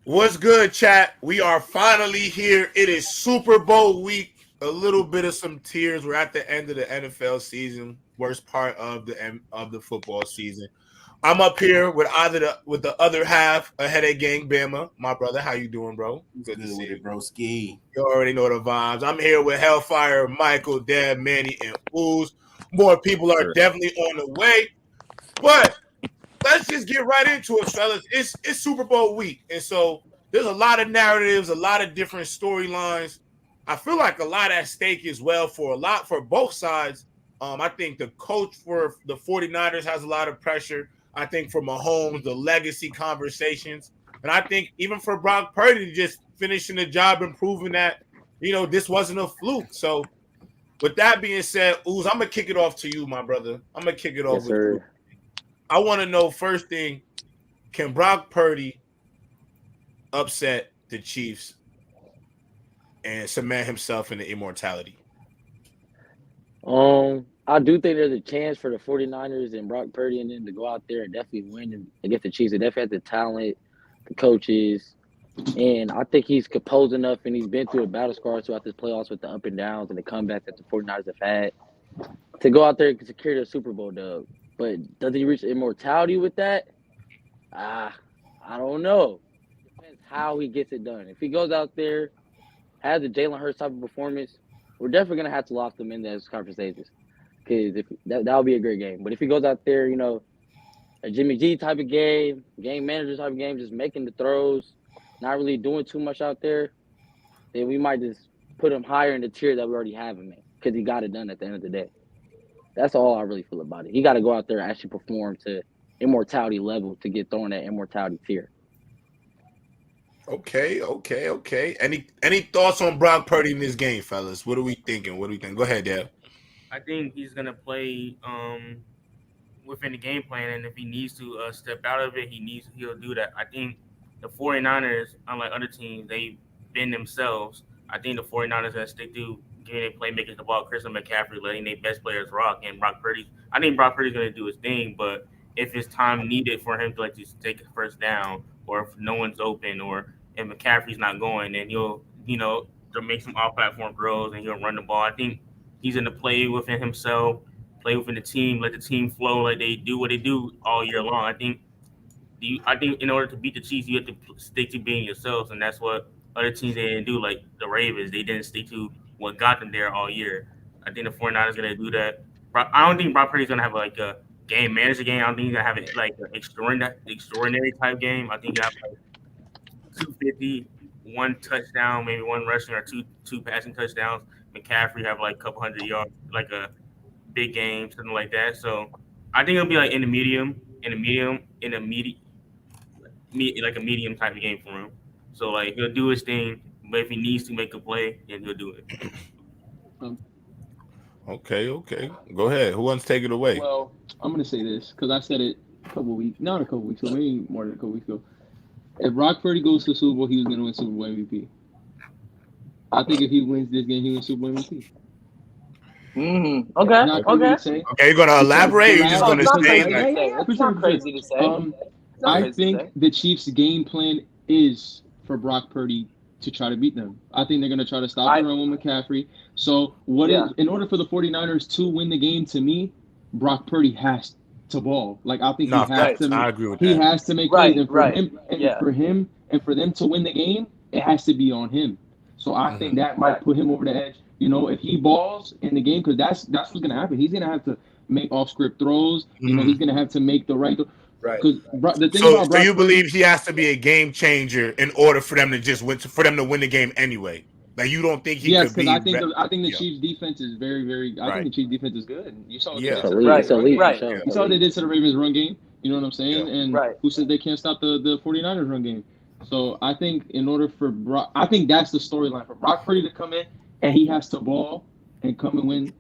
What's good, chat? We are finally here. It is Super Bowl week. A little bit of some tears. We're at the end of the NFL season, worst part of the football season. I'm up here with the other half of Headache Gang Bama. My brother, how you doing, bro? What's Good to good see with you. it, bro? Ski. You already know the vibes. I'm here with Hellfire, Michael, Dad, Manny, and Ooze. More people are definitely on the way, but let's just get right into it, fellas. It's Super Bowl week, and so there's a lot of narratives, a lot of different storylines. I feel like a lot at stake as well for both sides. I think the coach for the 49ers has a lot of pressure. I think for Mahomes, the legacy conversations. And I think even for Brock Purdy just finishing the job and proving that, this wasn't a fluke. So with that being said, Ooze, I'm gonna kick it off to you, my brother. I'm gonna kick it off Yes, with you. sir. I want to know first thing, can Brock Purdy upset the Chiefs and cement himself into immortality? I do think there's a chance for the 49ers and Brock Purdy and them to go out there and definitely win against the Chiefs. They definitely have the talent, the coaches, and I think he's composed enough and he's been through a battle scars throughout this playoffs with the up and downs and the comebacks that the 49ers have had to go out there and secure the Super Bowl dub. But does he reach immortality with that? Ah, I don't know. Depends how he gets it done. If he goes out there, has a Jalen Hurts type of performance, we're definitely gonna have to lock them in those conversations. Because if that would be a great game. But if he goes out there, a Jimmy G type of game manager type of game, just making the throws, not really doing too much out there, then we might just put him higher in the tier that we already have him in. Because he got it done at the end of the day. That's all I really feel about it. He got to go out there and actually perform to immortality level to get thrown at immortality tier. Okay. Any thoughts on Brock Purdy in this game, fellas? What are we thinking? Go ahead, Dad. I think he's gonna play within the game plan, and if he needs to step out of it, he'll do that. I think the 49ers, unlike other teams, they've been themselves. I think the 49ers gonna stick to giving their playmakers the ball, Christian McCaffrey, letting their best players rock, and Brock Purdy. I think Brock Purdy's gonna do his thing, but if it's time needed for him to like just take a first down, or if no one's open, or if McCaffrey's not going, then he'll to make some off-platform throws and he'll run the ball. I think he's going to play within himself, play within the team, let the team flow like they do what they do all year long. I think in order to beat the Chiefs, you have to stick to being yourselves, and that's what other teams they didn't do. Like the Ravens, they didn't stick to what got them there all year. I think the 49ers going to do that. I don't think Brock Purdy's going to have like a game manager game. I don't think he's going to have it like an extraordinary type game. I think he'll have like 250, one touchdown, maybe one rushing or two passing touchdowns. McCaffrey have like a couple hundred yards, like a big game, something like that. So I think it'll be like in the like a medium type of game for him. So like he'll do his thing, but if he needs to make a play, then he'll do it. Um, Okay. Go ahead. Who wants to take it away? well, I'm gonna say this because I said it not a couple weeks ago, maybe more than a couple weeks ago. If Brock Purdy goes to the Super Bowl, he was gonna win Super Bowl MVP. I think if he wins this game, he wins Super Bowl MVP. Okay. Not crazy Okay. to say. Okay, you're gonna elaborate. Or you're just No, gonna it's not say crazy like, to say. It's not crazy to say. It's not I crazy to think say. the Chiefs' game plan is for Brock Purdy to try to beat them. I think they're going to try to stop the run with McCaffrey. So, in order for the 49ers to win the game, to me, Brock Purdy has to ball. Like, I think no, he has to. I agree with He that. has to make plays, and Yeah. for him, and for them to win the game, it has to be on him. So I think that might put him over the edge. If he balls in the game, because that's what's going to happen. He's going to have to make off script throws. He's going to have to make the right. Right. Because the thing So about Brock you Purdy, believe he has to be a game changer in order for them to just win for them to win the game anyway? Like you don't think he yes, could because be? I think the Yeah. Chiefs defense is very, very. I think the Chiefs defense is good. You saw what Yeah. they did to the Elite. Ravens It's elite. run game. Right. You saw what they did to the Ravens run game. You know what I'm saying? Yeah. And Right. who said they can't stop the 49ers run game? So I think in order for Brock, I think that's the storyline for Brock Purdy to come in and he has to ball and come and win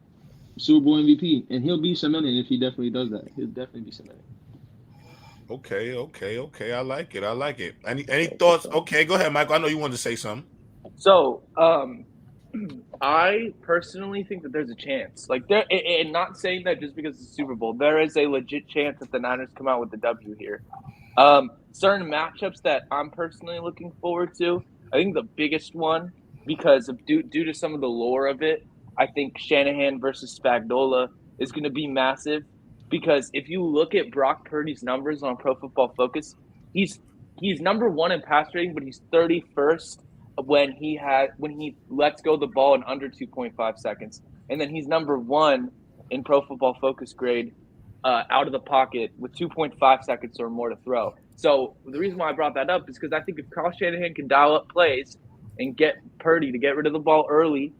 Super Bowl MVP, and he'll be cemented if he definitely does that. He'll definitely be cemented. Okay. I like it. Any thoughts? Okay, go ahead, Michael. I know you wanted to say something. So, I personally think that there's a chance. Like, and not saying that just because it's the Super Bowl, there is a legit chance that the Niners come out with the W here. Certain matchups that I'm personally looking forward to. I think the biggest one, because of due to some of the lore of it, I think Shanahan versus Spagnuolo is going to be massive. Because if you look at Brock Purdy's numbers on Pro Football Focus, he's number one in pass rating, but he's 31st when he lets go the ball in under 2.5 seconds, and then he's number one in Pro Football Focus grade out of the pocket with 2.5 seconds or more to throw. So the reason why I brought that up is because I think if Kyle Shanahan can dial up plays and get Purdy to get rid of the ball early,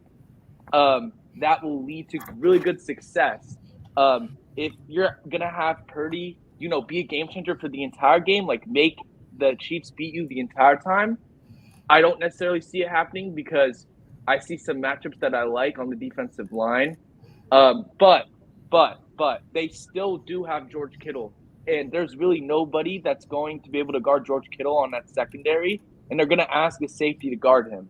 that will lead to really good success. If you're gonna have Purdy, be a game changer for the entire game, like make the Chiefs beat you the entire time, I don't necessarily see it happening because I see some matchups that I like on the defensive line. But they still do have George Kittle, and there's really nobody that's going to be able to guard George Kittle on that secondary, and they're going to ask a safety to guard him.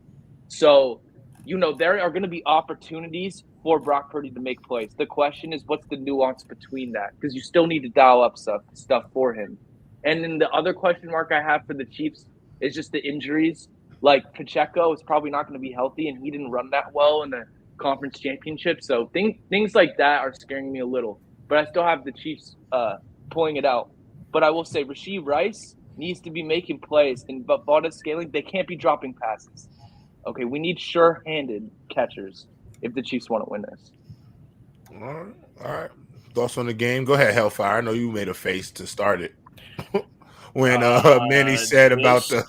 So, there are going to be opportunities for Brock Purdy to make plays. The question is, what's the nuance between that? Because you still need to dial up stuff for him. And then the other question mark I have for the Chiefs is just the injuries. Like Pacheco is probably not going to be healthy, and he didn't run that well in the conference championship. So things like that are scaring me a little. But I still have the Chiefs pulling it out. But I will say Rashee Rice needs to be making plays, and Baddest scaling, they can't be dropping passes. Okay, we need sure-handed catchers if the Chiefs want to win this. All right. Thoughts on the game? Go ahead, Hellfire. I know you made a face to start it when Manny said about the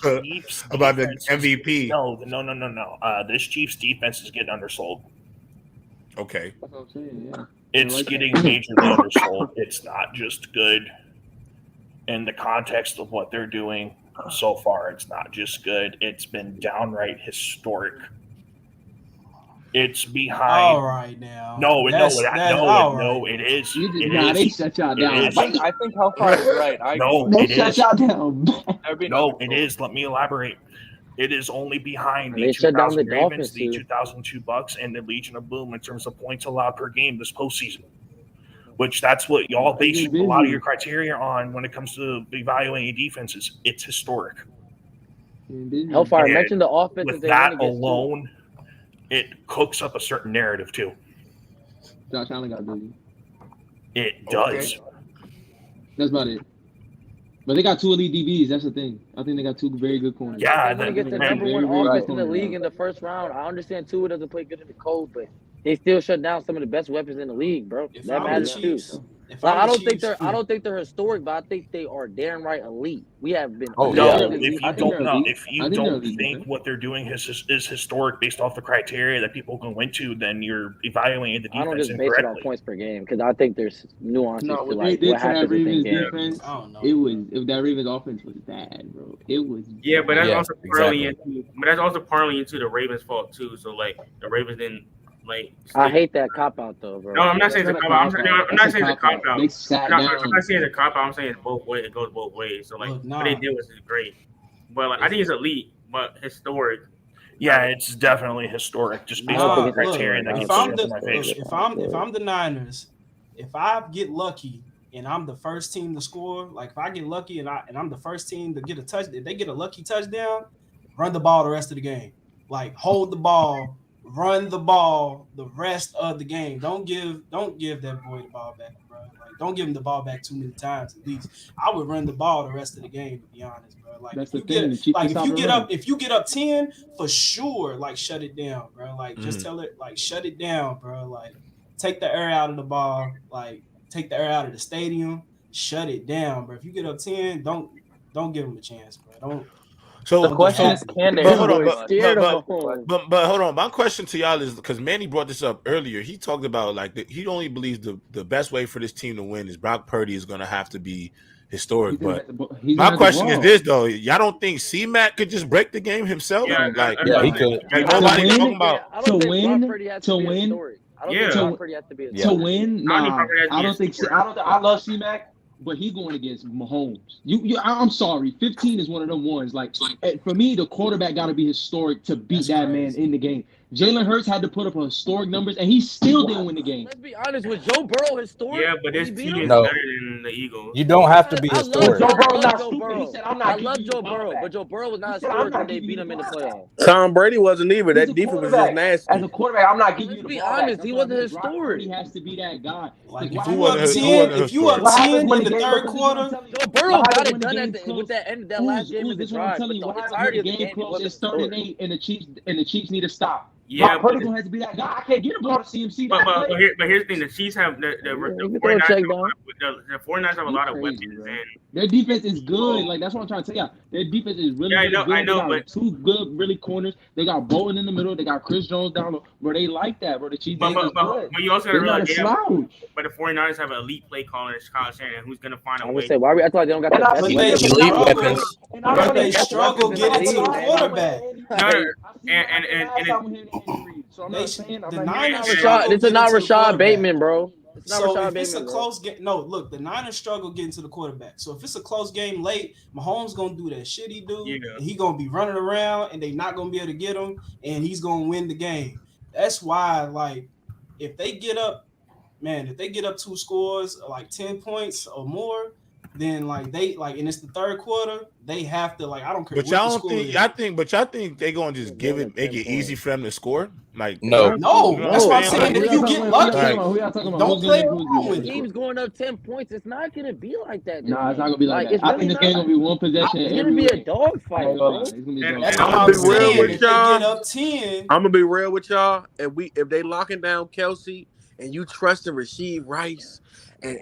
MVP. No. This Chiefs defense is getting undersold. Okay. That's what I'm saying, yeah. It's getting majorly undersold. It's not just good in the context of what they're doing so far. It's not just good. It's been downright historic. It's behind. All right now. No, it is. They shut y'all down. I think Hellfire is right. They shut y'all down. No, it is. Let me elaborate. It is only behind They the shut down the 2000 Ravens, Dolphins, the too. 2002 Bucks, and the Legion of Boom in terms of points allowed per game this postseason. Which that's what y'all base a lot of your criteria on when it comes to evaluating defenses. It's historic. Hellfire, And mention the offense. with that alone, it cooks up a certain narrative too. Josh Allen got busy. It does. That's about it. But they got two elite DBs. That's the thing. I think they got two very good corners. Yeah, They're going to get the number one offense in the league in the first round. I understand Tua doesn't play good in the cold, but they still shut down some of the best weapons in the league, bro. That matters too. I don't think they're historic, but I think they are damn right elite. We have been. If you don't think what they're doing is historic based off the criteria that people can win to, then you're evaluating the defense I don't just base it on points per game because I think there's nuances to what like they did what to that happens in Ravens game. defense. I don't know. If that Ravens offense was bad, bro. It was. Yeah, but that's also partly exactly. into the Ravens' fault too. So like the Ravens didn't like. I hate that cop out though, bro. No, I'm not saying it's a cop out. I'm not saying it's a cop out. They sat I'm down. not saying it's a cop out. I'm saying it's both ways. It goes both ways. So like what they did was great, but like I think it's elite, but historic. Yeah, it's definitely historic just based on the criteria. If I'm the Niners, if I get lucky and I'm the first team to score, like if I get lucky and I'm the first team to get a touch, if they get a lucky touchdown, run the ball the rest of the game. Like hold the ball, run the ball the rest of the game. Don't give that boy the ball back, bro. Like don't give him the ball back too many times at least. I would run the ball the rest of the game, to be honest, bro. Like that's if the thing. if you get up 10, for sure, like shut it down, bro. Like just tell it, like shut it down, bro. Like take the air out of the ball, like take the air out of the stadium, shut it down, bro. If you get up 10, don't give him a chance, bro. Don't. So the question is, can they? But hold on. My question to y'all is because Manny brought this up earlier. He talked about like he only believes the best way for this team to win is Brock Purdy is going to have to be historic. But my question is this though: y'all don't think C-Mac could just break the game himself? Yeah, he could. Like, nobody talking about to win. Nah, I don't think so. I love C-Mac. But he's going against Mahomes. I'm sorry. 15 is one of them ones. Like for me, the quarterback got to be historic to beat man in the game. Jalen Hurts had to put up historic numbers, and he still didn't win the game. Let's be honest with Joe Burrow historic. Yeah, but this team is No. better than the Eagles. You don't have to be I love historic. Joe Joe Burrow Burrow. not stupid. He said, "I'm not I giving love you Joe the ball Burrow, back." but Joe Burrow was not He said, "I'm historic not when they giving beat you him the in the ball back." playoffs. Tom Brady wasn't either. He's That a defense was just quarterback. nasty. As a quarterback, I'm not giving Let's you the be ball honest, back. he That's what I wasn't mean. Brock Purdy historic. has to be that guy. Like What if you happens up when the 10, game- if you up what happens 10 when in the game third goes- quarter, Joe Burrow What got happens it when the done game's with close? that end. That last game was a This is what I'm drive, telling but you. the What happens entirety when of the the game game close? wasn't It's 3rd and historic. 8, and the Chiefs need to stop. Yeah, Brock Purdy gonna have to be that guy. I can't get a ball to CMC. but here's the thing: the Chiefs have the Yeah, you can 49ers. throw a check The 49ers have a lot of Crazy, weapons, bro. and Their defense is good. Like that's what I'm trying to tell you. Their defense is really, Yeah, I really know- good. I know, they got but- 2 good, really corners. They got Bowen in the middle. They got Chris Jones down low. Bro, they like that, bro. The Chiefs but, defense is but, good. but you also got to They're not a realize, yeah, slouch. but the 49ers have an elite play caller, Kyle Shanahan, who's going to find a I way. would say, why we? I thought they don't got the And I best think they weapons. Elite struggle. weapons. But they struggle getting to the quarterback. So I'm They- not saying the I'm not Niners saying- struggle This is not getting to the Rashad quarterback. Bateman, bro. It's not So Rashad if it's a Bateman, bro. close game, no, look, the Niners struggle getting to the quarterback. So if it's a close game late, Mahomes gonna do that shit he do. Yeah. And he gonna be running around, and they not gonna be able to get him, and he's gonna win the game. That's why, like, if they get up, man, if they get up 2 scores, like 10 points or more, then and it's the third quarter, they have to, like, I don't care. But what y'all the don't score think is. y'all think they gonna just make it easy for them to score? Like No. No, that's what I'm saying. If you get lucky, Who y'all talking about? don't Who's play gonna- who's around gonna- with it. Teams going up 10 points. It's not gonna be like that. Nah, it's not gonna be like It's that. I really think this game not. gonna be one possession. It's gonna every be a week. dogfight, It's bro. gonna be a And- dog That's fight. what I'm I'm gonna be real saying. with If they y'all. get up 10, I'm gonna be real with y'all. And if they locking down Kelsey and you trust in Rasheed Rice and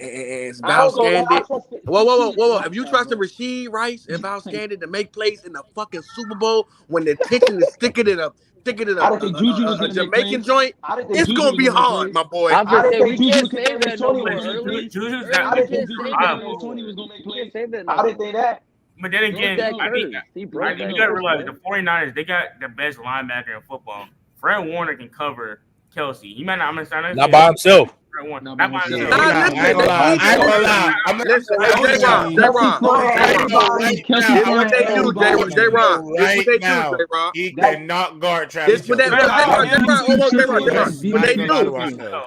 Val Scandit. Whoa. If you trust in Rasheed Rice and Val Scandit to make plays in the fucking Super Bowl when the kitchen is sticking in a I didn't think Juju was a gonna make Jamaican plays. joint, I didn't think it's Juju gonna was be gonna make hard, plays. my boy. I'm I just didn't saying we think Juju can't could save carry that no Tony more was early. Juju's Early, not- I didn't we think can't Juju save could that carry no Tony more. was gonna make We can't plays. save that I no didn't more. think that. But then again, That I think curse. He broke you that got to curse, realize bro. the 49ers, they got the best linebacker in football. Fred Warner can cover Kelsey. He might not. Not by himself. Fred Warner. Not Not by by himself. himself. Nah, I listen, ain't gonna lie. they I ain't gonna need lie. I'm gonna Listen, I'm gonna J-Ron, tell you. Kelsey This what they do, everybody. J-Ron. This Right what they do, now, J-Ron. he cannot guard Travis This what they Kelce. What they do.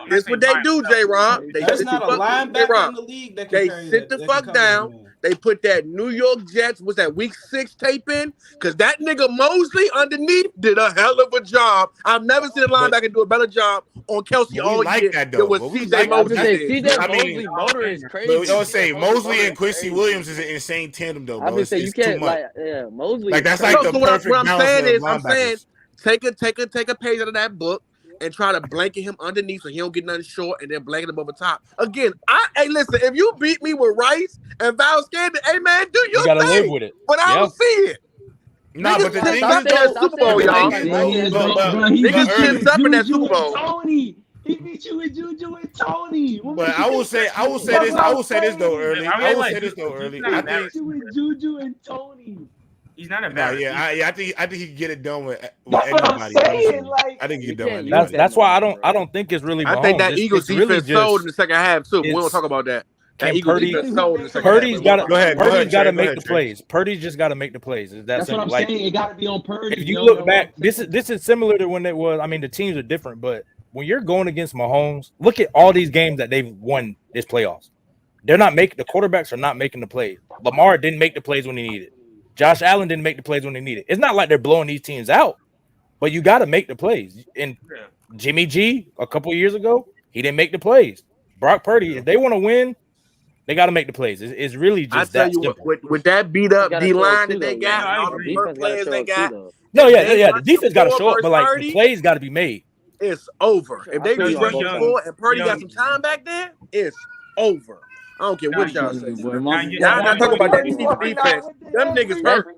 This what they do, J-Ron. They there's sit not the a fuck linebacker J-Ron. in the league that can They carry sit that. the that can fuck cover that down. man. They put that New York Jets, was that week 6 tape in? Because that nigga Mosley underneath did a hell of a job. I've never seen a linebacker do a better job on Kelsey But we all like year that, than though. what But we CJ like I was Mosley gonna say did. CJ I mean, Mosley motor is crazy. But I would say CJ Mosley motor and is Quincy crazy. Williams is an insane tandem, though, I bro. would It's say you too can't much. Mosley. Like that's is like crazy. the So perfect what I'm balance saying of is, I'm saying, linebackers. take a page out of that book and try to blanket him underneath so he don't get nothing short, and then blanket him over top. Again, hey, listen, if you beat me with Rice and Val Scandit, hey man, do your You gotta thing. live with it. But I don't see it. Nah, but the Niggas thing pissed is, up in though, that Super Bowl, the y'all. thing is, though, Niggas early. pissed up in that Super Bowl. Tony. He beat you with Juju and Tony. But I will say this though, early. I will say this though, early. I think. with Juju and Tony. He's not a Nah, bad. I think he can get it done with That's what I'm anybody. saying. Like, I think he can get it done with You can't anybody. That's why I don't think it's really. I think Mahomes. that It's Eagles really defense sold in just the second half too. We don't it's- talk about that. That can Eagles Purdy- defense sold in the second Purdy's half. got to. Go ahead, Purdy's got to Trey, make go the ahead, plays. Purdy's just got to make the plays. It's that that's what simple. I'm Like saying. It got to be on Purdy. if you look back, this is similar to when it was. I mean, the teams are different, but when you're going against Mahomes, look at all these games that they've won this playoffs. They're not making the quarterbacks are not making the plays. Lamar didn't make the plays when he needed. Josh Allen didn't make the plays when they needed. It's not like they're blowing these teams out, but you got to make the plays. And Jimmy G a couple of years ago, he didn't make the plays. Brock Purdy, if they want to win, they got to make the plays. It's really I just tell that you simple. what, with that beat up Gotta D show line it that too, they though. got, Yeah, and all the defense work gotta players show they it too, got, though. No, If yeah. they The rush defense got to the show up, but like 30, the plays got to be made. it's over. If they feel just you on rush both the sides. floor and Purdy You got know- some time back there, it's over. I don't care what y'all say. Boy, Y'all Mom- not talking about that Purdy- Chiefs defense. Them niggas hurt.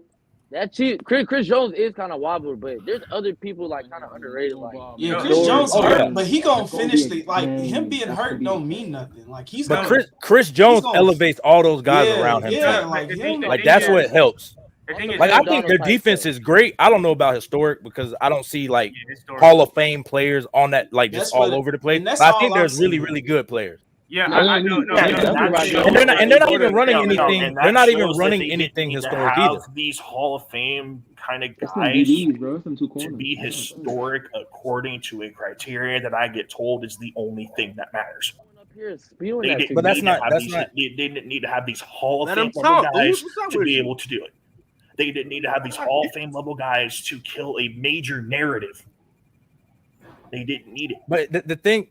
That Chris Jones is kind of wobbled, but there's other people like kind of underrated. Like Yeah, No, Chris Jones oh, hurt, yeah. but he gonna That's gonna finish be the like a- him being that's hurt gonna be don't a- mean nothing. Like he's But gonna Chris Jones gonna- elevates all those guys yeah, around him. Yeah, too. like him. Like that's what helps. The thing is, Like I Sam think their Darnold type defense stuff. is great. I don't know about historic because I don't see like historic. Hall of Fame players on that like That's just all what- over the place. and that's But I all think I'm there's really saying. really good players. Yeah, No, I no, no, yeah, no, definitely no, right. no, And they're not even No, running no, anything. and that They're not even shows that running they anything didn't need to historic have either. these Hall of Fame kind of That's some guys DDs, bro. That's some two to corners. be historic according to a criteria that I get told is the only thing that matters. Up here spewing They that didn't to But that's need you. to not. have That's these. not. They didn't need to have these Hall of Let Fame him level talk, guys Ooze. What's up to with be you? able to do it. They didn't need to have these Hall of Fame level guys to kill a major narrative. They didn't need it. But the thing,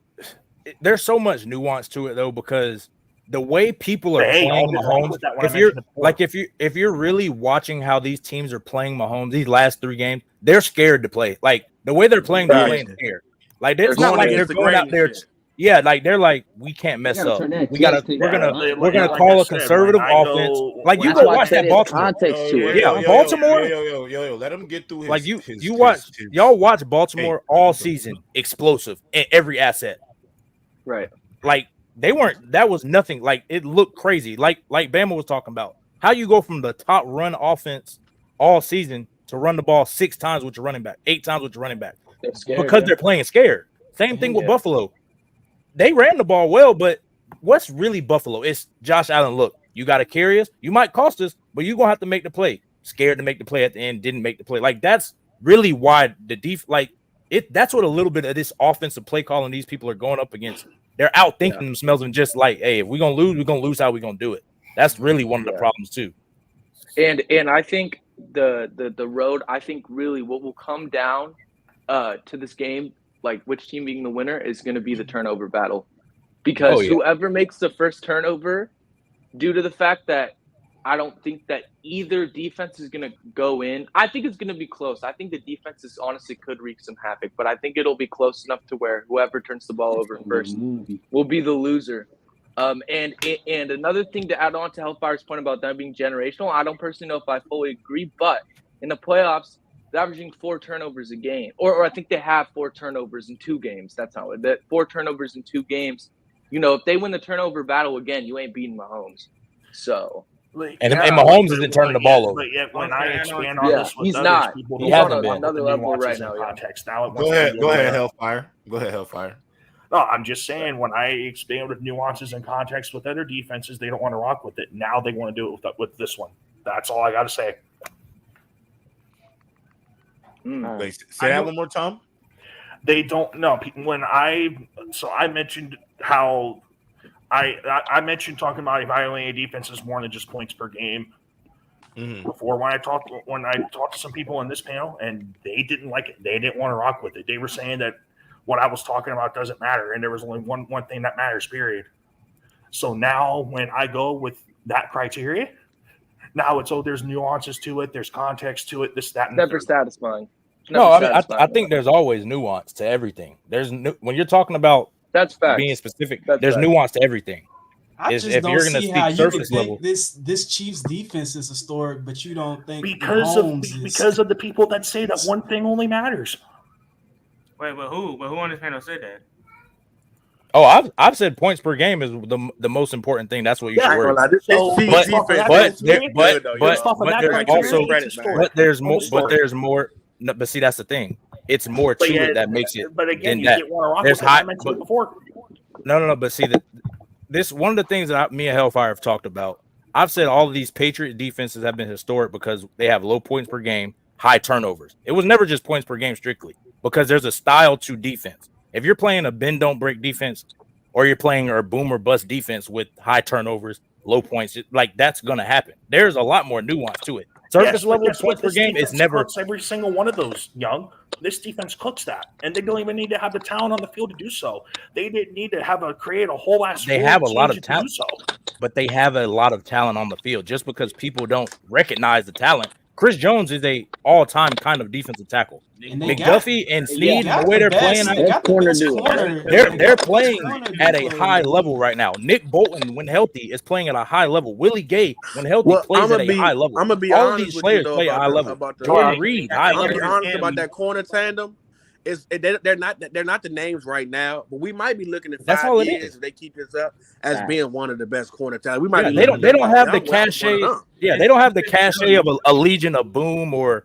there's so much nuance to it though, because the way people are Hey, playing I'll be wrong Mahomes, with that when I if you're mentioned it before. like if you're really watching how these teams are playing Mahomes these last 3 games, they're scared to play. Like the way they're playing scared. Like it's They're not like scared. they're Against the going grain out and there. shit. Yeah, like they're like, we can't mess gotta up. turn that We gotta. chest tape We're gonna. down. We're gonna like call I a said, conservative when I offense. go- Like you when go I- That's why I watch said that there's Baltimore. context to it. Yeah, Baltimore. Yo, let him get through his. Like you his watch his- y'all watch Baltimore Hey, all season, explosive in every asset. Right. Like they weren't. That was nothing. Like it looked crazy. Like Bama was talking about. How you go from the top run offense all season to run the ball 6 times with your running back, 8 times with your running back, They're scared. because yeah. they're playing scared. Same thing with Yeah. Buffalo. They ran the ball well, but what's really Buffalo? It's Josh Allen. Look, you got to carry us. You might cost us, but you're gonna have to make the play. Scared to make the play at the end, didn't make the play. Like that's really why that's what a little bit of this offensive play calling these people are going up against. They're outthinking themselves and just like, hey, if we're gonna lose how we're gonna do it. That's really one of the problems too. And I think the road, I think really what will come down to this game, like which team being the winner, is going to be the turnover battle. Because whoever makes the first turnover, due to the fact that I don't think that either defense is going to go in. I think it's going to be close. I think the defenses honestly could wreak some havoc, but I think it'll be close enough to where whoever turns the ball over first will be the loser. And another thing to add on to Hellfire's point about that being generational, I don't personally know if I fully agree, but in the playoffs, they're averaging 4 turnovers a game, or I think they have 4 turnovers in 2 games. That's how that 4 turnovers in 2 games. You know, if they win the turnover battle again, you ain't beating Mahomes. So. And Mahomes isn't turning the ball over. But yet, when I expand on this with he's others, not. people He's don't on know another the level nuances right and now. context. Now, Go ahead, Hellfire. Go ahead, Hellfire. No, I'm just saying when I expand with nuances and context with other defenses, they don't want to rock with it. Now they want to do it with this one. That's all I got to say. Wait, say that one more time. They don't know. When I mentioned how I mentioned talking about evaluating defenses more than just points per game. Before when I talked to some people in this panel and they didn't like it. They didn't want to rock with it. They were saying that what I was talking about doesn't matter, and there was only one thing that matters, period. So now when I go with that criteria, now it's there's nuances to it, there's context to it, this, that, and never satisfying. No, I mean I think there's always nuance to everything. There's when you're talking about that's facts. Being specific, that's there's facts. nuance to everything. I just if don't you're gonna see how you surface can level, think this Chiefs defense is historic, but you don't think because of the people that say that one thing only matters. Wait, but who on this panel said that? Oh, I've said points per game is the most important thing. That's what you should worry about. But there's more. No, but see, that's the thing. It's more to it that makes it. But again, than you that. get one rock. There's I mentioned it before. No. But see that this one of the things that me and Hellfire have talked about. I've said all of these Patriot defenses have been historic because they have low points per game, high turnovers. It was never just points per game strictly because there's a style to defense. If you're playing a bend don't break defense, or you're playing a boom or bust defense with high turnovers, low points, like that's gonna happen. There's a lot more nuance to it. Surface level points per game is never every single one of those. Young, this defense cooks that, and they don't even need to have the talent on the field to do so. They didn't need to create a whole ass. They have a lot of talent, but they have a lot of talent on the field. Just because people don't recognize the talent, Chris Jones is a all-time kind of defensive tackle. And McDuffie and Snead, the way they're playing, they're playing at a high level right now. Nick Bolton, when healthy, is playing at a high level. Willie Gay, when healthy, plays at a high level. I'm gonna be all of honest these with players you, play at a high level. Jordan Reed, high level. I'm gonna be honest about that corner tandem. They're not the names right now, but we might be looking at 5 years if they keep this up as being one of the best corner talent. We might. They don't have the cachet. Yeah, they don't have the cachet of a Legion of Boom or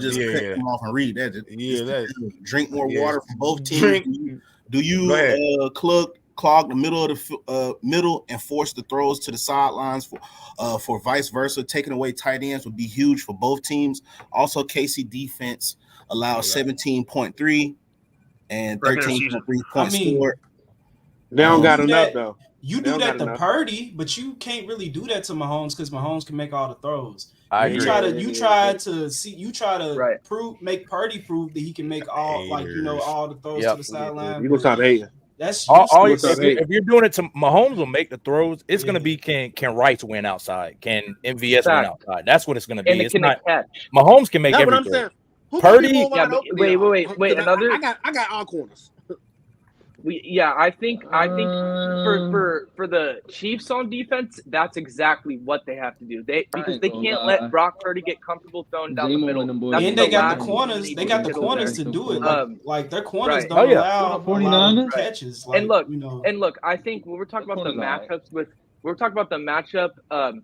just cut him off and read that. Drink drink more water from both teams. Do you clog the middle of the middle and force the throws to the sidelines for vice versa. Taking away tight ends would be huge for both teams. Also, KC defense allows 17.3 and 13.3 points scored. They don't got enough though. You do that to Purdy, but you can't really do that to Mahomes because Mahomes can make all the throws. You try to make Purdy prove that he can make all all the throws to the sideline. You gonna stop hating. That's if you're doing it to Mahomes will make the throws. It's gonna be can Rice win outside? Can MVS win outside? That's what it's gonna be. It's not Mahomes can make every throw. Purdy. Wait. Another. I got all corners. I think for the Chiefs on defense, that's exactly what they have to do. Because they can't let Brock Purdy get comfortable throwing down the middle. And they got the corners. They got the corners to do it. Like their corners don't allow 49ers catches. And look, I think when we're talking about the matchups we're talking about the matchup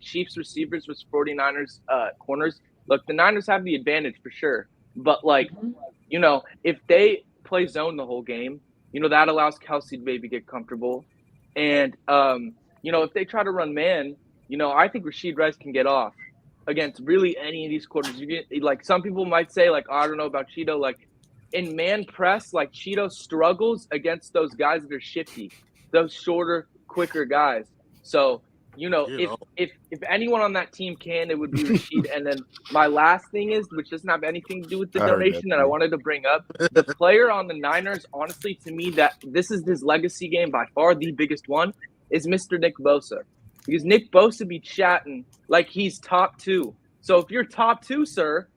Chiefs receivers with 49ers corners. Look, the Niners have the advantage for sure. But if they play zone the whole game, that allows Kelsey to maybe get comfortable. And, if they try to run man, I think Rashid Rice can get off against really any of these quarters. Some people might say, I don't know about Cheeto. In man press, Cheeto struggles against those guys that are shifty, those shorter, quicker guys. So, if anyone on that team can, it would be Rashid. And then my last thing is, which doesn't have anything to do with the donation that I wanted to bring up, the player on the Niners, honestly, to me, that this is his legacy game by far, the biggest one, is Mr. Nick Bosa. Because Nick Bosa be chatting like he's top 2. So if you're top 2, sir,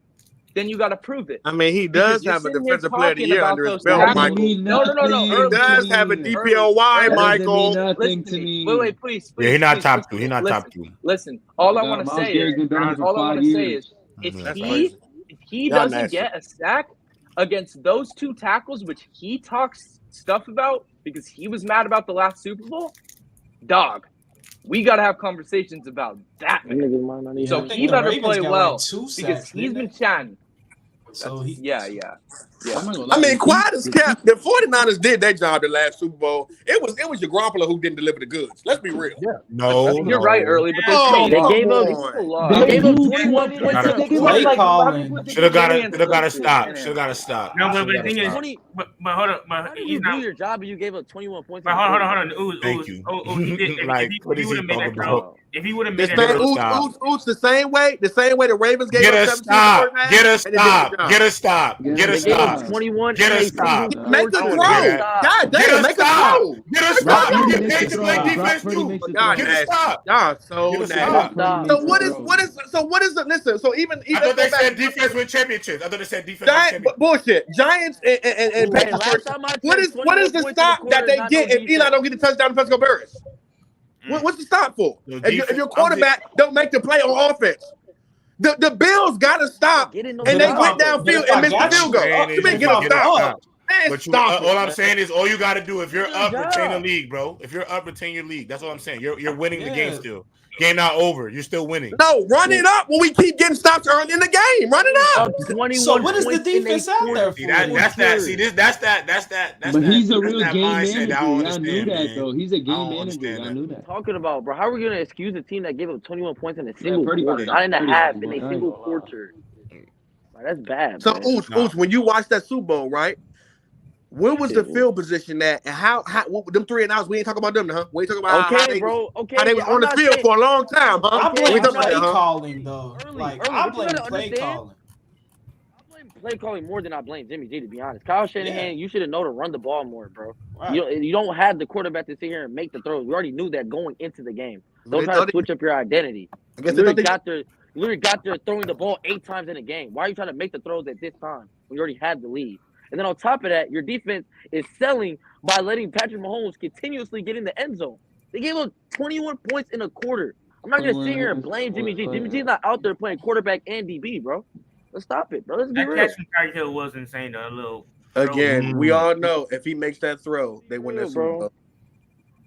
then you got to prove it. I mean, he does have a defensive player of the year under his belt, Michael. No. He does have a DPOY, Michael. Nothing to me. Wait, please. Yeah, he's not top 2. He's not top 2. Listen, all I want to say is, if he doesn't get a sack against those 2 tackles, which he talks stuff about because he was mad about the last Super Bowl, dog, we got to have conversations about that, man. So he better play well because he's been chatting. So yeah. I mean, quiet as kept. The 49ers did their job the last Super Bowl. It was your Garoppolo who didn't deliver the goods. Let's be real. Yeah. No, you're right, early, but they gave up 21 points. Should have got to stop. Should have got to stop. No, but the thing is, but hold up, you do your job, and you gave up 21 points. But hold on. Thank you. If he would have made that throw, the same way the Ravens gave up 17. Get a stop. Get a stop. 21. Get a stop. Make a throw. God damn, make a throw. Get a stop. You get paid to play defense too. Get a stop. Y'all so nasty. So what is the listen? So even I thought they said defense win championships. I thought they said defense win championships. Bullshit. Giants and Patriots. What is the stop that they get if Eli don't get the touchdown to Pesco Burris? What's the stop for? If your quarterback don't make the play on offense, the Bills got to stop, and they went downfield and missed the field goal. You mean get a stop? But all I'm saying is, all you got to do if you're up, retain the league, bro. If you're up, retain your league. That's what I'm saying. You're winning the game still. Game not over. You're still winning. No, run it up when we keep getting stops early in the game. Run it up. So what is the defense out there for? That's that. But he's a real game manager. I knew that though. He's a game manager. I knew that. Talking about, bro, how are we gonna excuse a team that gave up 21 points in a single quarter, not in a half, in a single quarter? That's bad. So, Ooch, when you watch that Super Bowl, right? Where was the field position at, and how them 3 and outs? We ain't talking about them, huh? We ain't talking about how they were on the field for a long time, huh? I blame play calling though. I blame play calling. I blame play calling more than I blame Jimmy G. To be honest, Kyle Shanahan, you should have known to run the ball more, bro. Right. You don't have the quarterback to sit here and make the throws. We already knew that going into the game. Don't try to switch up your identity. You literally got there throwing the ball 8 times in a game. Why are you trying to make the throws at this time when you already had the lead? And then on top of that, your defense is selling by letting Patrick Mahomes continuously get in the end zone. They gave up 21 points in a quarter. I'm not going to sit here and blame Jimmy G. Jimmy G's not out there playing quarterback and DB, bro. Let's stop it, bro. Let's be real. That catch from Tyreek Hill was insane, though. Again, we all know if he makes that throw, they win that Super Bowl.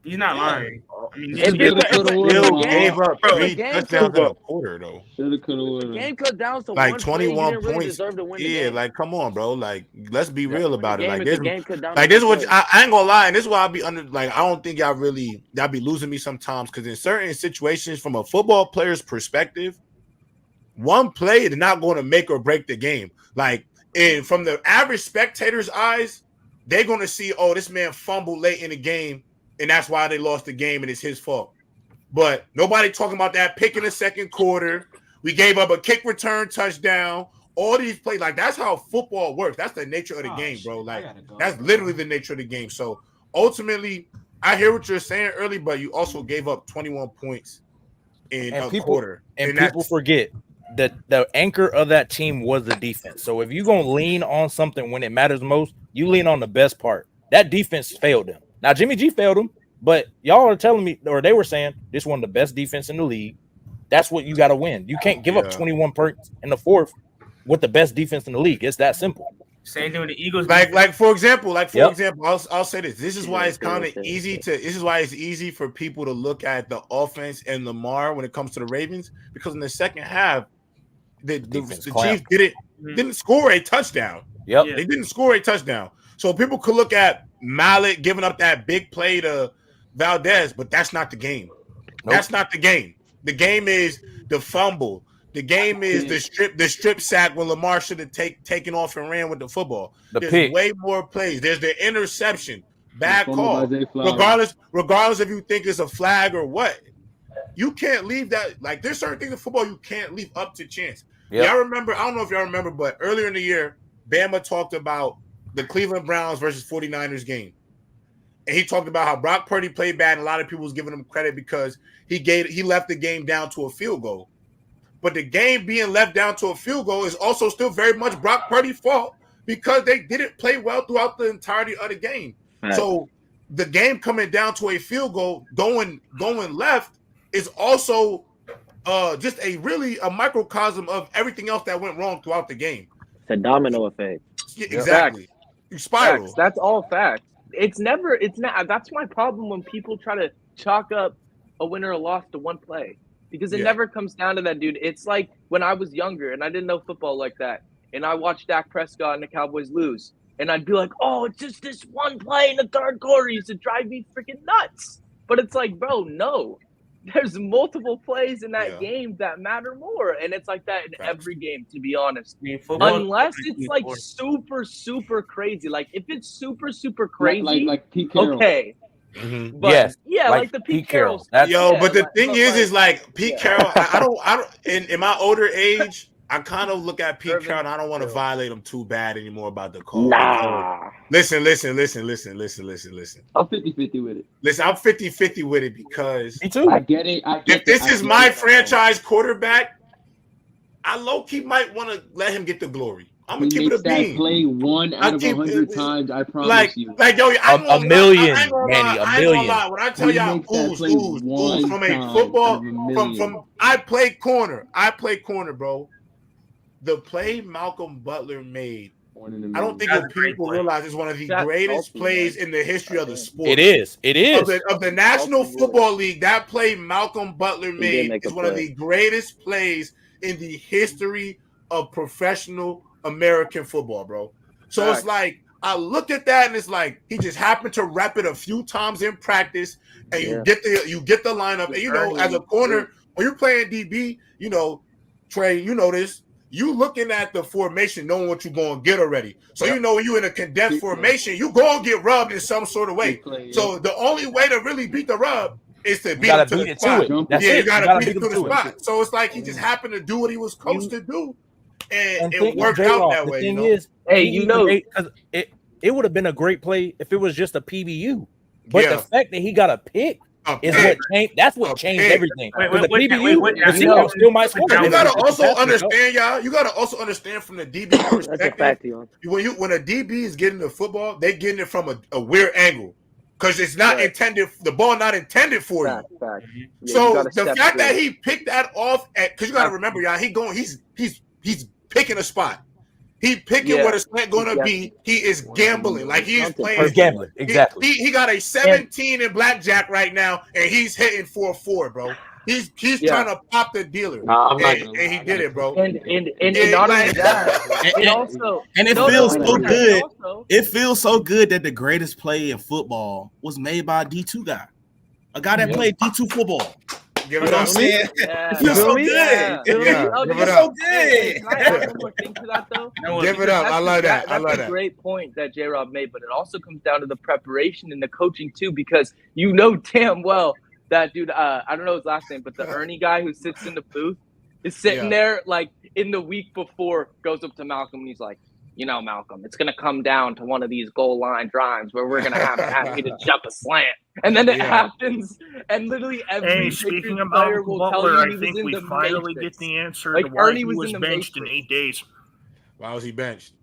He's not lying. I mean, If yeah, the Still game- gave up if the 3 game touchdowns in a could- quarter though. Shoulda, coulda, the woulda. game cut down to Like one play, you 21 didn't really points. deserve to win the Yeah, game. like come on, bro. Like let's be real about it. Like if this, the game cut down like to this is one what play. I ain't gonna lie, and this is why I'll be under. Like I don't think y'all be losing me sometimes because in certain situations, from a football player's perspective, one play is not going to make or break the game. Like, and from the average spectator's eyes, they're going to see, oh, this man fumbled late in the game, and that's why they lost the game, and it's his fault. But nobody talking about that pick in the second quarter. We gave up a kick return touchdown. All these plays, like that's how football works. That's the nature of the game, bro. Like that's literally the nature of the game. So ultimately, I hear what you're saying early, but you also gave up 21 points in a quarter. And people forget that the anchor of that team was the defense. So if you're gonna lean on something when it matters most, you lean on the best part. That defense failed them. Now Jimmy G failed them, but y'all are telling me, or they were saying this one of the best defense in the league. That's what you got to win. You can't give up 21 points in the fourth with the best defense in the league. It's that simple. Same thing with the Eagles. Like for example, I'll say this. This is why it's kind of easy to. This is why it's easy for people to look at the offense and Lamar when it comes to the Ravens, because in the second half, the Chiefs didn't score a touchdown. Yep, they didn't score a touchdown. So people could look at Mallet giving up that big play to Valdez, but that's not the game. Nope. That's not the game. The game is the fumble. The game is the strip sack when Lamar should have taken off and ran with the football. There's pick. Way more plays. There's the interception. Bad call. Regardless if you think it's a flag or what. You can't leave that. Like there's certain things in football you can't leave up to chance. Yep. Y'all remember, I don't know if y'all remember, but earlier in the year, Bama talked about the Cleveland Browns versus 49ers game. And he talked about how Brock Purdy played bad, and a lot of people was giving him credit because he left the game down to a field goal. But the game being left down to a field goal is also still very much Brock Purdy's fault because they didn't play well throughout the entirety of the game. Right. So the game coming down to a field goal going left is also just a microcosm of everything else that went wrong throughout the game. It's a domino effect. Yeah, exactly. You spiral. Facts. That's all facts. It's not. That's my problem when people try to chalk up a win or a loss to one play, because it never comes down to that, dude. It's like when I was younger and I didn't know football like that, and I watched Dak Prescott and the Cowboys lose, and I'd be like, "Oh, it's just this one play in the third quarter used to drive me freaking nuts." But it's like, bro, no. There's multiple plays in that game that matter more, and it's like that in every game, to be honest. Unless it's like super, super crazy. Like if it's super, super crazy, like Pete Carroll. Okay. Mm-hmm. But like the Pete Carroll. But the thing is like Pete Carroll. I don't. In my older age, I kind of look at Pete Carroll and I don't want to violate him too bad anymore about the call. Nah. Listen. I'm 50-50 with it. Listen, I'm 50-50 with it because me too. I get it. If this is my franchise quarterback, I low-key might want to let him get the glory. I'm gonna keep it a bean. Play 1 out of 100 times. I promise you. Like yo, a million, Manny, a million. When I tell y'all, ooze from a football, from I play corner, bro. The play Malcolm Butler made, I don't think people realize it's one of the greatest plays in the history of the sport. It is. Of the National Football League, that play Malcolm Butler made is one of the greatest plays in the history of professional American football, bro. So it's like I look at that and it's like he just happened to rep it a few times in practice, and you get the lineup. And you know, as a corner, when you're playing DB, you know, Trey, you know this. You looking at the formation, knowing what you're going to get already. So you know when you're in a condensed formation, you going to get rubbed in some sort of way. So the only way to really beat the rub is to beat it to the spot. You got to beat it to the spot. So it's like he just happened to do what he was supposed to do, and it worked out that way. The thing is, because it would have been a great play if it was just a PBU. But the fact that he got a pick is what changed. That's what changed everything. The PBU, still might score. You gotta also understand, y'all. You gotta also understand from the DB perspective. When a DB is getting the football, they getting it from a weird angle because it's not intended. The ball not intended for you. So the fact that he picked that off, because you gotta remember, y'all, he's picking a spot. He picking what it's going to be. He is gambling. Like he is playing. He's gambling. Exactly. He got a 17 in blackjack right now, and he's hitting 4-4, bro. He's trying to pop the dealer. I'm not and he did it, bro. And not only that, it feels so good. It feels so good that the greatest play in football was made by a D2 guy, a guy that played D2 football. Give it up. It feels so good. It feels so good. Can I add one more thing to that, though? Give it up. I love that. That's a great point that J-Rob made, but it also comes down to the preparation and the coaching, too, because you know damn well that dude, I don't know his last name, but the Ernie guy who sits in the booth is sitting there, like, in the week before, goes up to Malcolm, and he's like, you know, Malcolm, it's going to come down to one of these goal line drives where we're going to have you to jump a slant. And then it happens, and literally every speaking Patriots about player will Butler, tell you I think we finally get the answer like to why Ernie he was was in the benched in Matrix. 8 days. Why was he benched?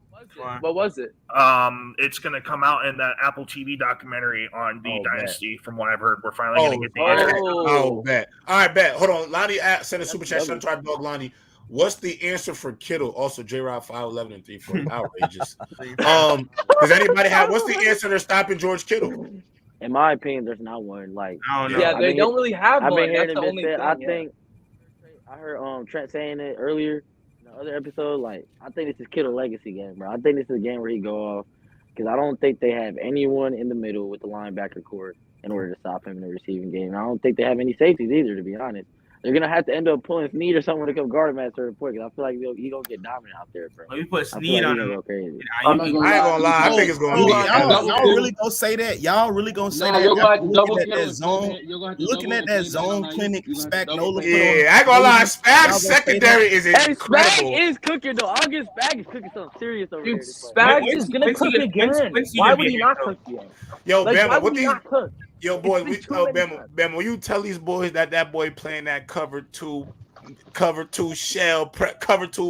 What was it? It's going to come out in that Apple TV documentary on the Dynasty. From what I've heard, we're finally going to get the answer. Oh, bet. All right, bet. Hold on. Lonnie sent a super chat. Shout out to our dog, Lonnie. What's the answer for Kittle? Also, J-Rob 5'11" and 340. Outrageous. Does anybody have? What's the answer to stopping George Kittle? In my opinion, there's not one. Like, I don't know. Yeah, they don't really have I've one. been hearing That's the only thing. I think I heard Trent saying it earlier in the other episode. Like, I think this is Kittle legacy game, bro. I think this is a game where he go off because I don't think they have anyone in the middle with the linebacker core in order to stop him in the receiving game. And I don't think they have any safeties either, to be honest. They're gonna have to end up pulling Snead or someone to come guard him at a certain point. Cause I feel like he's gonna get dominant out there, bro. We put Snead on him. Go crazy. I ain't gonna lie. I think it's gonna be. Y'all really gonna say that? Y'all really gonna say that? Looking at that zone clinic, Spagnola. Yeah, I ain't gonna lie. Spag's secondary is incredible. Spag is cooking though. I'll give Spag is cooking something serious over Dude, here. Spags is gonna cook again. Why would he not cook yet? Yo, Like, why Bama, would what he these? not cook? Yo, boy, Bama, will you tell these boys that boy playing that cover two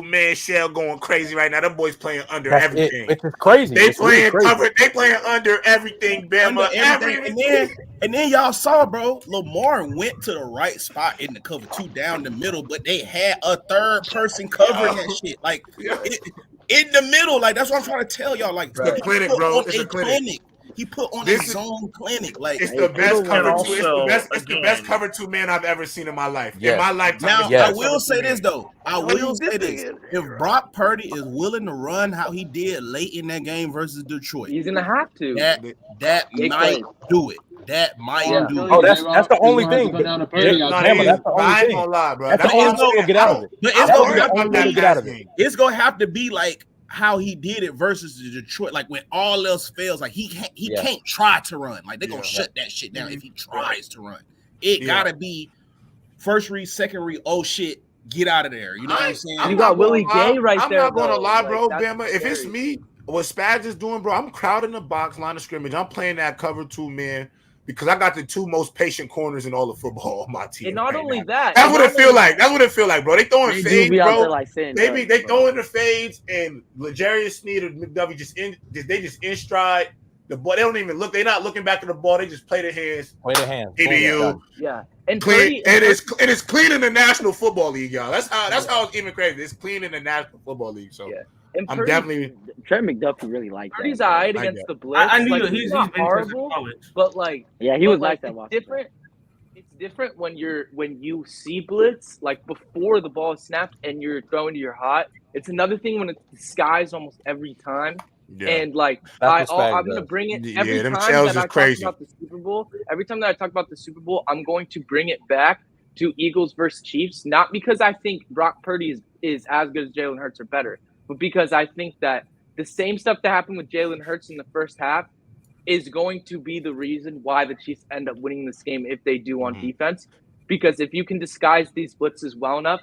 man shell going crazy right now? Them boys playing under everything. It's crazy. They playing cover. They playing under everything, Bama. And then y'all saw, bro, Lamar went to the right spot in the cover 2 down the middle, but they had a third person covering that shit. Like in the middle, like that's what I'm trying to tell y'all. Like the clinic, bro. It's a clinic. He put on his zone clinic. Like it's the best cover two. It's the best cover 2 man I've ever seen in my life. Yes. In my lifetime. Now I will say this though. If Brock Purdy is willing to run how he did late in that game versus Detroit, he's gonna have to. That might do it. That might do it. Oh, that's the only thing. That's the only thing. I ain't gonna lie, bro. That's the only way to get out of it. But it's gonna have to be like how he did it versus the Detroit. Like when all else fails, like he can't try to run. Like they're gonna shut that shit down if he tries to run. It gotta be first read, second read. Oh shit, get out of there. You know what I'm saying? You got Willie Gay right there. I'm not gonna lie, bro, Like, Bama. If it's me, what Spags is doing, bro, I'm crowding the box, line of scrimmage. I'm playing that cover 2 man because I got the 2 most patient corners in all of football on my team. And not only that, that's what it feel like. That's what it feel like, bro. They throwing fades, bro. Like they throwing the fades, and L'Jarius Sneed or McDuffie just in stride. The ball, they don't even look. They're not looking back at the ball. They just play their hands. EBU. Yeah, and clean. It's clean in the National Football League, y'all. That's how it's even crazy. It's clean in the National Football League. So and I'm definitely Trent McDuffie really liked that. Purdy's alright against the blitz. I knew like, he's not been horrible, but like he was like it's that. Different. It's different when you see blitz like before the ball is snapped and you're throwing to your hot. It's another thing when it's disguised almost every time. Yeah. And like I'm gonna bring it every time that I talk about the Super Bowl. Every time that I talk about the Super Bowl, I'm going to bring it back to Eagles versus Chiefs. Not because I think Brock Purdy is as good as Jalen Hurts or better, but because I think that the same stuff that happened with Jalen Hurts in the first half is going to be the reason why the Chiefs end up winning this game if they do on defense. Because if you can disguise these blitzes well enough,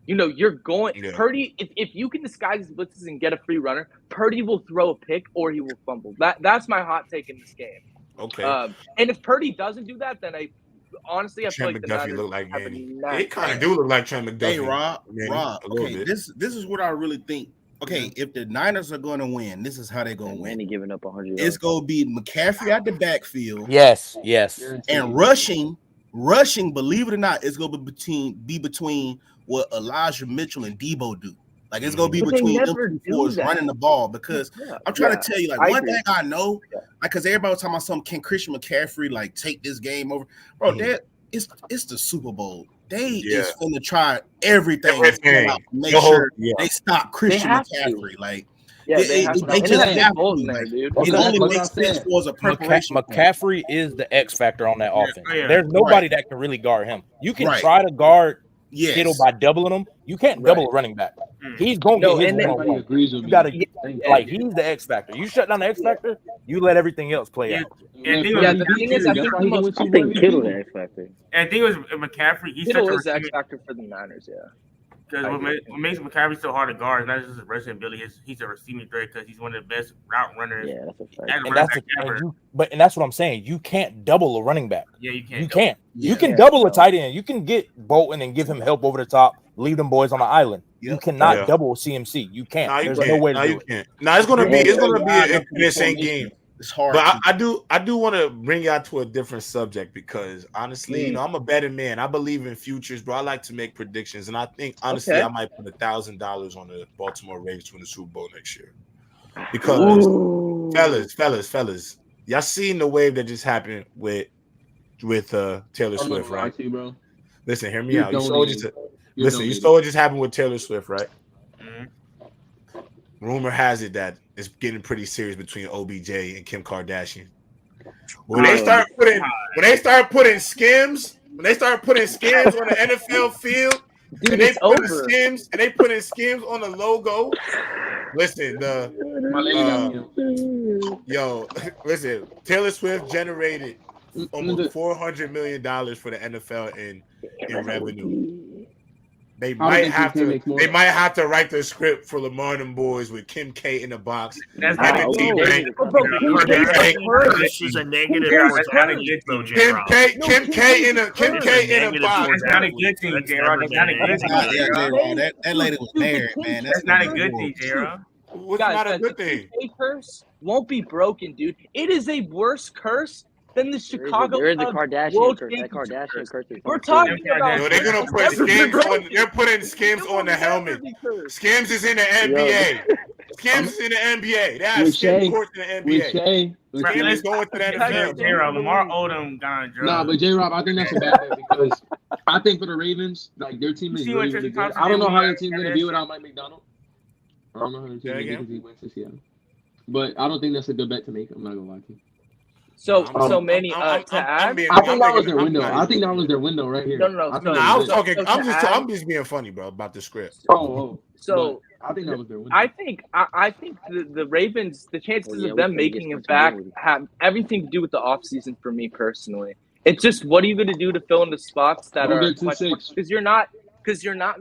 you know, you're going Purdy. If you can disguise his blitzes and get a free runner, Purdy will throw a pick or he will fumble. That's my hot take in this game. Okay. And if Purdy doesn't do that, then I feel Trent like McDuffie look like Manny. It kind of do look like Trent McDuffie. Hey, Rob. Okay, this is what I really think. Okay, if the Niners are going to win, this is how they're going to win. Manny giving up 100. It's going to be McCaffrey out the backfield. Yes. And rushing. Believe it or not, it's going to be between what Elijah Mitchell and Debo do. Like it's gonna be But they between them never two do forwards that. running the ball because Yeah, I'm trying yeah, to tell you, like I one agree. thing I know, Yeah. like because everybody was talking about something, can Christian McCaffrey like take this game over? Bro, that it's the Super Bowl. They is finna try everything to make sure they stop Christian have McCaffrey. to. Like Yeah, they have to. they And just that's have Nick to. Bolton there, Like, dude. it only makes sense for as a preparation. McCaffrey is the X factor on that offense. yeah. There's nobody that can really guard him. You can Right. try to guard Yes. Kittle by doubling him. You can't double a running back. He's gonna No, get his and then- one-on-one. agrees with You me. gotta Yeah. like he's the X factor. You shut down the X factor, you let everything else play out. Yeah, the thing is, I think the most. I think Kittle the X factor. And I think it was McCaffrey. He's Kittle such a is the X receiving. factor for the Niners. Yeah. Because what makes McCaffrey so hard to guard is not just his rushing ability. He's a receiving threat because he's one of the best route runners. Yeah, that's a fact. And that's what I'm saying. You can't double a running back. Yeah, you can't. You can't. Yeah. You can double a tight end. You can get Bolton and give him help over the top. Leave them boys on the island. You cannot double CMC. You can't. There's no way to do it. No, it's gonna be an insane game. It's hard. But I do want to bring y'all to a different subject because honestly, you know, I'm a betting man. I believe in futures, bro. I like to make predictions, and I think honestly, I might put $1,000 on the Baltimore Ravens to win the Super Bowl next year. Because fellas, y'all seen the wave that just happened with Taylor Swift, right? Bro. Listen, hear me out. You saw what just happened with Taylor Swift, right? Mm-hmm. Rumor has it that it's getting pretty serious between OBJ and Kim Kardashian. When they start putting skims on the NFL field, Dude, and they it's put over. skims on the logo. Listen, listen, Taylor Swift generated almost $400 million for the NFL in revenue. They might have to write the script for Lamar and them boys with Kim K in the box. That's not not This is a negative towards athletes, though, J-Rob. Kim K in a box. That's not a good thing, J-Rob. That's not a good thing. That lady was married, man. That's not a good thing, J-Rob. What's Guys, not a good thing? The curse won't be broken, dude. It is a worse curse than the Chicago. There is the Kardashian World curse. That Championship Kardashian curse. We're talking about. No, they're gonna put skims on. They're putting skims on the helmet. Skims is in the NBA. Skims is in the NBA. They have skim courts in the NBA. Skims is going to the NFL. J-Rob, Lamar Odom got on drugs. Nah, but J-Rob, I think that's a bad bet because I think for the Ravens, like their team is really, really good. I don't know how their team's gonna be without Mike McDonald. I don't know how their team's gonna be because he went to Seattle. But I don't think that's a good bet to make. I'm not gonna lie to you. So many to add. I think that was their window. I think that was their window right here. No. I'm just being funny, bro, about the script. So I think that was their window. I think the Ravens, the chances of them making it back have everything to do with the offseason for me personally. It's just what are you going to do to fill in the spots that are because you're not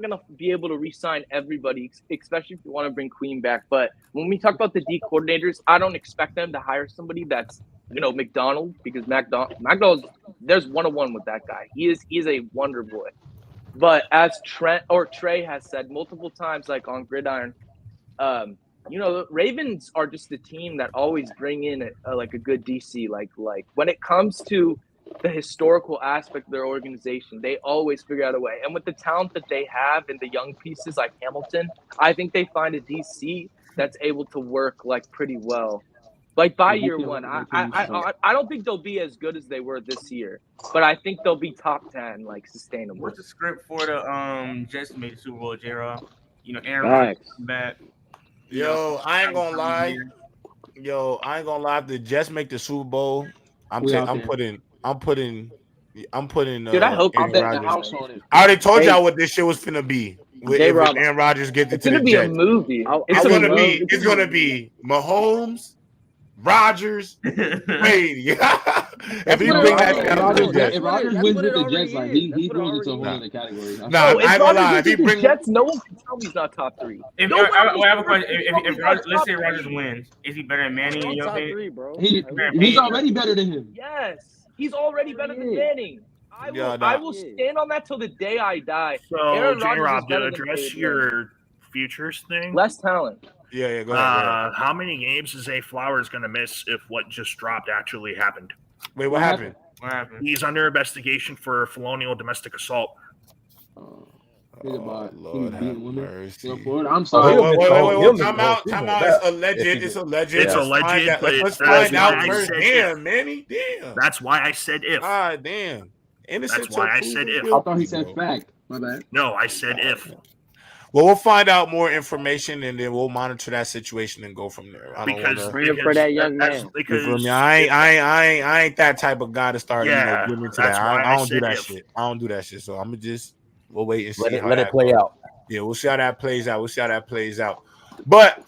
going to be able to re-sign everybody, especially if you want to bring Queen back. But when we talk about the D coordinators, I don't expect them to hire somebody that's McDonald, because McDonald's there's one-on-one with that guy. He is a wonder boy. But as Trey has said multiple times, like on Gridiron, the Ravens are just the team that always bring in a good DC. Like when it comes to the historical aspect of their organization, they always figure out a way. And with the talent that they have and the young pieces like Hamilton, I think they find a DC that's able to work pretty well. Like by year one, I don't think they'll be as good as they were this year, but I think they'll be top 10, sustainable. What's the script for the Jets to make the Super Bowl, J-Rob? Aaron Rodgers back. I ain't gonna lie. If the Jets make the Super Bowl, I'm putting. Dude, I hope Aaron Rodgers. I already told y'all what this shit was finna be. If Aaron Rodgers get to the Jets, it's gonna be a movie. It's gonna be Mahomes, Rodgers, Brady. If he bring if Rodgers wins with the Jets, he goes into a whole other category. I ain't gonna lie. If he brings Jets, no one can tell me he's not top 3. I have a question. If let's say Rodgers wins, is he better than Manning in your opinion? 3, bro. He's already better than him. Yes, he's already better than Manning. I will stand on that till the day I die. So, J-Rob, to address your futures thing, less talent. Yeah, go ahead. How many games is Zay Flowers going to miss if what just dropped actually happened? Wait, what happened? He's under investigation for felonial domestic assault. Lord have mercy. I'm sorry. Wait. Time out. It's alleged. It's alleged. It's alleged, but let's find out first. Damn, Manny. Damn. That's why I said if. Ah, damn. Innocent. That's why I said if. I thought he said fact. My bad. No, I said if. Well, we'll find out more information and then we'll monitor that situation and go from there. I don't Praying for that young man. Because I ain't that type of guy to start getting into that. I don't do that if. shit. I don't do that shit. So I'm gonna we'll wait and see. Let it play out. Yeah, we'll see how that plays out. But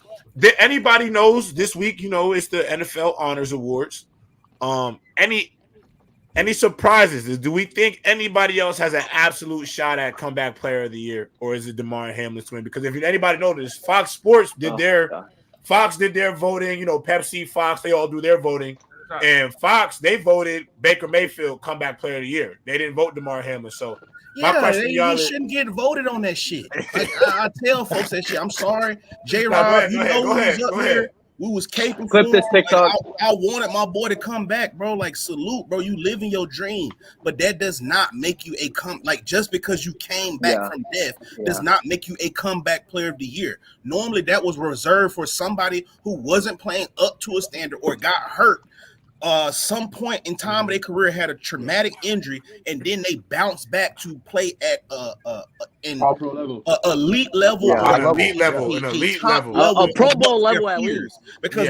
anybody knows this week, it's the NFL Honors Awards. Any surprises? Do we think anybody else has an absolute shot at comeback player of the year, or is it Damar Hamlin's win? Because if anybody noticed, Fox Sports did their voting. Pepsi, Fox, they all do their voting, and Fox they voted Baker Mayfield comeback player of the year. They didn't vote Damar Hamlin. So my question, y'all, shouldn't get voted on that shit. Like, I tell folks that shit. I'm sorry, J-Rod. Go ahead. We was caping. Clip this TikTok. I wanted my boy to come back, bro. Like, salute, bro. You living your dream, but that does not make you just because you came back from death does not make you a comeback player of the year. Normally, that was reserved for somebody who wasn't playing up to a standard or got hurt. Some point in time of their career had a traumatic injury, and then they bounced back to play at elite level, a Pro Bowl level at least. Because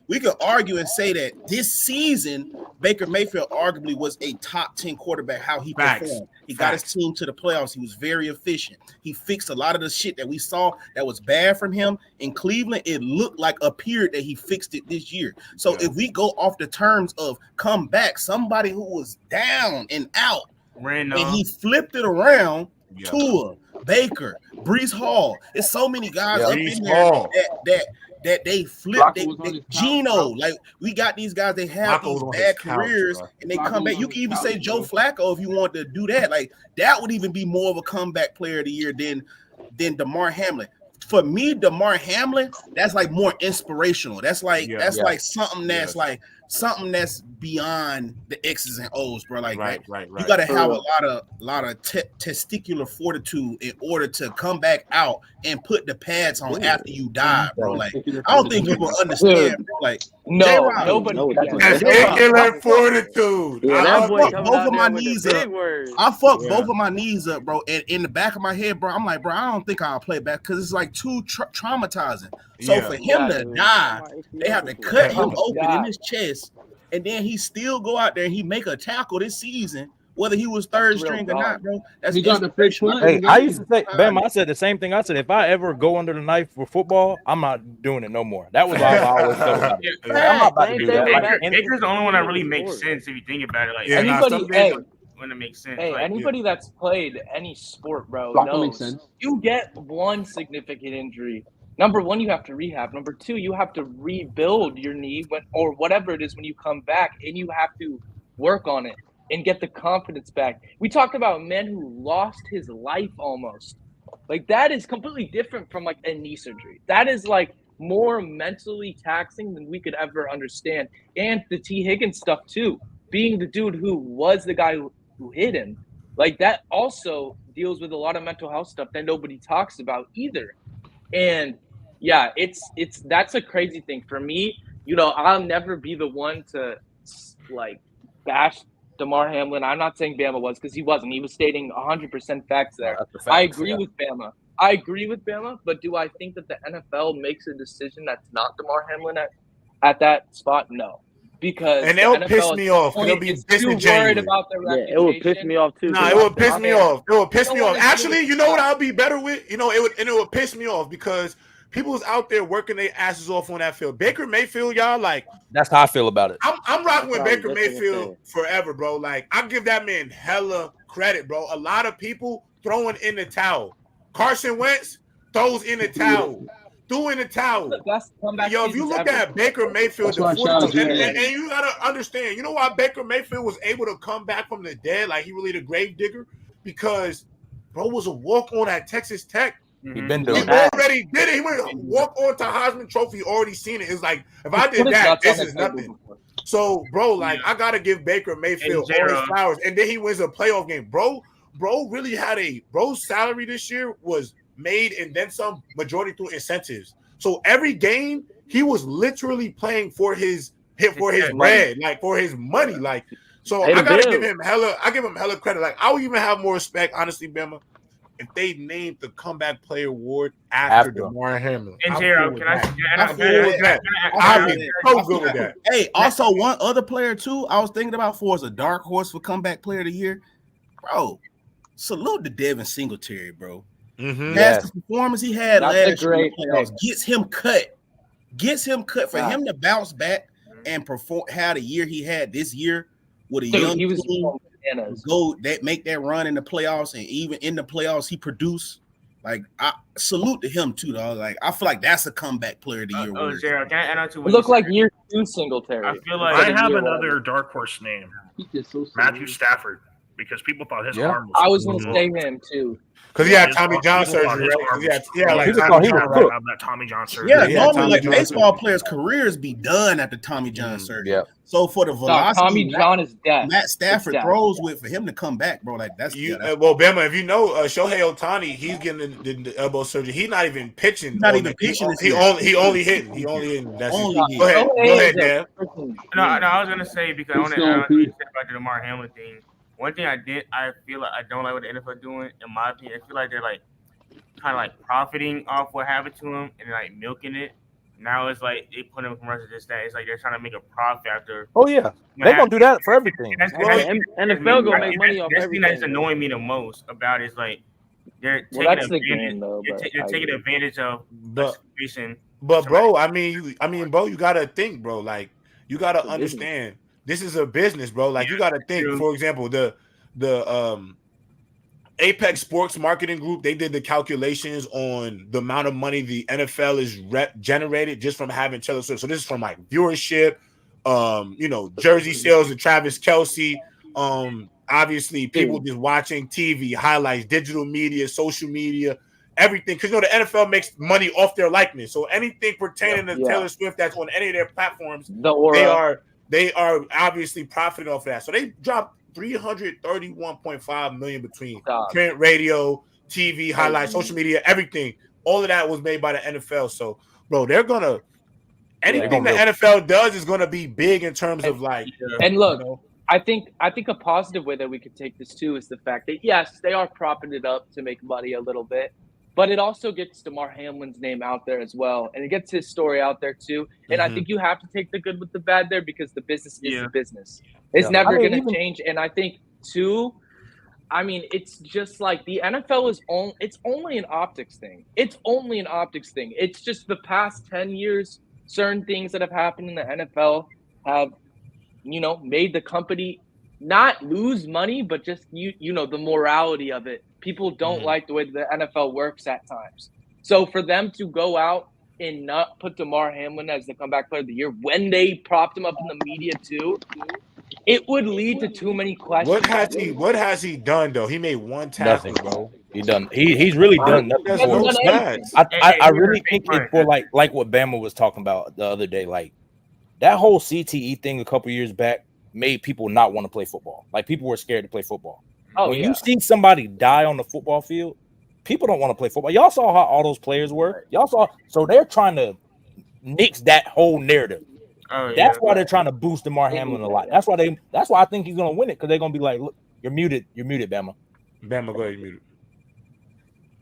we could argue and say that this season Baker Mayfield arguably was a top 10 quarterback. How he performed, he got his team to the playoffs. He was very efficient. He fixed a lot of the shit that we saw that was bad from him in Cleveland. It looked like appeared that he fixed it this year. So if we go off the terms of come back, somebody who was down and out, and he flipped it around. Tua, Baker, Breece Hall. It's so many guys up in there that they flipped. Geno, like we got these guys. They have these bad careers and they come back. You can even say Joe Flacco if you want to do that. Like that would even be more of a comeback player of the year than Damar Hamlin. For me, Damar Hamlin, that's like more inspirational. That's like something that's like something that's beyond the X's and O's, bro. Like, right. You got to have a lot of testicular fortitude in order to come back out and put the pads on after you die, bro. Like, I don't think people understand, bro. Like, nobody. Testicular fortitude. I fucked both of my knees up. Both of my knees up, bro. And in the back of my head, bro, I'm like, bro, I don't think I'll play back because it's like too traumatizing. So for him to die, they have to cut him open in his chest, and then he still go out there and he make a tackle this season, whether he was third string or not, bro. That's he got the first one. Hey, I used to say, Bam, I said the same thing. I said, if I ever go under the knife for football, I'm not doing it no more. That was all I always felt about it. I'm not about to do that. Baker's the only one that really makes sense if you think about it. Like when it makes sense. Hey, anybody that's played any sport, bro, knows you get one significant injury. Number one, you have to rehab. Number two, you have to rebuild your knee or whatever it is when you come back, and you have to work on it and get the confidence back. We talked about a man who lost his life almost. Like, that is completely different from, like, a knee surgery. That is, like, more mentally taxing than we could ever understand. And the T. Higgins stuff, too. Being the dude who was the guy who hit him. Like, that also deals with a lot of mental health stuff that nobody talks about either. And yeah, that's a crazy thing for me. I'll never be the one to like bash Damar Hamlin. I'm not saying Bama was, because he wasn't. He was stating 100% facts there. I agree with Bama. But do I think that the NFL makes a decision that's not Damar Hamlin at that spot? No. Because it'll piss me off. It'll be disingenuous. About their reputation. It would piss me off too. No, it would piss me off. It would piss me off. Actually, you know what I'll be better with? It would piss me off because people was out there working their asses off on that field. Baker Mayfield, y'all, like, that's how I feel about it. I'm rocking with Baker Mayfield forever, bro. Like, I give that man hella credit, bro. A lot of people throwing in the towel. Carson Wentz throws in the towel. Threw in the towel. Yo, if you look at Baker Mayfield, and you gotta understand, you know why Baker Mayfield was able to come back from the dead, like he really the grave digger? Because bro was a walk-on at Texas Tech. He been doing that. Already did it. He went walk on to Heisman Trophy. Already seen it. It's like, if I did that, this is nothing. So, bro, like, I gotta give Baker Mayfield all his flowers, and then he wins a playoff game, bro. bro's salary this year was made and then some, majority through incentives. So every game he was literally playing for his bread, like for his money, like. So I gotta give him hella credit. Like I would even have more respect, honestly, Bama, if they named the comeback player award after DeMar Hamlin. And Gerald, I'd be so good with that. Hey, also one other player too, I was thinking about for as a dark horse for comeback player of the year, bro. Salute to Devin Singletary, bro. Mm-hmm. That's the performance he had last year in the playoffs. Gets him cut for him to bounce back and perform. Had a year he had this year with a young team. Make that run in the playoffs, and even in the playoffs he produced. Like I salute to him too, dog. Like I feel like that's a comeback player of the year. Gerald, can I add on to what look like year 2 Singletary? I feel like I have another dark horse name, Matthew Stafford, because people thought his arm was. I was going to say him too. Because he had Tommy John surgery, right? Tommy John surgery. Yeah, normally like baseball players' careers be done at the Tommy John surgery. Yeah. So for the velocity, Tommy John is dead. Matt Stafford throws with for him to come back, bro. Like that's well, Bama. If you know Shohei Ohtani, he's getting the elbow surgery. He's not even pitching. Not even pitching. He only hitting. He only hitting. That's only. Go ahead, Dan. No, I was gonna say because I want to add on to what you said about the DeMar Hamlin thing. One thing I feel like I don't like what the NFL doing. In my opinion, I feel like they're like kind of like profiting off what happened to him and like milking it. Now it's like they put him commercial this that. It's like they're trying to make a profit after. Oh yeah, they're gonna do that for everything. NFL gonna make money off everything. That's annoying me the most about it is like they're taking advantage of the situation. But bro, I mean, bro, you gotta think, bro. Like you gotta understand. This is a business, bro. Like you got to think. For example, the Apex Sports Marketing Group, they did the calculations on the amount of money the NFL is generated just from having Taylor Swift. So this is from like viewership, jersey sales of Travis Kelce, obviously people just watching TV, highlights, digital media, social media, everything. Because the NFL makes money off their likeness. So anything pertaining to Taylor Swift that's on any of their platforms, they are obviously profiting off of that. So they dropped $331.5 million between print, radio, TV, highlights, social media, everything. All of that was made by the NFL. So, bro, they're gonna anything the NFL does is gonna be big in terms of like. And look, I think a positive way that we could take this too is the fact that yes, they are propping it up to make money a little bit. But it also gets DeMar Hamlin's name out there as well. And it gets his story out there too. And I think you have to take the good with the bad there because the business is the business. It's never going to change. And I think too, it's just like the NFL it's only an optics thing. It's only an optics thing. It's just the past 10 years, certain things that have happened in the NFL have, made the company not lose money, but just, the morality of it. People don't like the way the NFL works at times. So for them to go out and not put DeMar Hamlin as the comeback player of the year when they propped him up in the media too, it would lead to too many questions. What has he done though? He made one tackle, bro. He's really done nothing. I really think it's for like what Bama was talking about the other day. Like that whole CTE thing a couple years back made people not want to play football. Like people were scared to play football. When you see somebody die on the football field, people don't want to play football. Y'all saw how all those players were. So they're trying to nix that whole narrative. That's why they're trying to boost DeMar Hamlin a lot. That's why I think he's gonna win it because they're gonna be like, look, you're muted, Bama. Bama, go ahead, you're muted.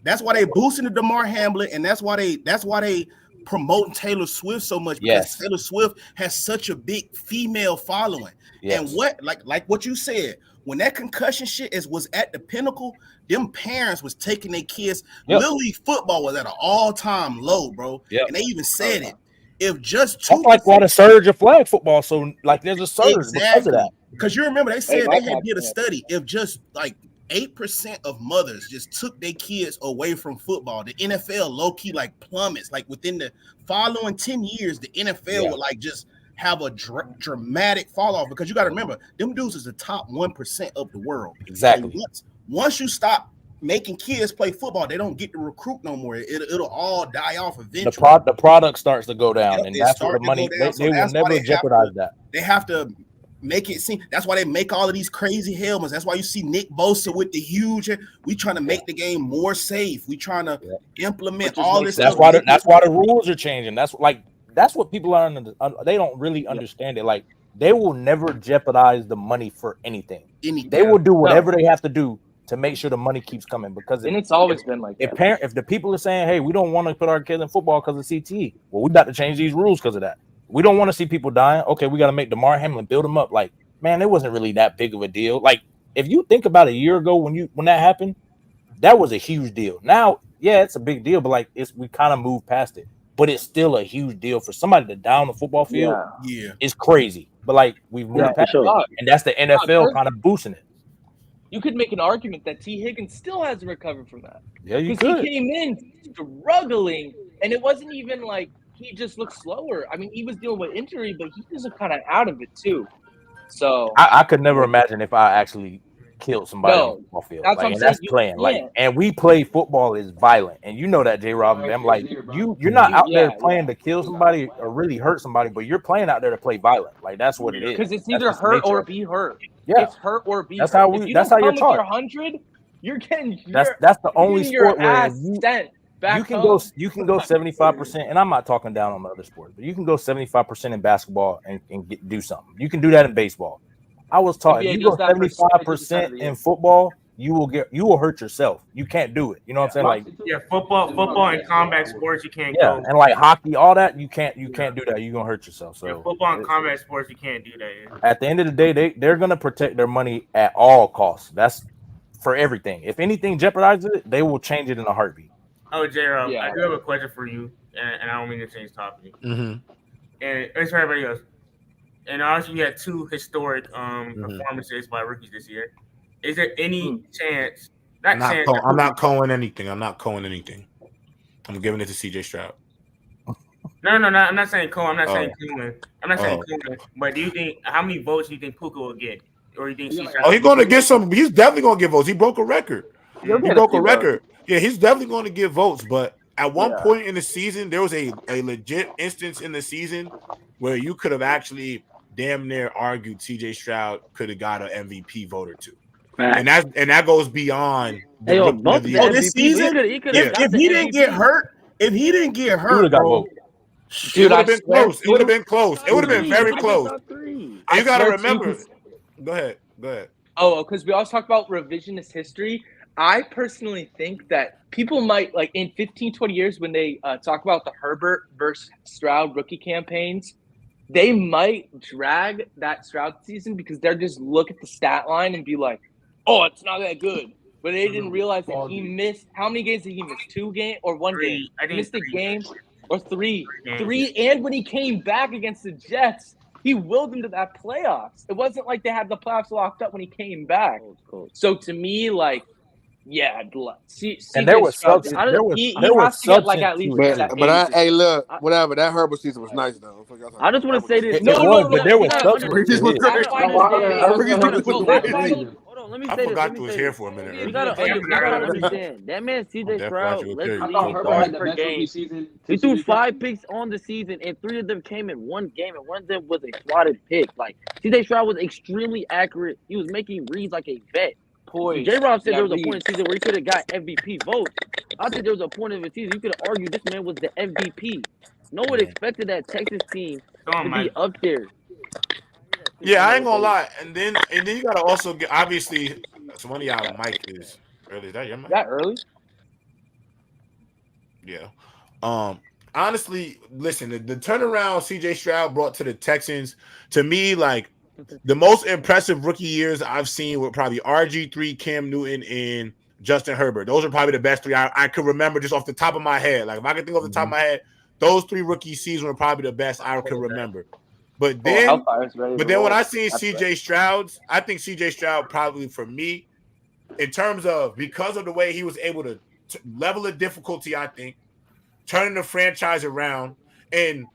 That's why they boosting the DeMar Hamlin, and that's why they promoting Taylor Swift so much because Taylor Swift has such a big female following. And what like what you said. When that concussion shit was at the pinnacle, them parents was taking their kids. Little League football was at an all-time low, bro. And they even said it. If just 2%, that's like why the surge of flag football. So like there's a surge because of that. Because you remember they said they had did a study. If just like 8% of mothers just took their kids away from football, the NFL low-key like plummets. Like within the following 10 years, the NFL would like just have a dramatic fall off because you got to remember them dudes is the top 1% of the world. Exactly. Once you stop making kids play football, they don't get to recruit no more. It'll all die off eventually. The product starts to go down, and that's where the money. They will never jeopardize that. They have to make it seem. That's why they make all of these crazy helmets. That's why you see Nick Bosa with the huge. We trying to make the game more safe. We trying to implement all this. That's why the rules are changing. That's what people are. They don't really understand it. Like they will never jeopardize the money for anything. They will do whatever they have to do to make sure the money keeps coming. Because it's always been like that. If the people are saying, "Hey, we don't want to put our kids in football because of CTE," well, we got to change these rules because of that. We don't want to see people dying. Okay, we got to make DeMar Hamlin build them up. Like, man, it wasn't really that big of a deal. Like, if you think about a year ago when that happened, that was a huge deal. Now, yeah, it's a big deal, but like we kind of moved past it. But it's still a huge deal for somebody to die on the football field. Yeah, it's crazy. But like we've moved past it, and that's the NFL kind of boosting it. You could make an argument that T. Higgins still hasn't recovered from that. Yeah, you could. He came in struggling, and it wasn't even like he just looked slower. I mean, he was dealing with injury, but he was kind of out of it too. So I could never imagine if I actually killed somebody on the football field. That's playing. And we play football is violent, and you know that, J-Rob. I'm like, you're not out there playing to kill somebody or really hurt somebody, but you're playing out there to play violent. Like that's what it is. Because it's either hurt or be hurt. Yeah, it's hurt or be. That's hurt. how we. That's how you're taught. 100, you're getting. That's the only sport where you can go 75%, and I'm not talking down on the other sport, but you can go 75% in basketball and do something. You can do that in baseball. I was taught if you go 75% in football, you will hurt yourself. You can't do it. You know what I'm saying? Like football and combat sports, you can't go. And like hockey, all that, you can't do that. You're gonna hurt yourself. So football and combat sports, you can't do that. Yeah. At the end of the day, they're gonna protect their money at all costs. That's for everything. If anything jeopardizes it, they will change it in a heartbeat. Oh, J-Rob, I do have a question for you, and I don't mean to change topic. Mm-hmm. And it's for everybody else. And obviously, you had two historic performances by rookies this year. Is there any chance? I'm not calling anything. I'm giving it to CJ Stroud. No. I'm not saying Cole. I'm not saying Cleveland. I'm not saying Cleveland. But do you think how many votes do you think Puka will get? Or you think he's going to get some? He's definitely going to get votes. He broke a record. He broke a record. Yeah, he's definitely going to get votes. But at one point in the season, there was a legit instance in the season where you could have actually damn near argued CJ Stroud could have got an MVP vote or two. And that goes beyond this season. If he didn't get hurt, he would have got voted. Dude, it would have been close. It would have been close. It would have been very close. You got to remember. Go ahead. Oh, because we always talk about revisionist history. I personally think that people might, like in 15, 20 years when they talk about the Herbert versus Stroud rookie campaigns, they might drag that Stroud season because they're just look at the stat line and be like, oh, it's not that good. But they didn't realize that he missed – how many games did he miss? 2 games or 1 game? He missed a game or 3. 3, and when he came back against the Jets, he willed them to that playoffs. It wasn't like they had the playoffs locked up when he came back. So to me, like, yeah, and there was substance. He has to get like at least. But hey, look, whatever. That Herbert season was nice though. I just want to say this. But there was substance. Let me I forgot he was here for a minute. You gotta understand that man CJ Stroud led the league per game. He threw 5 picks on the season, and 3 of them came in 1 game, and 1 of them was a swatted pick. Like CJ Stroud was extremely accurate. He was making reads like a vet. J-Rob said there was a point in the season where he could have got MVP votes. I said there was a point in the season you could have argued this man was the MVP. No one expected that Texas team to be up there. Yeah, I ain't gonna lie. And then you gotta also get obviously somebody y'all mic is early. Is that your mic? That early? Yeah. Honestly, listen, the turnaround CJ Stroud brought to the Texans, to me, like the most impressive rookie years I've seen were probably RG3, Cam Newton, and Justin Herbert. Those are probably the best 3 I could remember just off the top of my head. Like if I could think off the top of my head, those 3 rookie seasons were probably the best I could remember. But then when I seen CJ Stroud's, I think CJ Stroud probably for me, in terms of because of the way he was able to level of difficulty, I think, turning the franchise around. And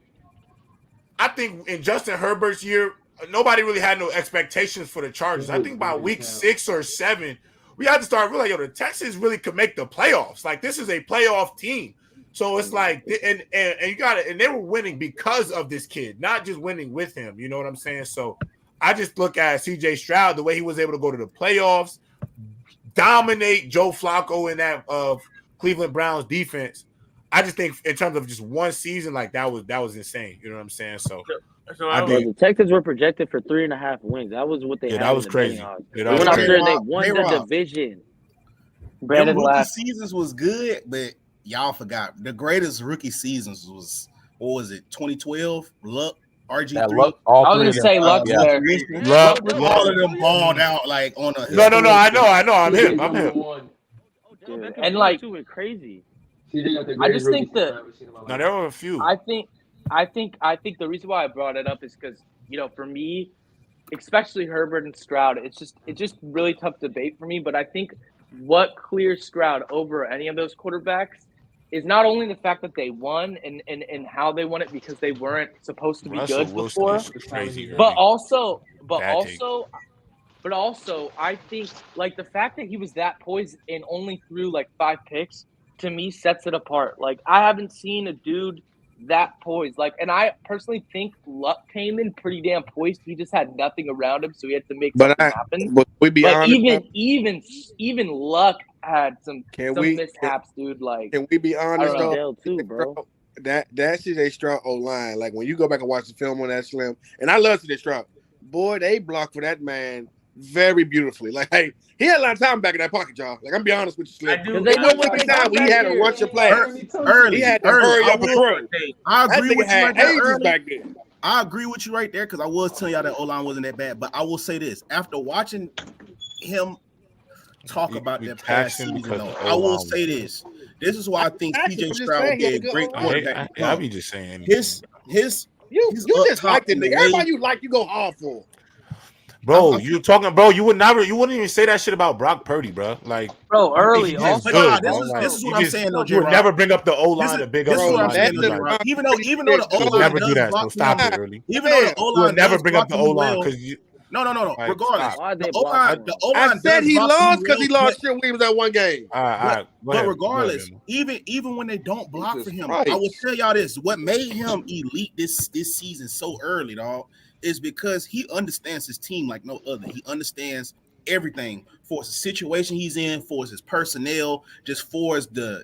I think in Justin Herbert's year, nobody really had no expectations for the Chargers. I think by week 6 or 7, we had to start realizing, the Texans really could make the playoffs. Like this is a playoff team. So it's like, and you got it, and they were winning because of this kid, not just winning with him. You know what I'm saying? So I just look at CJ Stroud, the way he was able to go to the playoffs, dominate Joe Flacco in that Cleveland Browns defense. I just think in terms of just one season, like that was insane. You know what I'm saying? So the Texans were projected for 3.5 wins. That was what they had. That was crazy. They went out there and they won the division. Brandon rookie seasons was good, but y'all forgot the greatest rookie seasons was, what was it, 2012? Luck, RG3. I was gonna say Luck there. Luck, all of them balled out like on a. No, I know. I'm him. And like, crazy. I just think there were a few. I think the reason why I brought it up is because, you know, for me, especially Herbert and Stroud, it's just really tough debate for me. But I think what clears Stroud over any of those quarterbacks is not only the fact that they won and how they won it because they weren't supposed to be Russell good Wilson before, is crazy, but also I think like the fact that he was that poised and only threw like 5 picks to me sets it apart. Like I haven't seen a dude that poised. Like, and I personally think Luck came in pretty damn poised. He just had nothing around him, so he had to make something happen. But we be but honest, even Luck had some mishaps, dude. Like, can we be honest though? Too, bro. That CJ Stroud O-line, like when you go back and watch the film on that Slim, and I love CJ Stroud. Boy, they blocked for that man very beautifully. Like, hey, he had a lot of time back in that pocket, y'all. Like, I'm be honest with you, Slim. They know what time he had to rush your play. Early, he had to hurry up and throw. I agree with you right there. Back then. I agree with you right there because I was telling y'all that O-line wasn't that bad. But I will say this: after watching him talk about that past season, though, I will say this: this is why I think CJ Stroud would be a great quarterback. I'll be just saying his. You just like the nigga. Everybody you like, you go hard for. Bro, you talking, bro? You wouldn't even say that shit about Brock Purdy, bro. Like, bro, early. Also, this is what I'm saying. You would never bring up the O line to big up the line. Even though the O line never do that. So stop it early. Even though the O line would never bring up the O line because you. No. Like, regardless, the O-line. I said he lost because he lost Trent Williams that one game. But regardless, even when they don't block for him, I will tell y'all this: what made him elite this season so early, dog, is because he understands his team like no other. He understands everything for the situation he's in, for his personnel, just for the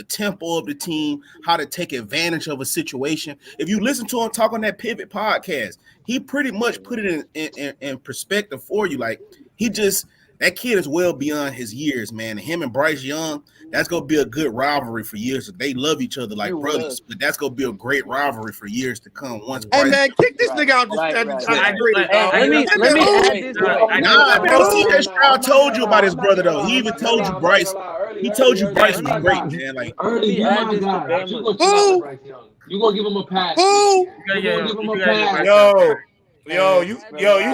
tempo of the team, how to take advantage of a situation. If you listen to him talk on that Pivot podcast, he pretty much put it in perspective for you. Like that kid is well beyond his years, man. And him and Bryce Young, that's gonna be a good rivalry for years. They love each other like brothers, but that's gonna be a great rivalry for years to come. Once Bryce, man, kick this nigga out. Let me add this. CJ Stroud told you about his brother though. He even told you Bryce. He told you Bryce was great, man. Like, you gonna give him a pass? Who? Yo, you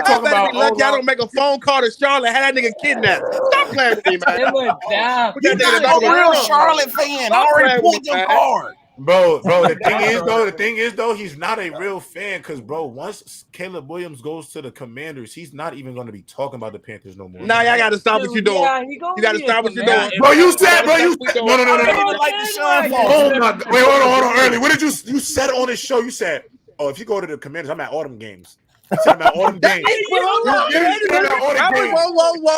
talking about? Y'all don't make a phone call to Charlotte. Had that nigga kidnapped. Stop playing with me, man. It went down. You're not a real Charlotte fan. I already pulled your card. Bro, the thing is though, he's not a real fan because, bro, once Caleb Williams goes to the Commanders, he's not even going to be talking about the Panthers no more. Nah, y'all got to stop what you're doing. You got to stop what you're doing. Bro, you said, no. Like the Sean Paul. Oh my God. Wait, hold on, early. What did you said on this show? You said, oh, if you go to the Commanders, I'm at Autumn games. You said I'm at Autumn games. Whoa.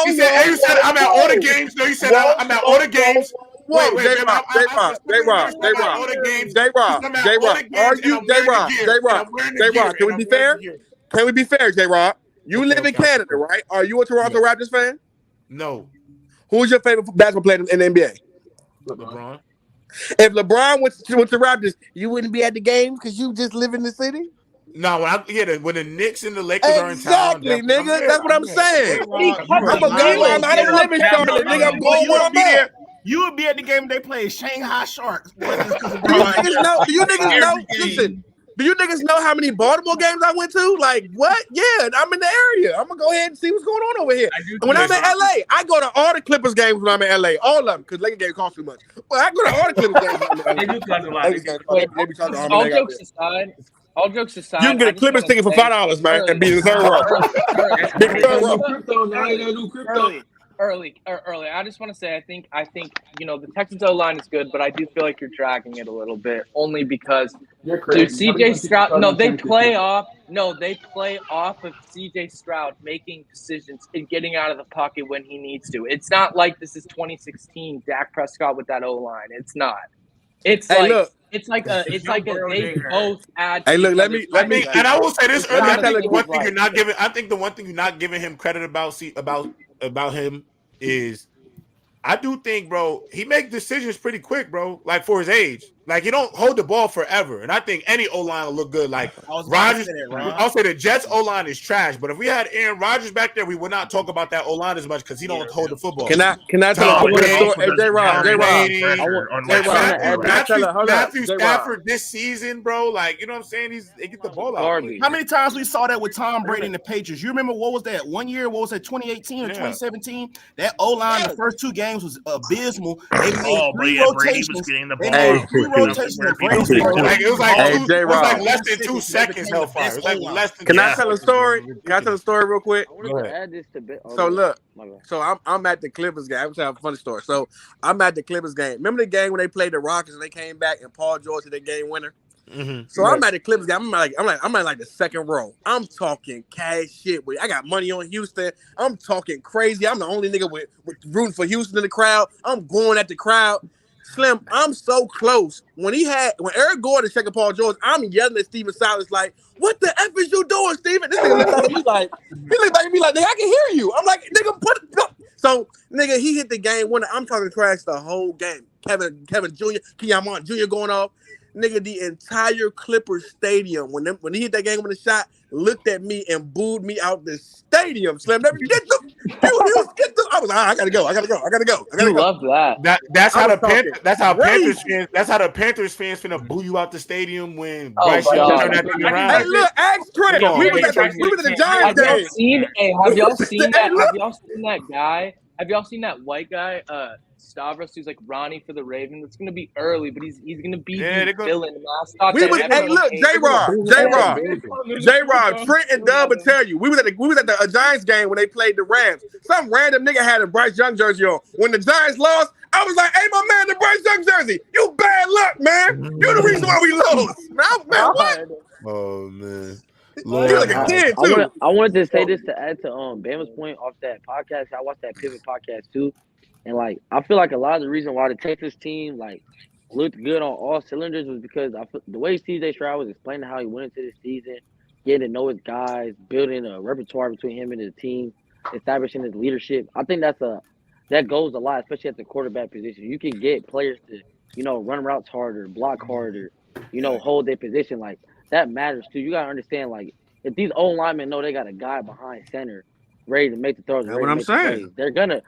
He said, you said I'm at all the games. No, you said I'm at all the games. Wait, J-Rock. Can we be fair? Can we be fair, J-Rock? You live in Canada, right? Are you a Toronto Raptors fan? No. Who's your favorite basketball player in the NBA? LeBron. If LeBron went to Raptors, you wouldn't be at the games because you just live in the city? No, when the Knicks and the Lakers are in town. Exactly, nigga. That's what I'm saying. I'm a go where I don't live in Charlotte, nigga. I'm going where I'm at. You would be at the game they play Shanghai Sharks. Do you niggas know how many Baltimore games I went to? Like, what? Yeah, I'm in the area. I'm going to go ahead and see what's going on over here. When I'm in L.A., I go to all the Clippers games when I'm in L.A. All of them, because Lakers games cost too much. But I go to all the Clippers games. They do cost a lot. All jokes aside, you can get a Clippers ticket for $5, man, and be in the third row. Crypto, now you gotta do crypto. early. I just want to say I think the Texans O-line is good, but I do feel like you're dragging it a little bit only because dude, CJ Stroud. No, they play off of CJ Stroud making decisions and getting out of the pocket when he needs to. It's not like this is 2016 Dak Prescott with that O-line. It's not. It's Hey, like look. it's like they both add. Hey, look, let I me. think, and I will say this It's earlier. not I think a the one good thing you're right. not giving. I think the one thing you're not giving him credit about him is, I do think, bro, he makes decisions pretty quick, bro. Like for his age, like he don't hold the ball forever. And I think any O line will look good. Like Rodgers, I'll say the Jets O line is trash. But if we had Aaron Rodgers back there, we would not talk about that O line as much because he don't hold the football. Can I tell a quick story? Hey, Matthew Stafford this season, bro. Like, you know what I'm saying? They get the ball out. How many times we saw that with Tom Brady and the Patriots? You remember what was that 1 year? What was that, 2018 or 2017? That O line, the first 2 games was abysmal. They made 3 rotations. They made 3 rotations. It was like less than 2 seconds. Hellfire. It was like less than. Can I tell a story? Can I tell a story real quick? Add this to So look, so I'm at the Clippers game. I'm telling a funny story. So I'm at the Clippers game. Remember the game when they played the Rockets and they came back and Paul George hit their game winner? So I'm at the Clippers game. I'm like the second row. I'm talking cash shit. I got money on Houston. I'm talking crazy. I'm the only nigga with rooting for Houston in the crowd. I'm going at the crowd. Slim, I'm so close. When Eric Gordon checking Paul George, I'm yelling at Steven Silas like, "What the F is you doing, Steven?" This nigga looks at me like, nigga, I can hear you. I'm like, nigga, put it up. So, nigga, he hit the game winner. I'm talking trash the whole game. Kevin Jr., Kiyamon Jr. going off. Nigga, the entire Clippers stadium, when he hit that game with a shot, looked at me and booed me out the stadium. Slim, get the. I was like, I gotta go. You love that. That's how the Panthers fans finna boo you out the stadium when Bryce Young turned that thing around. Hey, look, ask Trent. We was at the Giants game. Have y'all seen that guy? Have y'all seen that white guy, Stavros, who's like Ronnie for the Ravens? It's gonna be early, but he's gonna be the villain mascot. J-Rod, Trent and Dub will tell you. We was at the Giants game when they played the Rams. Some random nigga had a Bryce Young jersey on. When the Giants lost, I was like, "Hey, my man, the Bryce Young jersey. You bad luck, man. You're the reason why we lost." Man, what? Oh man. You're like a kid too. I wanted to say this to add to Bama's point off that podcast. I watched that Pivot podcast too, and like I feel like a lot of the reason why the Texas team like looked good on all cylinders was because the way CJ Stroud was explaining how he went into this season, getting to know his guys, building a repertoire between him and his team, establishing his leadership. I think that goes a lot, especially at the quarterback position. You can get players to run routes harder, block harder, hold their position like. That matters too. You gotta understand, like, if these old linemen know they got a guy behind center ready to make the throws, that's what I'm saying. They're gonna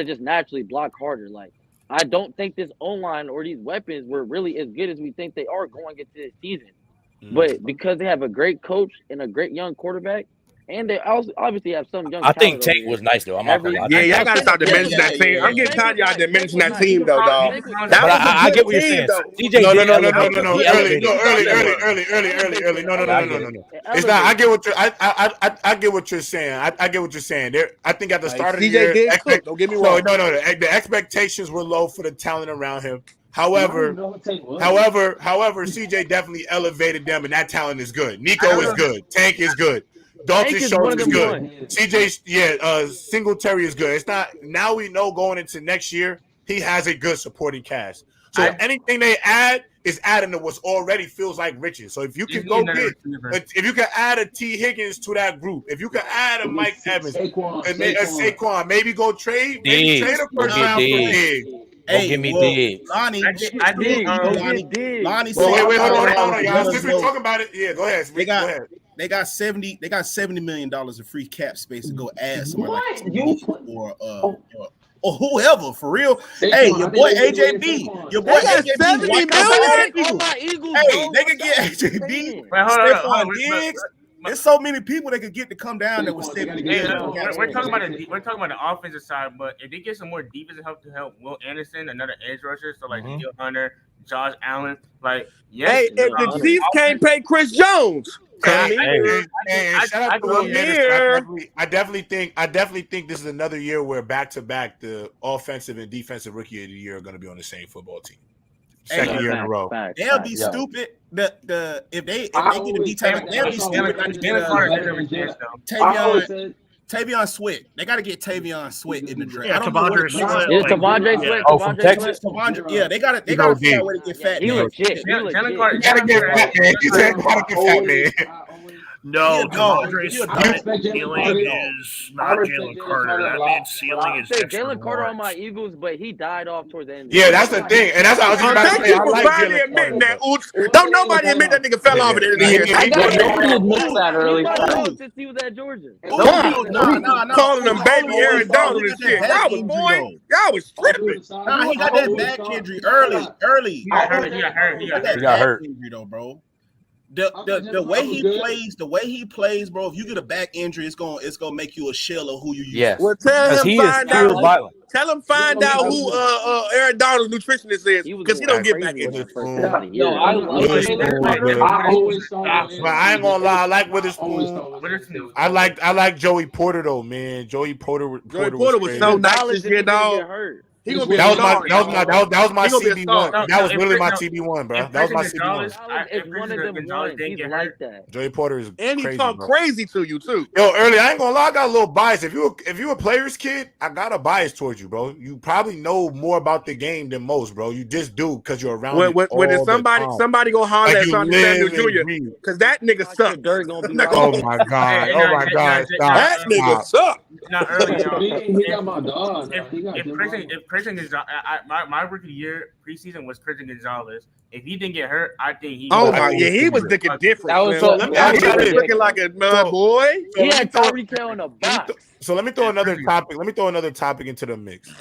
just naturally block harder. Like, I don't think this O-line or these weapons were really as good as we think they are going into this season. But because they have a great coach and a great young quarterback, and they also obviously have some young. I think Tank was nice though. I'm not gonna lie. Yeah, y'all gotta start diminishing that team. I'm getting tired of y'all diminishing that team though, dog. But I get what you're saying. CJ, no. Early. No. It's not. I get what you're saying. I get what you're saying. I think at the start of the year, don't get me wrong. No. The expectations were low for the talent around him. However, CJ definitely elevated them, and that talent is good. Nico is good. Tank is good. Dalton Schultz is good. CJ, Singletary is good. It's not. Now we know going into next year, he has a good supporting cast. So anything they add is adding to what's already feels like riches. So if you can if you can add a T. Higgins to that group, if you can add a Mike Evans, a Saquon, maybe go trade a first round for Diggs. Hey, give me Diggs. Lonnie, Lonnie said, wait, hold on, y'all. Since we're talking about it, go ahead. They got $70 million of free cap space to go add somebody like or whoever for real. Hey, your boy AJB. Your boy AJB. $70 million. Hey, they can get AJB. Stephon Diggs. There's so many people they could get to come down that would step. We're talking about the offensive side, but if they get some more defensive help to help Will Anderson, another edge rusher, so like Daniel Hunter, Josh Allen, like hey, if the Chiefs can't pay Chris Jones, I definitely think this is another year where back to back the offensive and defensive rookie of the year are going to be on the same football team. Second year in a row. They'll be stupid. If they get a detail, they'll be stupid not to get Tavion Swift. They got to get Tavion Swift in the draft. Yeah, T'Vondre Sweat. It's T'Vondre Sweat. Oh, from Texas. Yeah, they got to figure out a way to get fat. He legit. You got to get fat, man. You got to get fat, man. No, T'Vondre Sweat's ceiling is not Jalen Carter. That man's ceiling is Jalen Carter on my Eagles, but he died off towards the end. Yeah, that's the thing, and that's how I was about to say. I like Jalen Carter. Don't nobody admit that nigga fell off at the end of the year. Nobody admits that early. Since he was at Georgia. No. Calling them baby Aaron Donald and shit. Y'all was tripping. Nah, he got that back injury early. He got hurt. He got hurt. Injury though, bro. The way he plays, bro. If you get a back injury, it's gonna make you a shell of who you use. Yes. Well, tell him find out who Aaron Donald's nutritionist is, because he don't get back injuries. Yo, I always but I ain't gonna lie, I like Witherspoon. I like Joey Porter though, man. Joey Porter was so nice this year, dog. That was my CB1. That was literally my CB1, bro. That was my CB1. It's one of them ones. He's like that. Joey Porter is and he crazy, talk crazy to you too. Yo, early, I ain't gonna lie, I got a little bias. If you a player's kid, I got a bias towards you, bro. You probably know more about the game than most, bro. You just do because you're around. When somebody go holler at Sonny Samuel Jr. because that nigga sucks. Oh my god, that nigga sucks. Not early. He got my dog. If Christian Gonzalez, my rookie year preseason was Christian Gonzalez. If he didn't get hurt, I think he. Oh my, yeah, he was looking different. That was looking like a boy. He had Tyreek Hill in a box. So let me throw another topic into the mix.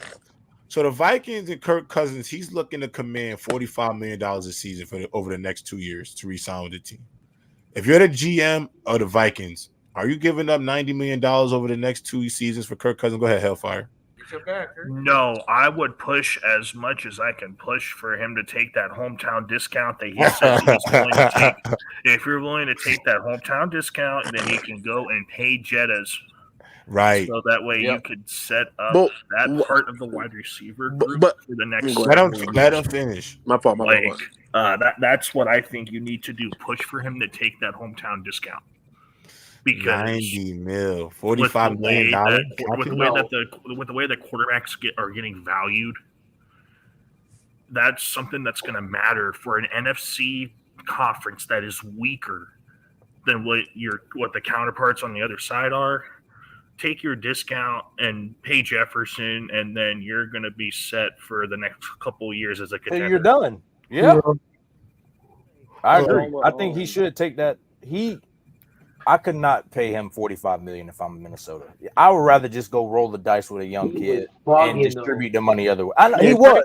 So the Vikings and Kirk Cousins, he's looking to command $45 million a season over the next 2 years to re-sign with the team. If you're the GM of the Vikings, are you giving up $90 million over the next 2 seasons for Kirk Cousins? Go ahead, Hellfire. No, I would push as much as I can push for him to take that hometown discount that he said he was willing to take. If you're willing to take that hometown discount, then you can go and pay Jettas. Right. So that way you could set up that part of the wide receiver group for the next. Let him finish. My fault. That's what I think you need to do. Push for him to take that hometown discount. Because $90 million, $45 million. With the way that quarterbacks are getting valued, that's something that's going to matter for an NFC conference that is weaker than what the counterparts on the other side are. Take your discount and pay Jefferson, and then you're going to be set for the next couple of years as a contender. And you're done. Yeah. I agree. I think he should take that. I could not pay him $45 million if I'm in Minnesota. I would rather just go roll the dice with a young kid and distribute the money other way. I know he was,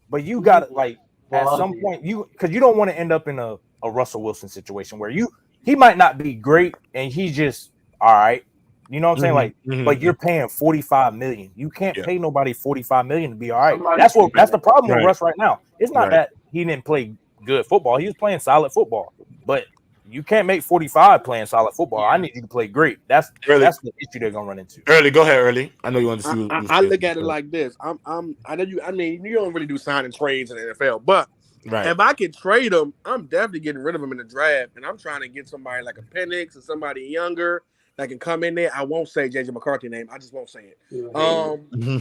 but you got to at some point because you don't want to end up in a Russell Wilson situation where he might not be great and he's just all right. You know what I'm saying? But you're paying $45 million. You can't pay nobody $45 million to be all right. That's the problem with Russ right now. It's not that he didn't play good football. He was playing solid football, but you can't make 45 playing solid football. I need you to play great. That's the issue they're gonna run into. Early, go ahead, Early. I know you want to see. I look at it like this. I know you. I mean, you don't really do signing trades in the NFL, but if I can trade them, I'm definitely getting rid of them in the draft, and I'm trying to get somebody like a Penix or somebody younger that can come in there. I won't say JJ McCarthy name. I just won't say it.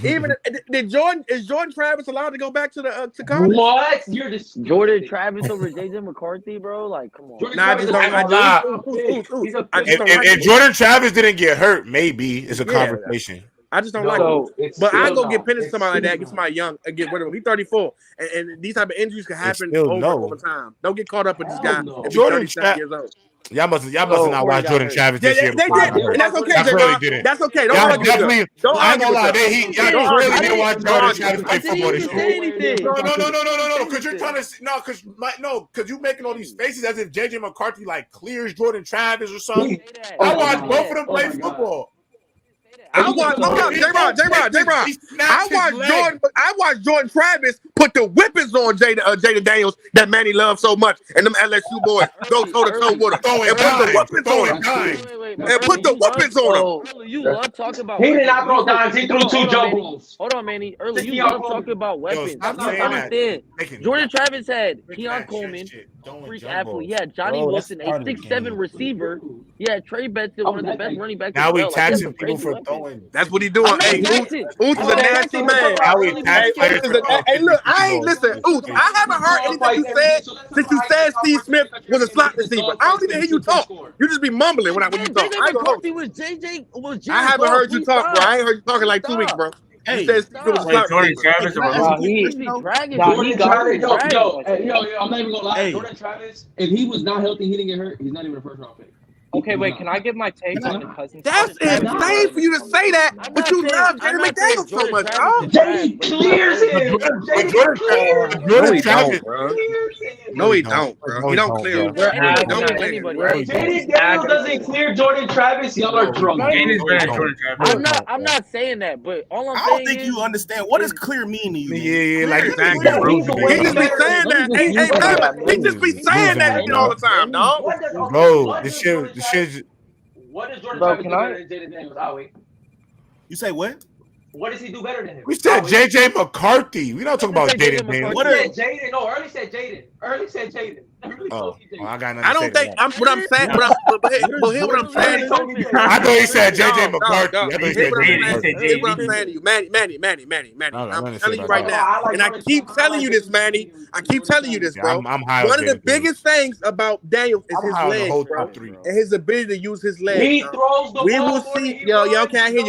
Even is Jordan Travis allowed to go back to college? What? You're just Jordan Travis over JJ McCarthy, bro? Like, come on. If Jordan Travis didn't get hurt, maybe it's a conversation. I just don't like it. But I go get Penix somebody like that, get somebody young, and get rid of him. He's 34, and these type of injuries can happen over time. Don't get caught up with this guy. Jordan Travis. Y'all must not watch Jordan Travis this year. They did, and that's okay. Y'all really didn't. That's okay. Y'all Don't argue with definitely. them. Don't I ain't argue gonna with lie. them. Y'all really didn't watch Jordan Travis play football this year. No. Because you're trying to because you making all these faces as if JJ McCarthy like clears Jordan Travis or something. I watched both of them play football. I watched Jordan Travis put the whippings on Jayden Daniels that Manny loves so much, and them LSU boys go toe to toe with him and put the whippings on him. And put the whippings on him. You love talking about. He did not throw dimes. He threw 2 jumbles. Hold on, Manny. Early, you love talking about weapons. Stop saying that. Jordan Travis had Keon Coleman, freak athlete. He had Johnny Wilson, a 6'7" receiver. He had Trey Benson, one of the best running backs. Now we taxing people for throwing. That's what he doing. Hey, Oots is a nasty man. Hey, look, I ain't listen. Oots, I haven't heard anything you said since you said Steve Smith was a slot receiver. I don't even hear you talk. You just be mumbling when you talk. I haven't heard you talk, bro. I ain't heard you talking like 2 weeks, bro. Hey, Jordan Travis. Yo, I'm not even gonna lie. Jordan Travis, if he was not healthy, he didn't get hurt. He's not even a first round pick. Okay, wait. Can I give my take on the Cousins? That's insane for you to say that, but you love Jayden McDaniels so much, dog. Jayden clears him. Jordan Travis, bro. No, he don't, bro. He don't clear him. Jayden Daniels doesn't clear Jordan Travis. Y'all are drunk. I'm not saying that, but all I'm saying is I don't think you understand what does clear mean to you. Yeah, like he just be saying that. He just be saying that shit all the time, dog. Bro, this shit. What does Jordan Travis do better than Jayden Daniels? You say what? What does he do better than him? We said JJ McCarthy. We don't talk about Jayden Daniels. What is Jayden? No, Early said Jayden. I got nothing. I don't think what I'm saying. But hear what I'm saying. I thought he said JJ McCarthy. Here's what I'm saying to you, Manny. I'm telling you right now, and I keep telling you this, Manny. I keep telling you this, bro. I'm high. One of the biggest things about Daniels is his legs, bro, and his ability to use his legs. He throws the we ball. will see. Yo, okay, I hear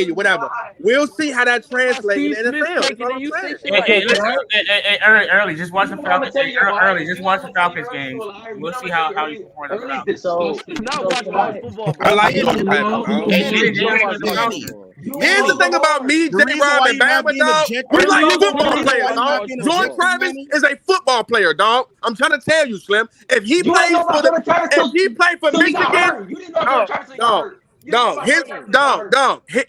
you. Whatever. We'll see how that translates in the NFL. Hey, early. Just watch the Falcons. Just watch the Falcons game. We'll see how he performs. So not watching football. I like it. Here's the thing about me, J-Rob, and Bama, dog. We like football players, dog. Jordan Travis is a football player, dog. I'm trying to tell you, Slim. If he plays for Michigan,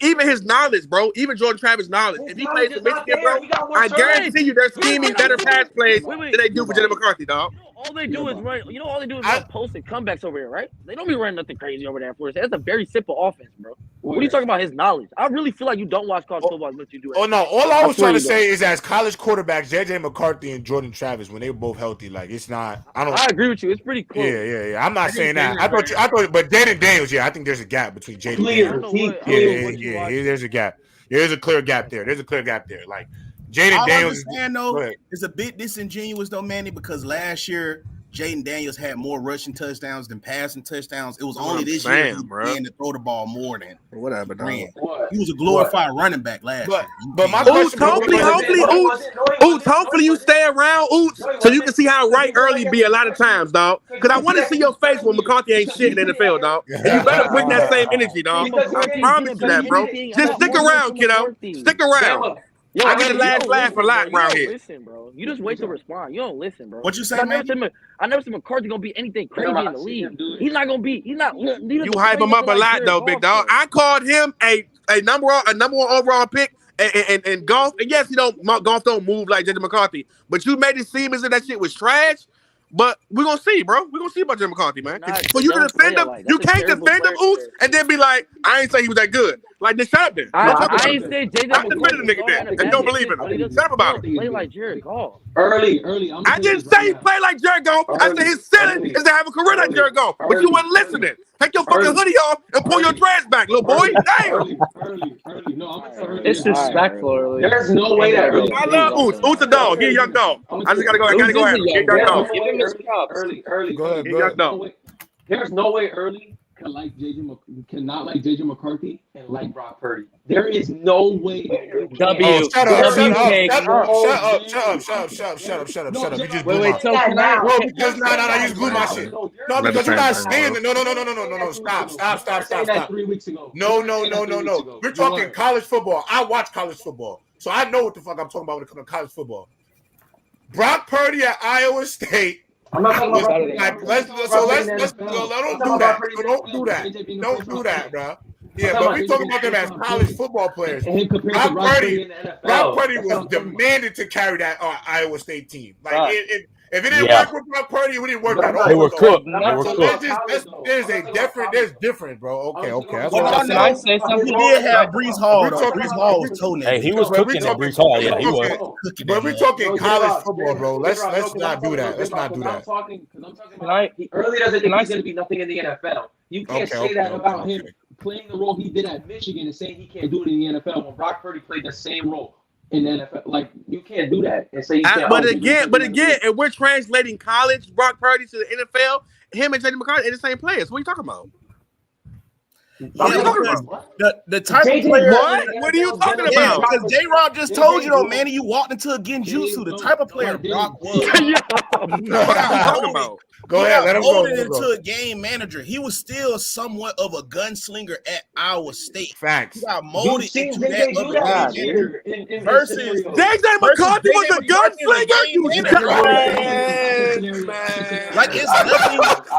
even his knowledge, bro. Even Jordan Travis' knowledge. If he plays for Michigan, bro, I guarantee you they're scheming better pass plays than they do for JJ McCarthy, dog. All they do is run. You know, all they do is run post and comebacks over here, right? They don't be running nothing crazy over there. For us, that's a very simple offense, bro. What are you talking about? His knowledge. I really feel like you don't watch college football as much as you do. Oh no! All I was trying to say is, as college quarterbacks, JJ McCarthy and Jordan Travis, when they were both healthy, like it's not. I agree with you. It's pretty close. Yeah. I'm not saying that. I thought, but Jayden Daniels, I think there's a gap between Jayden Daniels. Yeah. There's a gap. There's a clear gap there. Like Jayden Daniels. It's a bit disingenuous though, Manny, because last year Jayden Daniels had more rushing touchdowns than passing touchdowns. It was only this year he began to throw the ball more than whatever. He was a glorified running back last year. But my question, hopefully you stay around, Oots, so you can see how right early be a lot of times, dog. Because I want to see your face when McCarthy ain't shit in the NFL, dog. And you better bring that same energy, dog. I promise you that, bro. Just stick around, kiddo. Stick around. Yo, I get the last laugh a lot around here. Listen, bro. You just wait to respond. You don't listen, bro. What you say, man? I never seen McCarthy gonna be anything crazy in the league. He's not gonna be. You hype him up a lot, though, big dog. I called him a number one overall pick in golf. And yes, golf don't move like JJ McCarthy, but you made it seem as if that shit was trash. But we're going to see, bro. We're going to see about JJ McCarthy, man. For you to defend him, you can't defend him, Oots, and then be like, I ain't say he was that good. Like, this shot then. I ain't say JJ I defended the nigga then. And don't believe him. Shut up about it. Play like Jared Goff. Early. I didn't say he played like Jared Goff. I said his ceiling is to have a career like Jared Goff. But you weren't listening. Take your fucking hoodie off and pull your dreads back, little boy. Damn. Early. No, it's disrespectful, early. There's no way that early. I love Oots. Oots a dog. He's a young dog. I just gotta go at him. He's a young dog. Early. Go ahead. There's no way early can not like JJ McCarthy and like Brock Purdy. There is no way. Shut up! We just Wait. So can I? Bro, because I just blew my shit. No, because you're not standing. No. Stop. 3 weeks ago. No. We're talking college football. I watch college football, so I know what the fuck I'm talking about when it comes to college football. Brock Purdy at Iowa State. I'm not talking about Let's don't do that, bro. Yeah, but we're talking about them as college football players. Brock Purdy was demanded to carry that Iowa State team. Like if it didn't work with Brock Purdy, it didn't work at all. They were cooked. There's different, bro. Okay. That's Can I say something? We did have Brees Hall. Brees Hall was toe Hey, he was cooking at Brees Hall. Yeah, he was. But we're talking college football, bro. Let's not do that. Let's not do that. He early doesn't think he's going to be nothing in the NFL. You can't say that about him playing the role he did at Michigan and saying he can't do it in the NFL when Brock Purdy played the same role in the NFL. Like, you can't do that and say you can't. But again, if we're translating college Brock Purdy to the NFL, him and Jayden McCarthy are the same players. What are you talking about? The type of player. What are you talking about? Because J-Rob just told you, though, Manny, you walked into a genjutsu. The type of player Brock was. What are you talking about? Go ahead, let him go. Into a game manager. He was still somewhat of a gunslinger at Iowa State. Facts. He got molded into that of a game manager. Versus JJ McCarthy was a gunslinger. Like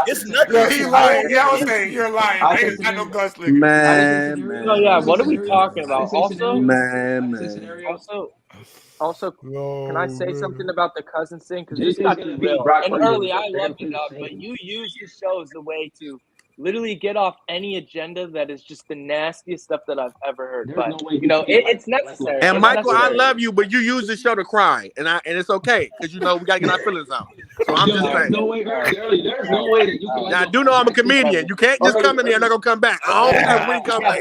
it's nothing. Yo, he lying. Yeah, I was saying you're lying. They got no gunslinger. Man. No, yeah. What are we talking about? Also, can I say something about the Cousins thing? Because this got to be real. And early, I loved it up, but you use the show as a way to literally get off any agenda that is just the nastiest stuff that I've ever heard. But it's necessary. And Michael, I love you, but you use the show to cry, and it's okay because we gotta get our feelings out. So I'm just saying. There's no way that you can. Now, I do know I'm a comedian. You can't just come in here and not gonna come back. I always have Winnie come back.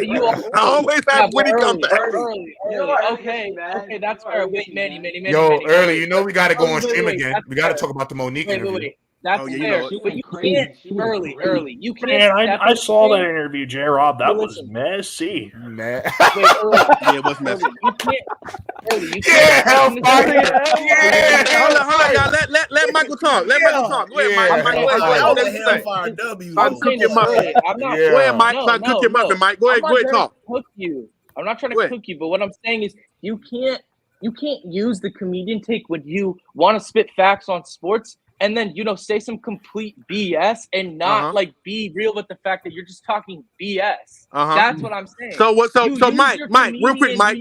I always have Winnie come back. Okay, that's fair. Wait, Manny. Yo, early, we got to go on stream again. We got to talk about the Monique interview. That's fair. But you can't early. You can't. Man, I saw that interview, J-Rob. That was messy. Man. It was messy. You can't. Hold on, y'all. Let Michael talk. Let Michael talk. Go ahead, Mike. Cook your muffin. Go ahead, Mike. Cook your muffin, Mike. Go ahead, talk. I'm not trying to cook you, but what I'm saying is you can't use the comedian take when you want to spit facts on sports and then say some complete BS and not be real with the fact that you're just talking BS. That's what I'm saying. So Mike, real quick, Mike.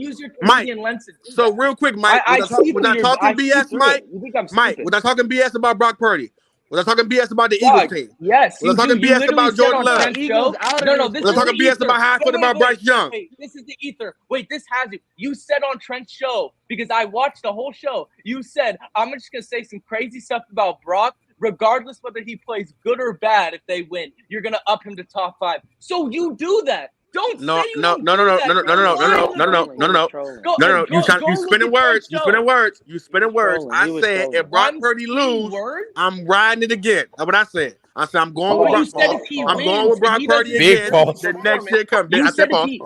So real quick, Mike. Was I talking BS, Mike? Mike, was I talking BS about Brock Purdy? Was I talking BS about the Eagles team? Yes. Was I talking BS about Jordan Love? No. Was I talking BS about how I felt about Bryce Young? Wait, this is the ether. Wait, this has you. You said on Trent's show, because I watched the whole show, you said, I'm just going to say some crazy stuff about Brock, regardless whether he plays good or bad if they win. You're going to up him to top 5. So you do that. Don't no. You spinning words. You spinning words. I said if Brock Purdy lose, I'm riding it again. That's what I said. I said I'm going with Brock Purdy again. The next year coming. I said I'm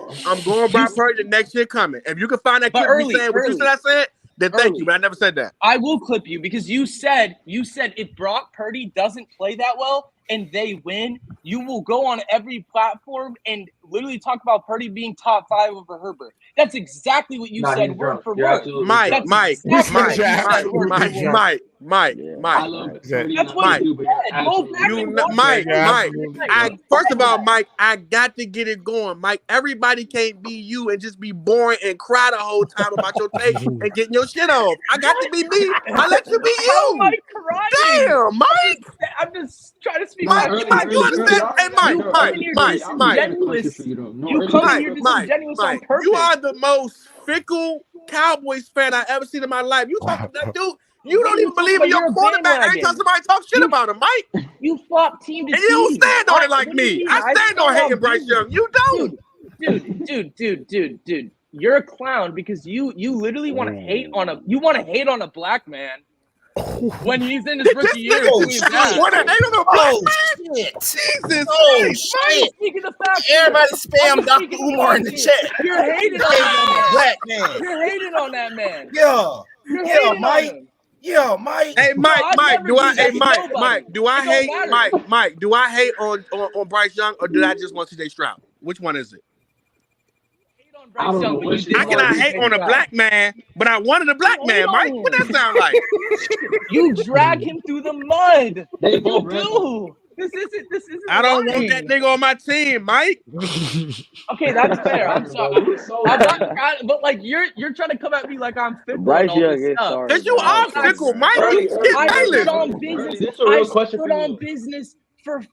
going with Brock Purdy the next year coming. If you can find that clip me saying what you said I said, then thank you. But I never said that. I will clip you because you said if Brock Purdy doesn't play that well and they win, you will go on every platform and literally talk about Purdy being top 5 over Herbert. That's exactly what you said, word for word. Mike. That's what you said. First of all, Mike, I got to get it going. Mike, everybody can't be you and just be boring and cry the whole time about your take and getting your shit off. I got to be me. I let you be you. Damn, Mike. I'm just trying to speak. Mike, you understand? Hey, Mike. You are the most fickle Cowboys fan I ever seen in my life. You talk to that dude. You don't even believe in your quarterback every time somebody talks shit about him, Mike. You flop team to team. And you don't stand on it like me. I stand on hating Bryce Young. You don't. Dude. You're a clown because you literally want to hate on a black man when he's in his rookie year. What a hate on the Oh shit! Jesus! Oh shit! Speaking of facts, Everybody spam Dr. Umar in the chat. You're hating on that man. Black man. You're hating on that man. Yeah. You're Yeah, hating Mike. on him. Yeah, Mike. Hey, Mike, I'd Mike, never do I? do that Hey, to Mike, nobody. Mike, do I It don't hate? matter. Mike, do I hate on Bryce Young, or did I just want CJ Stroud? Which one is it? Hate on Bryce Young, but you didn't How can I want hate CJ on a Stroud. black man, but I wanted a black man, Mike? What that sound like? You drag him through the mud. They You both do. This isn't. I don't want lying. that nigga on my team, Mike. Okay, that's fair. I'm sorry. I'm not trying, but like you're trying to come at me like I'm fickle Bryce and all Young this is stuff. sorry. Cause you are fickle, Mike. Early, Skip I stood Bayless. on business. This is a real I question stood for you. on business for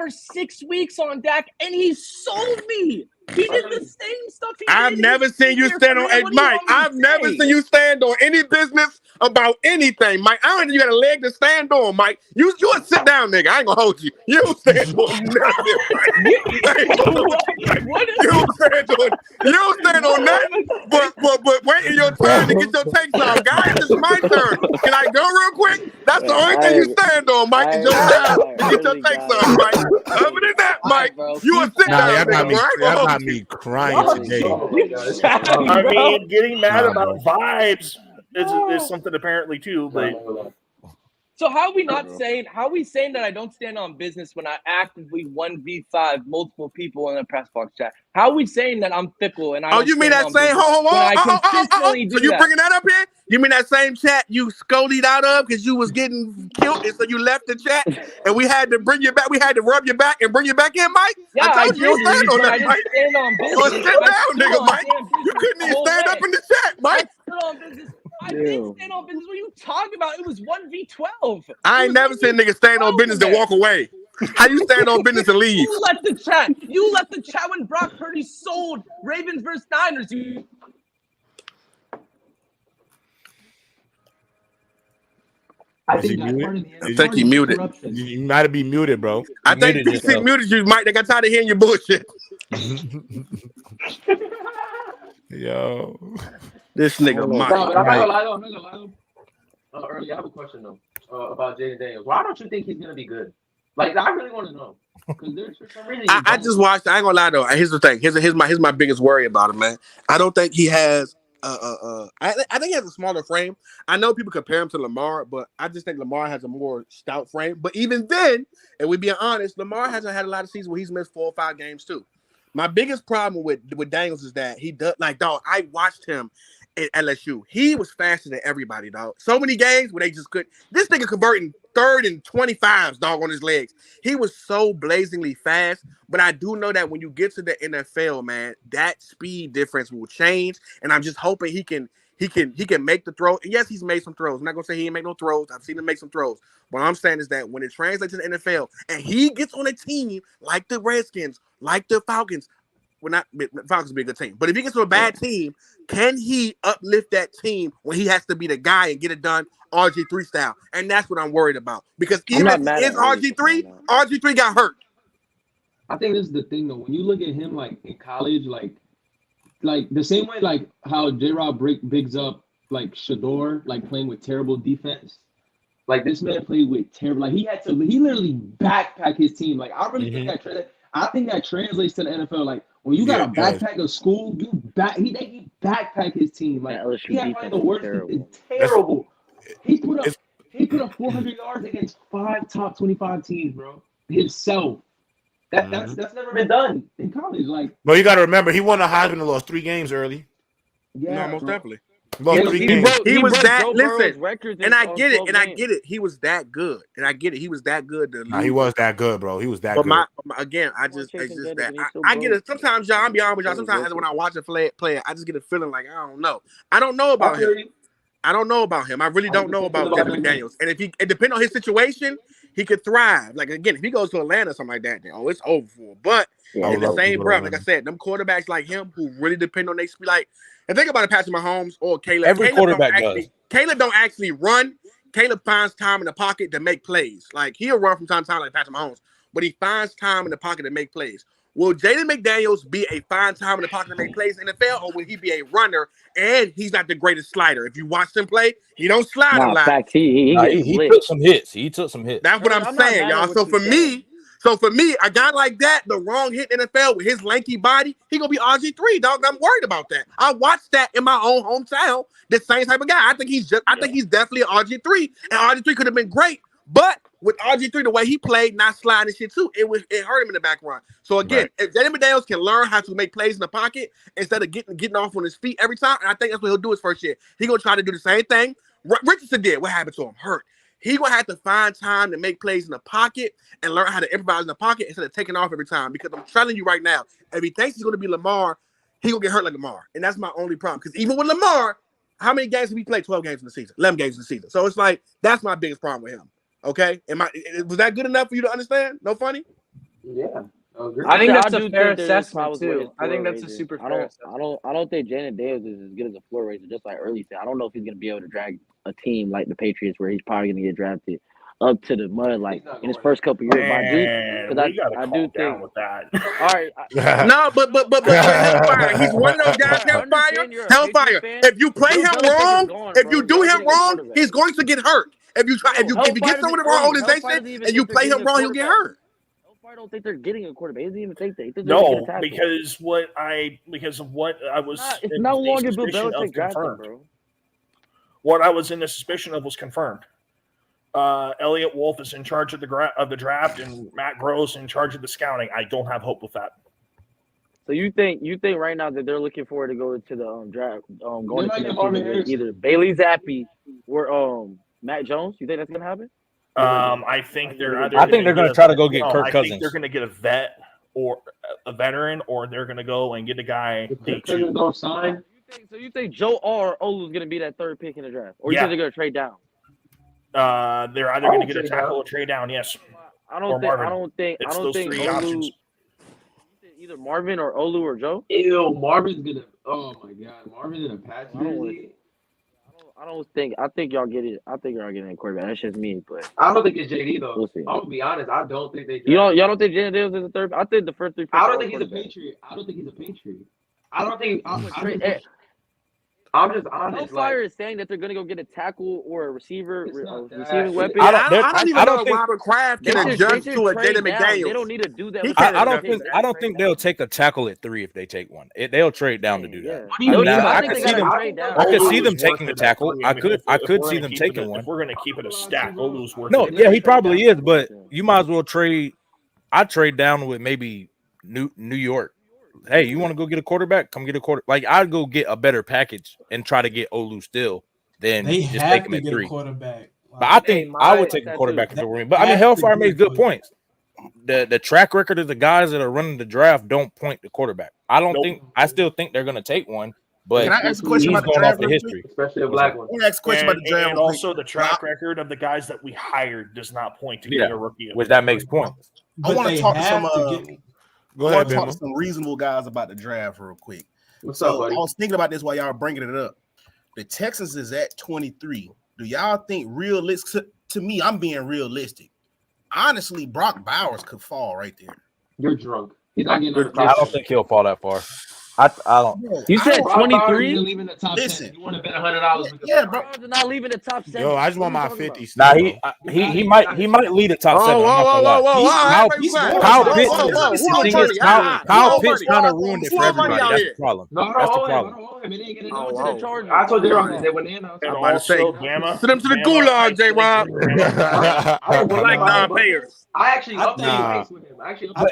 6 weeks on Dak, and he sold me. He did the same stuff. I've never seen you stand on. Hey, Mike, I've never seen you stand on any business about anything, Mike. I don't think you got a leg to stand on, Mike. You a sit down nigga. I ain't gonna hold you. You don't stand on nothing, Mike. What is You don't stand on nothing. But waiting your turn to get your takes off, guys. It's my turn. Can I go real quick? That's the only thing you stand on, Mike. Is your time to get your takes off, Mike. Other than that, Mike, you a sit Nah, down nigga. y'all got me crying today. I mean, getting mad about vibes is something apparently too, but So how are we not saying? How are we saying that I don't stand on business when I actively 1v5 multiple people in a press box chat? How are we saying that I'm fickle and I? Oh, don't you mean stand that on same? business when I consistently So do you that? bringing that up here? You mean that same chat you scollied out of because you was getting killed, and so you left the chat, and we had to bring you back. We had to rub you back and bring you back in, Mike. Yeah, I I told you you did stand leave, on but I that, didn't Mike. stand on You business. a sit I down stood nigga, on Mike. damn You business couldn't the even whole stand way. up in the chat, Mike. I stood on business. I didn't stand on business. What are you talking about? It was 1v12. I ain't never seen niggas stand on business and walk away. How you stand on business and leave? You left the chat. You left the chat when Brock Purdy sold Ravens versus Niners. I Is think he that's part of muted? the I think he muted. corruption. You might be muted, bro. I think PC muted you, Mike. They got tired of hearing your bullshit. Yo. This nigga, No, Mike. but I'm not gonna lie though. Early, I have a question though about Jayden Daniels. Why don't you think he's gonna be good? Like, I really want to know. Because there's for some reason I just watched. I ain't gonna lie though. Here's the thing. Here's my biggest worry about him, man. I don't think he has. I think he has a smaller frame. I know people compare him to Lamar, but I just think Lamar has a more stout frame. But even then, and we being honest, Lamar hasn't had a lot of seasons where he's missed 4 or 5 games too. My biggest problem with Daniels is that he does dog. I watched him at LSU. He was faster than everybody, dog. So many games where they just couldn't. This nigga converting 3rd and 25s, dog, on his legs. He was so blazingly fast. But I do know that when you get to the NFL, man, that speed difference will change. And I'm just hoping he can make the throw. And yes, he's made some throws. I'm not gonna say he ain't make no throws. I've seen him make some throws. What I'm saying is that when it translates to the NFL and he gets on a team like the Redskins, like the Falcons, well, not Falcons be a good team, but if he gets to a bad team, can he uplift that team when he has to be the guy and get it done RG3 style? And that's what I'm worried about. Because even if it is RG3 got hurt. I think this is the thing though. When you look at him like in college, like the same way like how J-Rob bigs up like Shador, like playing with terrible defense. Like this man played with terrible. Like he literally backpack his team. Like I really think that translates to the NFL. Like when you got a backpack of school, he backpack his team. Like he had one of the worst. Terrible. He put up 400 yards against 5 top 25 teams, bro. Himself. That's never been done in college. Like, but you got to remember, he won a Heisman and lost 3 games early. Yeah, no, most definitely. He was that. Listen, and I get it. He was that good, and I get it. He was that good. He was that good, bro. He was that good. It's just that I get it. Sometimes, y'all, I'll be honest with y'all. Sometimes when I watch a player, I just get a feeling like I don't know. I don't know about him. I don't know about him. I really don't know about Jayden Daniels. And if it depends on his situation, he could thrive. Like again, if he goes to Atlanta or something like that, then it's over for him. But in the same breath, like I said, them quarterbacks like him who really depend on their speed. Like, and think about it, Patrick Mahomes or Caleb. Every quarterback does. Caleb don't actually run. Caleb finds time in the pocket to make plays. Like he'll run from time to time like Patrick Mahomes, but he finds time in the pocket to make plays. will Jayden McDaniels be a fine time in the pocket to make plays in the NFL, or will he be a runner and he's not the greatest slider? If you watch him play, he don't slide a lot. Facts, he took some hits. He took some hits. That's what I'm saying, y'all. So for me, a guy like that, the wrong hit in the NFL with his lanky body, he gonna be RG3, dog. I'm worried about that. I watched that in my own hometown. The same type of guy. I think he's definitely an RG3, and RG3 could have been great, but with RG3, the way he played, not sliding shit too, it hurt him in the back run. So again, if Jayden McDaniels can learn how to make plays in the pocket instead of getting off on his feet every time, and I think that's what he'll do his first year. He's gonna try to do the same thing Richardson did. What happened to him? Hurt. He's gonna have to find time to make plays in the pocket and learn how to improvise in the pocket instead of taking off every time. Because I'm telling you right now, if he thinks he's gonna be Lamar, he's gonna get hurt like Lamar, and that's my only problem. Because even with Lamar, how many games have he played? 12 games in the season, 11 games in the season. So it's like that's my biggest problem with him. Okay, was that good enough for you to understand? No funny? Yeah. I think that's a fair assessment too. I think that's a super fair assessment. I don't think Jayden Daniels is as good as a floor raiser, just like early said. I don't know if he's gonna be able to drag a team like the Patriots, where he's probably gonna get drafted up to the mud like in his first couple years. But I do think with that. All right. No, but Hellfire. He's one of those guys. Hellfire. If you play him wrong, if you do him wrong, he's going to get hurt. If you get someone in the wrong organization and you play him wrong, he'll get hurt. I don't think they're getting a quarterback. He doesn't even think that. No, because of what I was. It's no longer Bill Belichick drafting, bro. What I was in the suspicion of was confirmed. Elliot Wolf is in charge of the draft, and Matt Gross in charge of the scouting. I don't have hope with that. So you think right now that they're looking forward to go to the draft, going to either Bailey Zappi or Matt Jones? You think that's gonna happen? I think they're going to try to go get Kirk Cousins. I think they're going to get a vet or a veteran, or they're going to go and get a guy. Don't sign. So you think Joe or Olu is going to be that third pick in the draft, or you think they're going to trade down? They're either going to get a tackle or trade down. Yes. I don't think three options. Either Marvin or Olu or Joe. Ew, Marvin's gonna. Oh my God, Marvin's in a patch. I think y'all get it. I think y'all getting a quarterback. That's just me, but I don't think it's JD though. We'll see. I'm gonna be honest. I don't think they. Y'all don't think Jayden Daniels is a third? I think the first three. I don't think he's a Patriot. I'm just honest. Hellfire is saying that they're going to go get a tackle or a receiver, receiving weapon. I don't even know if Robert Kraft can adjust to a Jayden McDaniels. They don't need to do that. I don't think they'll take a tackle at 3 if they take one. They'll trade down to do that. I could see them taking a tackle. I could see them taking one. If we're going to keep it a stack, Olu's worth it. He probably is, but you might as well trade. I'd trade down with maybe New York. Hey, you want to go get a quarterback? Come get a quarterback. Like, I'd go get a better package and try to get Olu still than just take him at 3. Quarterback. But I think I would take a quarterback if it were me. But I mean, Hellfire makes good points. The track record of the guys that are running the draft don't point to quarterback. I still think they're going to take one. But can I ask a question about the draft? History, especially a black one. Can I ask a question about the draft? And also, the track record of the guys that we hired does not point to getting a rookie. Which that makes points. I want to talk to some. Go ahead, talk to some reasonable guys about the draft real quick. What's up, buddy? I was thinking about this while y'all bringing it up. The Texans is at 23. Do y'all think realistic? To me, I'm being realistic. Honestly, Brock Bowers could fall right there. You're drunk. He's not getting. I don't think he'll fall that far. I don't. You said 23. Leaving the top Listen, 10. You want to bet $100? Yeah, bro. Not leaving the top 7. Yo, I just want my 50. Nah, he might lead the top 7. Kyle Pitts kind of ruined it for everybody. That's the problem. That's the problem. I told you they went in. I'm about to say, send them to the gulag, J-Rob. I like non-payers. I actually love that with him.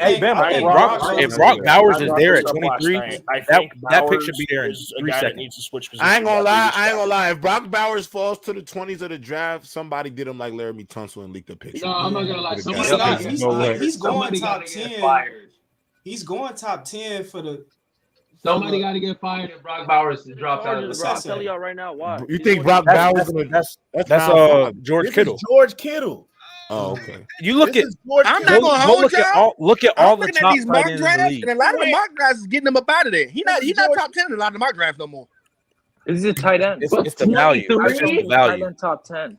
Hey, Bama, if Brock Bowers is there at 23, that pick should be there in 3 seconds. I ain't gonna lie. If Brock Bowers falls to the 20s of the draft, somebody did him like Laramie Tunsil and leaked a picture. No, I'm not gonna lie. He's going top 10. He's going top 10 for the. Somebody got to get fired and Brock Bowers dropped out of the I'll tell y'all right now why. You think Brock Bowers? That's George Kittle. George Kittle. Oh, okay. You look at. I'm not gonna hold y'all. Look at all the top these mock drafts, and a lot of the mock drafts is getting him up out of there. He's not top 10 in a lot of the mock drafts no more. This is a tight end. It's the value. It's just the value. Top 10.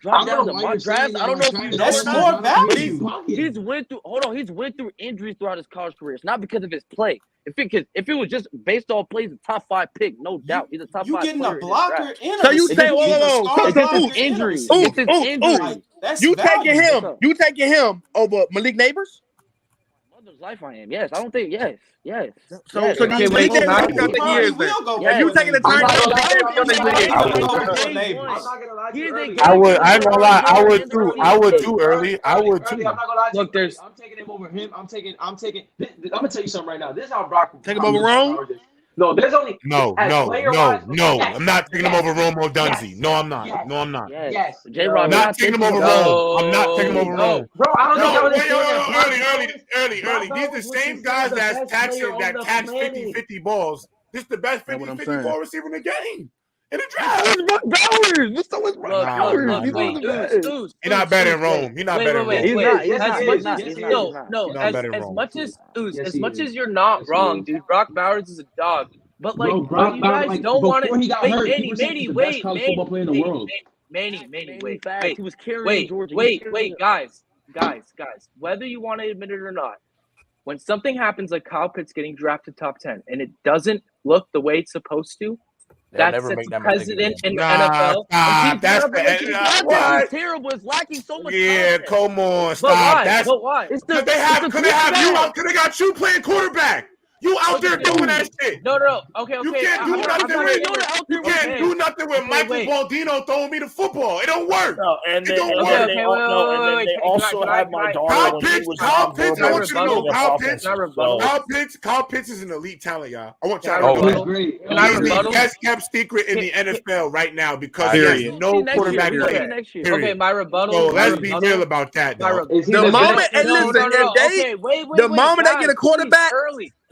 drop down to my draft. I don't know if you know That's or not, more value. but he's went through injuries throughout his college career. It's not because of his play. If it was just based on plays, a top 5 pick, no doubt. He's a top 5 You getting a player blocker in So you say, it's his injury. It's his injury. That's you value. taking him over Malik Neighbors? Life I am. Yes, I don't think. Yes. So Yes. do you think he is then? If you taking the turn, I ain't gonna lie. I would too. Early. I would too. I'm not gonna lie. Look, there's. I'm taking him over him. I'm gonna tell you something right now. This is how Brock. Take him over Rome? No, there's only No. Yes, I'm not taking him over Romo Dunzy. Yes. No, I'm not. Yes. No, I'm not. Yes. J-Rob, I'm not taking him over Rome. I'm not taking him over Rome. Bro, I don't think y'all Early. These are the same guys that catch 50-50 balls. This is the best 50-50 ball receiver in the game. In the draft. Brock Bowers. This so is Brock Bowers. He's not better than Rome. He's not better than Rome. As much as you're not wrong, dude, Brock Bowers is a dog. But like, Brock you guys Bowers, don't want to. before he got hurt, he was Manny, the best college football player in the world. Manny, He was carrying Georgia. wait, guys. Whether you want to admit it or not, when something happens like Kyle Pitts getting drafted top 10 and it doesn't look the way it's supposed to, that sets a precedent in the NFL. That's terrible. It's lacking so much. Yeah, come on, stop. But why? Could they got you playing quarterback? You out there doing that shit. No. Okay. You can't do nothing with Michael Baldino throwing me the football. It don't work. No, and it then, don't and work. they also had my daughter. Kyle Pitts, I want you to know, Kyle Pitts is an elite talent, y'all. I want y'all to know. He's the best kept secret in the NFL right now because there is no quarterback play. Okay, my rebuttal. So let's be real about that, though. The moment they get a quarterback,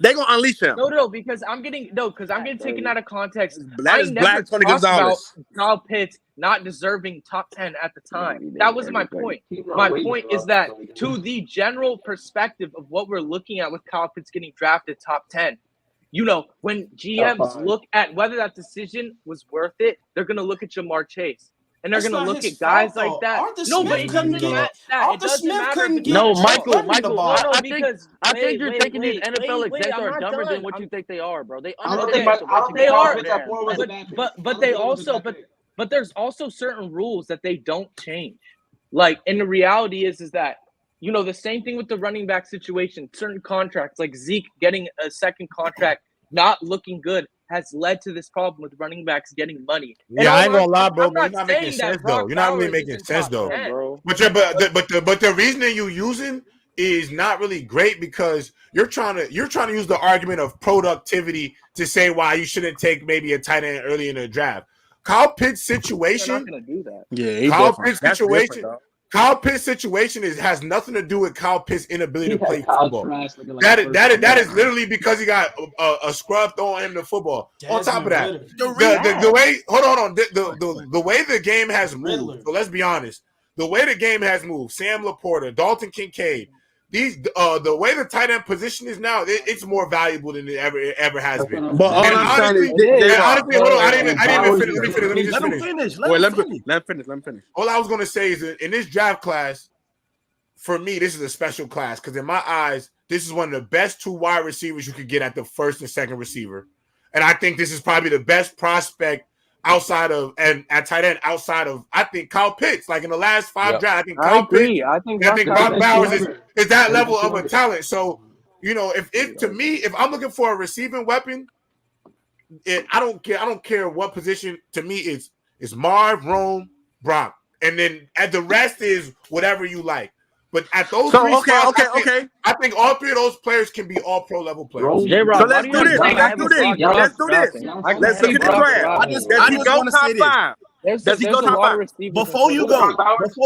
they're gonna unleash him. No, because I'm getting taken out of context. That is Black Tony Gonzalez. Kyle Pitts not deserving top 10 at the time. That was my point. My point is that to the general perspective of what we're looking at with Kyle Pitts getting drafted top 10, when GMs look at whether that decision was worth it, they're gonna look at Jamar Chase. And they're going to look at guys like that. No, but it doesn't matter. It doesn't matter. No, Michael. I think you're thinking these NFL execs are dumber than what you think they are, bro. They are. But they also, but there's also certain rules that they don't change. Like, and the reality is that, the same thing with the running back situation. Certain contracts, like Zeke getting a second contract, not looking good, has led to this problem with running backs getting money. Yeah, I ain't gonna lie, bro. But you're not making sense, though. You're not really making sense, though. But the reasoning you using is not really great because you're trying to use the argument of productivity to say why you shouldn't take maybe a tight end early in the draft. Kyle Pitts' situation. They're not gonna do that. Yeah, Kyle Pitts' situation has nothing to do with Kyle Pitts' inability to play football. That is literally because he got a scrub throwing him the football. On top of that, the way the game has moved. So let's be honest. The way the game has moved, Sam Laporta, Dalton Kincaid, the way the tight end position is now, it's more valuable than it ever has been. But honestly, hold on, I didn't even finish. Let me finish. Let him finish. All I was gonna say is that in this draft class, for me, this is a special class because in my eyes, this is one of the best 2 wide receivers you could get at the first and second receiver, and I think this is probably the best prospect outside of and at tight end outside of I think Kyle Pitts. Like in the last 5 drafts, I think Kyle Pitts. I think Brock Bowers is that level of a talent. So if I'm looking for a receiving weapon, I don't care what position. To me, it's Marv, Rome, Brock, and then at the rest is whatever you like. But at those I think all 3 of those players can be all pro level players. So let's do this. Let's look at the draft. Does he go top 5? Does he go top 5? Before you go, does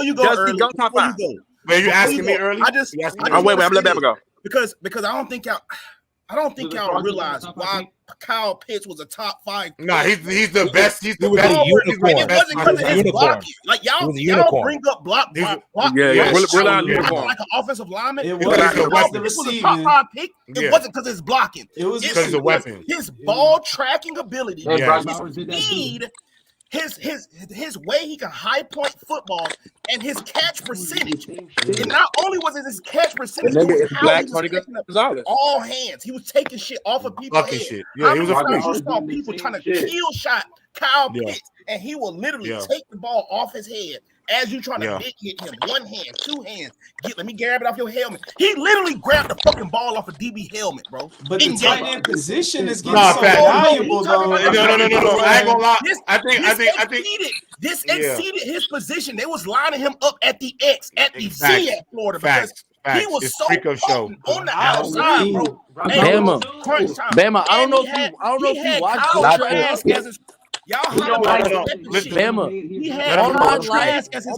he go top 5? Were you asking me early? Wait, I'm letting Bama go. Because I don't think y'all realize why Kyle Pitts was a top 5. No, he's the best. He's the best. It wasn't because of his blocking. Like y'all bring up block. Yeah, like an offensive lineman. It was a top 5 pick. It wasn't because it's blocking. It was because of the weapon. His ball tracking ability, his speed, his way he can high point football, and his catch percentage. And not only was it his catch percentage, all hands. He was taking shit off of people's heads. Yeah, he was you saw people trying to kill shot Kyle Pitts, and he will literally take the ball off his head as you trying to hit him, one hand, two hands. Let me grab it off your helmet. He literally grabbed the fucking ball off a DB helmet, bro. But the tight end position is getting so valuable, though. No. I ain't gonna lie. I think this exceeded his position. They was lining him up at the X, at the Z at Florida because he was it's so on the outside, bro. Bama, I don't know if you watched Kyle Trask as his. Y'all Bama. All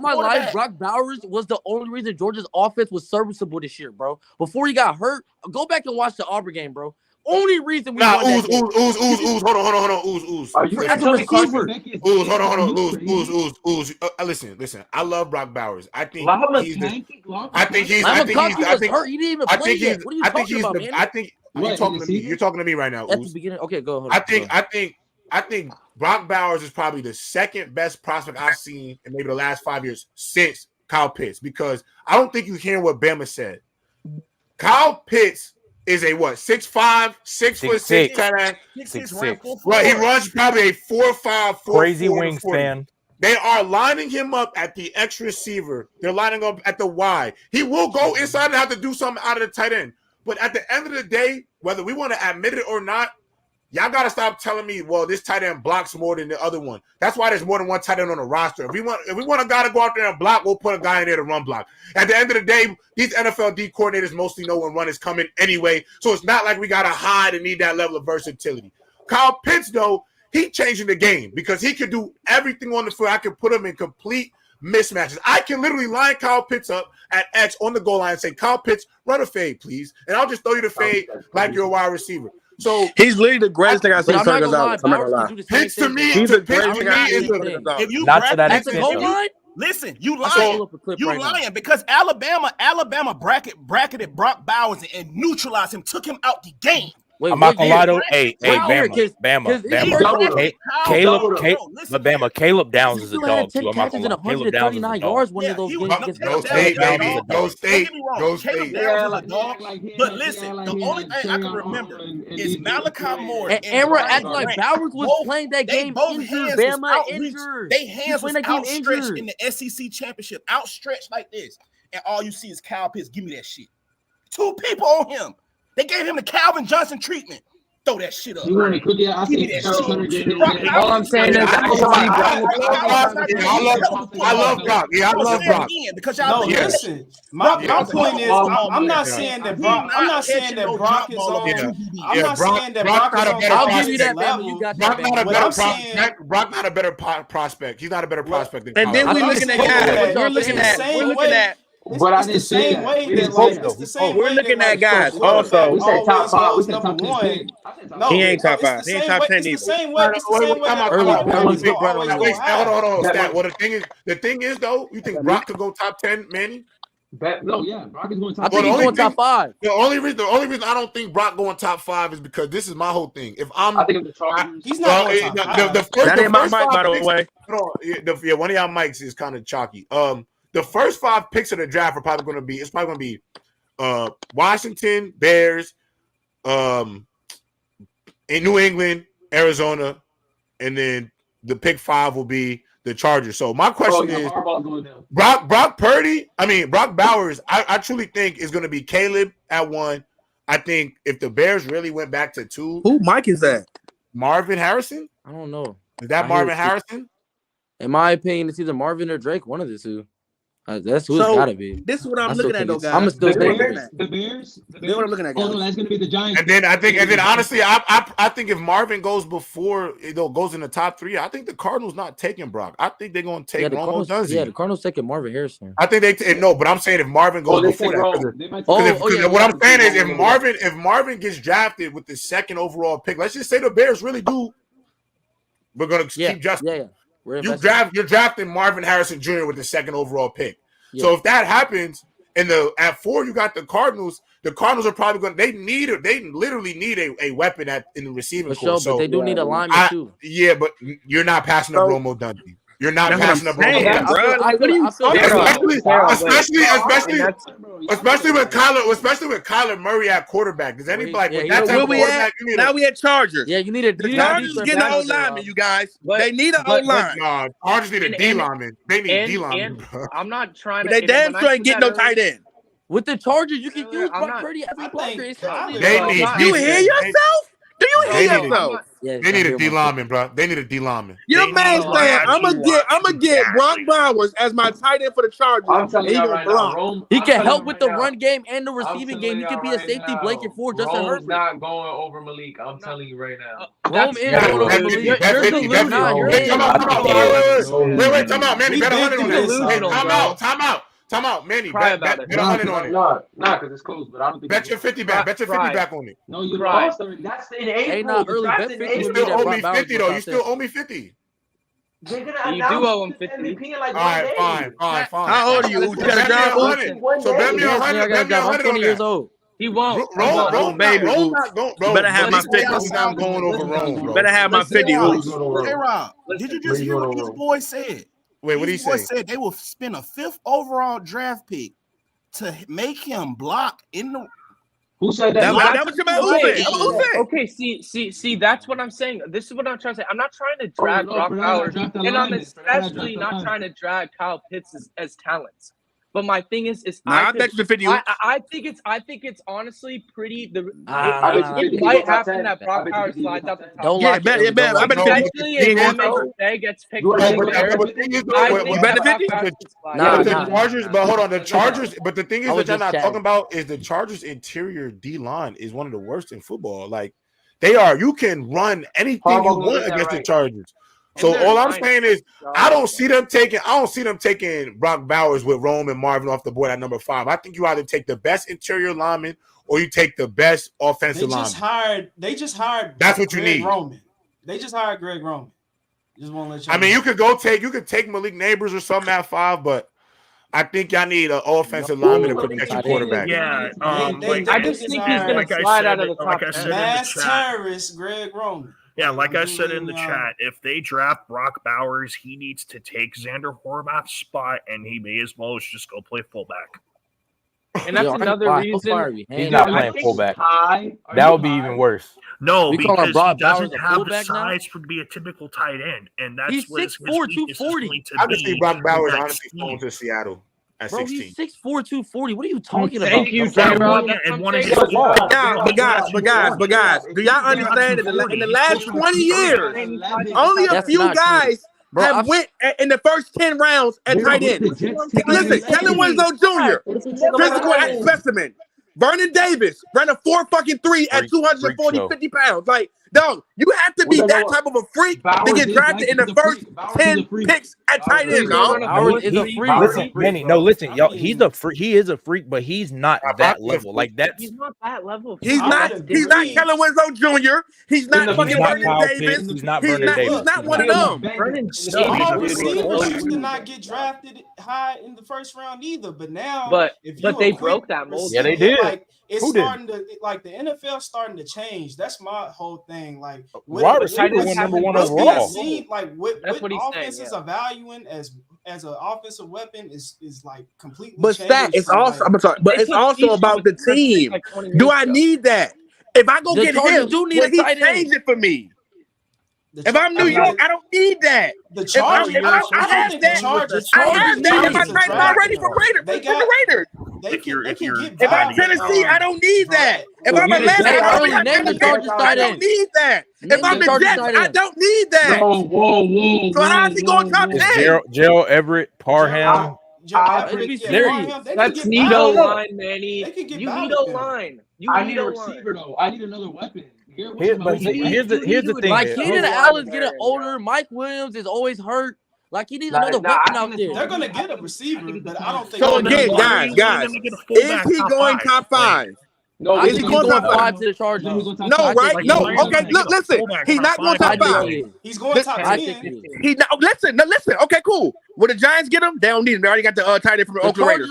my life, Brock Bowers was the only reason Georgia's offense was serviceable this year, bro. Before he got hurt, go back and watch the Auburn game, bro. Only reason we won that game. Ooze. Hold on. Ooze. As a receiver. Ooze, hold on. Ooze. Listen. I love Brock Bowers. I think he's hurt. He didn't even play yet. What are you talking about, man? You're talking to me right now, At the Ooze. beginning. Okay, go ahead. I think Brock Bowers is probably the second best prospect I've seen in maybe the last 5 years since Kyle Pitts, because I don't think you hear what Bama said. Kyle Pitts is a 6'5", 6'6" tight end. 6'6". Right, he runs probably a 4.5, 4.4. Crazy wingspan. They are lining him up at the X receiver. They're lining up at the Y. He will go inside and have to do something out of the tight end. But at the end of the day, whether we want to admit it or not, y'all got to stop telling me, well, this tight end blocks more than the other one. That's why there's more than one tight end on the roster. If we want a guy to go out there and block, we'll put a guy in there to run block. At the end of the day, these NFL D coordinators mostly know when run is coming anyway, so it's not like we got to hide and need that level of versatility. Kyle Pitts, though, he changing the game because he could do everything on the field. I can put him in complete mismatches. I can literally line Kyle Pitts up at X on the goal line and say, Kyle Pitts, run a fade, please. And I'll just throw you the fade like you're a wide receiver. So he's literally the greatest thing I've seen. I'm not gonna lie. Pitts to me, he's the greatest thing I've seen. If you not to that at the extent. goal line, listen, you lying. You lying because Alabama bracketed Brock Bowers and neutralized him, took him out the game. Wait, I'm not gonna lie though. Hey, Bama. Caleb Downs is a dog too. I'm not gonna lie. Caleb Downs is a dog. One of those games against Go State, baby. Go State. Caleb Downs is a dog. But listen, the only thing I can remember is Malachi Moore and Aaron acting like Bowers was playing that game injured. Bama injured. They hands was outstretched in the SEC championship, outstretched like this, and all you see is Kyle Pitts. Give me that shit. 2 people on him. They gave him the Calvin Johnson treatment. Throw that shit up. You want to cook it? I see all I'm saying is I love Brock. Yeah, I love Brock. Because y'all listen. My point is, I'm not saying that Brock. I'm not saying that Brock is on. I'm not saying that Brock is on. I'll give you that level. You got that. Brock not a better prospect. He's not a better prospect than. And then we looking at guys. We're looking at. But I didn't say that. We're looking at guys also. We said top 5. We said top 10. No, he ain't top 5. He ain't top 10 either. Hold on. Well, the thing is, though, you think Brock could go top 10, Manny? No, yeah, Brock is going top 5. I think he's going top 5. The only reason I don't think Brock going top 5 is because this is my whole thing. If I think the Chargers, he's not going top 5. That ain't my mic, by the way. Yeah, one of y'all mics is kind of chalky. The first 5 picks of the draft are probably going to be Washington, Bears, in New England, Arizona, and then the pick 5 will be the Chargers. So my question is, Brock Bowers, I truly think is going to be Caleb at 1. I think if the Bears really went back to 2, who Mike is that? Marvin Harrison? I don't know. Is that Marvin Harrison? In my opinion, it's either Marvin or Drake. One of the two. That's who it's gotta be. This is what I'm looking at, though, guys. I'm still thinking the Bears. This is what I'm looking at, guys. Oh no, that's gonna be the Giants. And then honestly, I think if Marvin goes before goes in the top 3, I think the Cardinals not taking Brock. I think they're gonna take Romo Dunze. Yeah, the Cardinals taking Marvin Harrison. I think but I'm saying if Marvin goes before that. What I'm saying is if Marvin gets drafted with the 2nd overall pick, let's just say the Bears really do. We're gonna keep Justin. Yeah. You're drafting Marvin Harrison Jr. with the 2nd overall pick. Yeah. So if that happens, at 4 you got the Cardinals. The Cardinals are probably going. They literally need a weapon in the receiving corps. But they do need a lineman too. Yeah, but you're not passing up Romo Dunze. You're not passing the ball. Like, what are you talking Especially with Kyler Murray at quarterback. Does anybody where we at? Now we at Chargers. Yeah, you need a Chargers getting an O-lineman, you guys. They need an O-line. No, Chargers need a D-lineman. They need D-lineman. I'm not trying to. But they damn sure ain't getting no tight end. With the Chargers, you can use Brock Purdy every blocker. You hear yourself? Do you hear yourself? They need a D lineman, bro. They need a D lineman. Your man saying, I'm gonna get Brock Bowers as my tight end for the Chargers. I'm telling you right now, he can help with the run game and the receiving game. He can be a safety blanket for Justin Herbert. Not going over Malik. I'm telling you right now. Rome is going over Malik. You're deluding. Wait, time out, Manny. Bet 100 on this. Time out, Manny. Bet 100 on it. Nah, because it's close, but I don't think. Bet your 50 back. Bet your 50 back on it. No, you lost already. That's in April. Hey, not early. Bet 50. You still owe me 50 though. You still owe me 50. You do owe him 50. All right, fine. How old are you? You got a job? So bet me 100. Bet me 100 on that. He won't. Rome, baby. You better have my 50. I'm going over Rome, bro. Better have my 50. Hey, Rob, did you just hear what this boy said? Wait, what did he say? Said they will spend a 5th overall draft pick to make him block in the. Who said that? That was your man. Who said? Okay, see, that's what I'm saying. This is what I'm trying to say. I'm not trying to drag Brock Bowers, and I'm especially not trying to drag Kyle Pitts as talents. But my thing is I bet you 50. I think it's honestly pretty. It might happen that Brock Bowers slides out the top. Yeah, bet. I bet especially if Jay gets picked. The Chargers, but hold on, the Chargers. But the thing is that you're not talking about is the Chargers' interior D line is one of the worst in football. Like they are. You can run anything you want against the Chargers. So all I'm saying is I don't see them taking Brock Bowers with Rome and Marvin off the board at number 5. I think you either take the best interior lineman or you take the best offensive lineman. They just hired. That's what you Greg need. Roman. They just hired Greg Roman. Just want to let you. I mean, you could take Malik Neighbors or something at 5, but I think y'all need an offensive lineman to protect your quarterback. Yeah, I just think he's going to slide out of the top. Mass terrorist Greg Roman. Yeah, like I said in the chat, if they draft Brock Bowers, he needs to take Xander Horvath's spot, and he may as well just go play fullback. And that's another reason. He's not playing fullback. That would be even worse. No, because he doesn't have the size to be a typical tight end, and that's he's 6'4", 240. I can see Brock Bowers honestly going to Seattle. Bro, he's 6'4", 240. What are you talking about? Thank you, J-Rob. But guys, do y'all understand that in the last 20 years, only a few guys have went in the first 10 rounds at tight end? Listen, Kellen Winslow Jr., physical specimen. Vernon Davis ran a 4.3 at 250 pounds. Like, dog, you have to be that type of a freak to get drafted in the first 10 picks at tight end, dog. Bowers is a freak. Listen, Manny, listen, y'all. He's a freak. He is a freak, but he's not that level. Like that's. He's not that level. He's not Kellen Winslow Jr. He's not fucking Vernon Davis. He's not Vernon Davis. He's not one of them. All receivers used to not get drafted high in the first round either, but now, but they broke that mold. Yeah, they did. Like it's starting to the NFL starting to change. That's my whole thing. Like wide receiver went number 1 overall. Like what offenses saying, are valuing as an offensive weapon is like completely. But it's also it's also about the team. Do I need that? If I go get him, will he change it for me? If I'm New York, I don't need that. The Chargers, I have that. I have that. If I trade already for Raiders, if I'm Tennessee, I don't need that. If I'm Atlanta, I don't need that. If I'm the Jets, I don't need that. Whoa. So how's he going top 10? Gerald Everett, Parham. That's need O-line, Manny. You need O-line. I need a receiver though. I need another weapon. Here's the thing. Like Keenan Allen's getting older. Mike Williams is always hurt. Like he needs another weapon out there. They're gonna get a receiver, but I don't think. So again, guys, is he going top 5? No, is he going top 5 to the Chargers? No, right? No. Okay, look, listen. He's not going top 5. He's going top 10. Listen. Okay, cool. Will the Giants get him? They don't need him. They already got the tight end from the Oakland Raiders.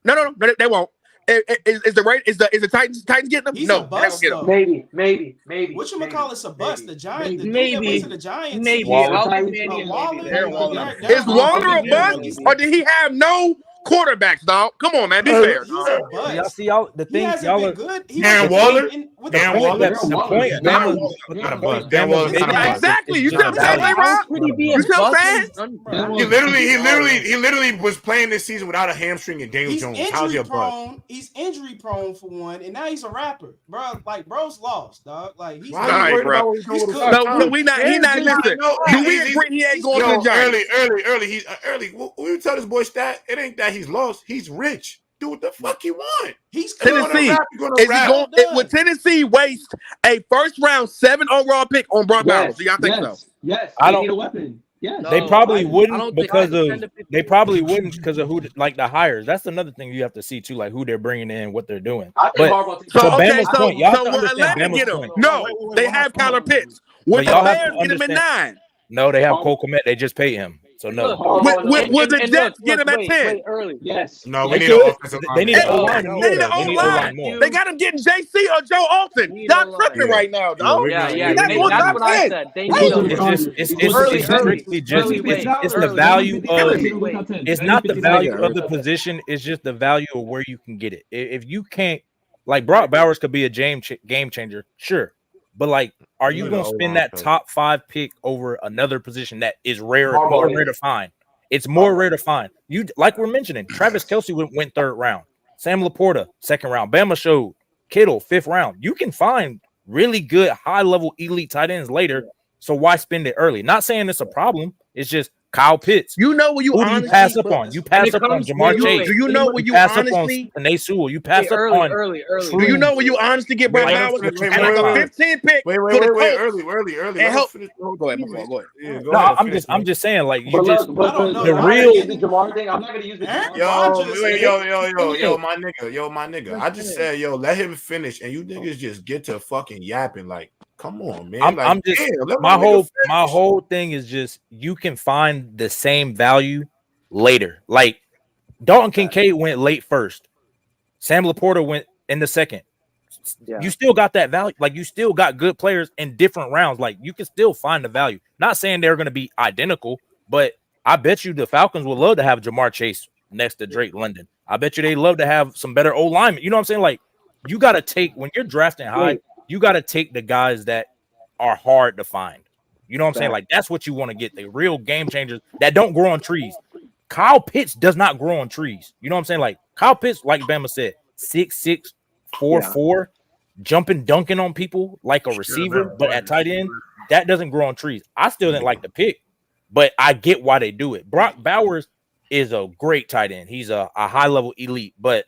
No, they won't. Is the Titans getting them? He's No, a bust, they're not though. gonna get them. Maybe. What you call it? A bust? The Giants. The dude Maybe. that went to the Giants. Maybe. Waller. I'll give Maybe. Manny Waller. Darren Waller. Is Waller a bust, or did he have no quarterbacks, dog? Come on, man, be fair. He's a bust. Y'all see y'all the He thing hasn't y'all been are good. He Darren was Waller? with Darren the Waller? the point Darren Bama- Waller's not a bust. Bama's Darren Waller's making not a is- bust. Exactly. You is see what I'm not saying, value. Rob? How could he be a You see what I'm bust? saying? He literally was playing this season without a hamstring and Daniel He's Jones. How's he injury a bust? prone. He's injury prone for one, and now he's a rapper, bro. Like, bro's lost, dog. Like, he's Why are you worried about what he's doing with his So we not. He not. Listen. Do we he's- agree he ain't going to Yo, the Giants? early. He's early. When you tell this boy stat, it ain't that he's lost. He's rich. Do what the fuck he want. He's Tennessee. Is he going? Would Tennessee waste a first round 7 overall pick on Brock Bowers? Do y'all think so? Yes. I They don't- need a weapon. Yes. They probably I don't wouldn't think because I of can send they probably wouldn't because of who like the hires. That's another thing you have to see too, like who they're bringing in, what they're doing. I think But Harbaugh takes to So okay, Bama's so point, y'all have to will understand Atlanta get Bama's him? point. No, they have Kyler Pitts. Would But the y'all have to Bears get him at understand- 9? No, they have Cole Kmet. They just paid him, so no. Would the Jets get him at 10? early. Yes. No, we They need could. an offensive They need an lineman. O-line more. They need an They need O-line more. They got him getting JC or Joe Alton. Y'all tripping right now, dog. Yeah, You're not going that's top what I 10. said. They It's need strictly just it's the value of it's not the value of the position. It's just the value of where you can get it. If you can't, like Brock Bowers could be a game changer, sure, but like, are you going to spend that top 5 pick over another position that is rare, more rare to find? It's more rare to find. You like we're mentioning, Travis Kelce went 3rd round, Sam Laporta 2nd round, Bama showed Kittle 5th round. You can find really good high level elite tight ends later. So why spend it early? Not saying it's a problem. It's just Kyle Pitts. You know what you Who do you honestly pass up on? You pass up on Jamar Chase. Do you know what you pass honestly? up on Panay Sewell. You pass up on early. Do you know what you honestly get Brock Bowers at like a 15 pick? Wait, early. And help. Go ahead. No, I'm just saying, like, you But just look, the real. the Jamar thing. I'm not gonna use the Jamar. Yo, my nigga. I just said, yo, let him finish, and you niggas just get to fucking yapping. Like, come on, man. I'm just my whole thing is just you can find the same value later. Like Dalton Kincaid went late 1st, Sam Laporta went in the 2nd. Yeah. You still got that value. Like you still got good players in different rounds. Like you can still find the value. Not saying they're going to be identical, but I bet you the Falcons would love to have Jamar Chase next to Drake London. I bet you they love to have some better O linemen. You know what I'm saying? Like you got to take when you're drafting high. You got to take the guys that are hard to find. You know what I'm saying? Like, that's what you want to get. The real game changers that don't grow on trees. Kyle Pitts does not grow on trees. You know what I'm saying? Like, Kyle Pitts, like Bama said, 6'6", 4'4", jumping, dunking on people like a receiver, but at tight end, that doesn't grow on trees. I still didn't like the pick, but I get why they do it. Brock Bowers is a great tight end. He's a high-level elite, but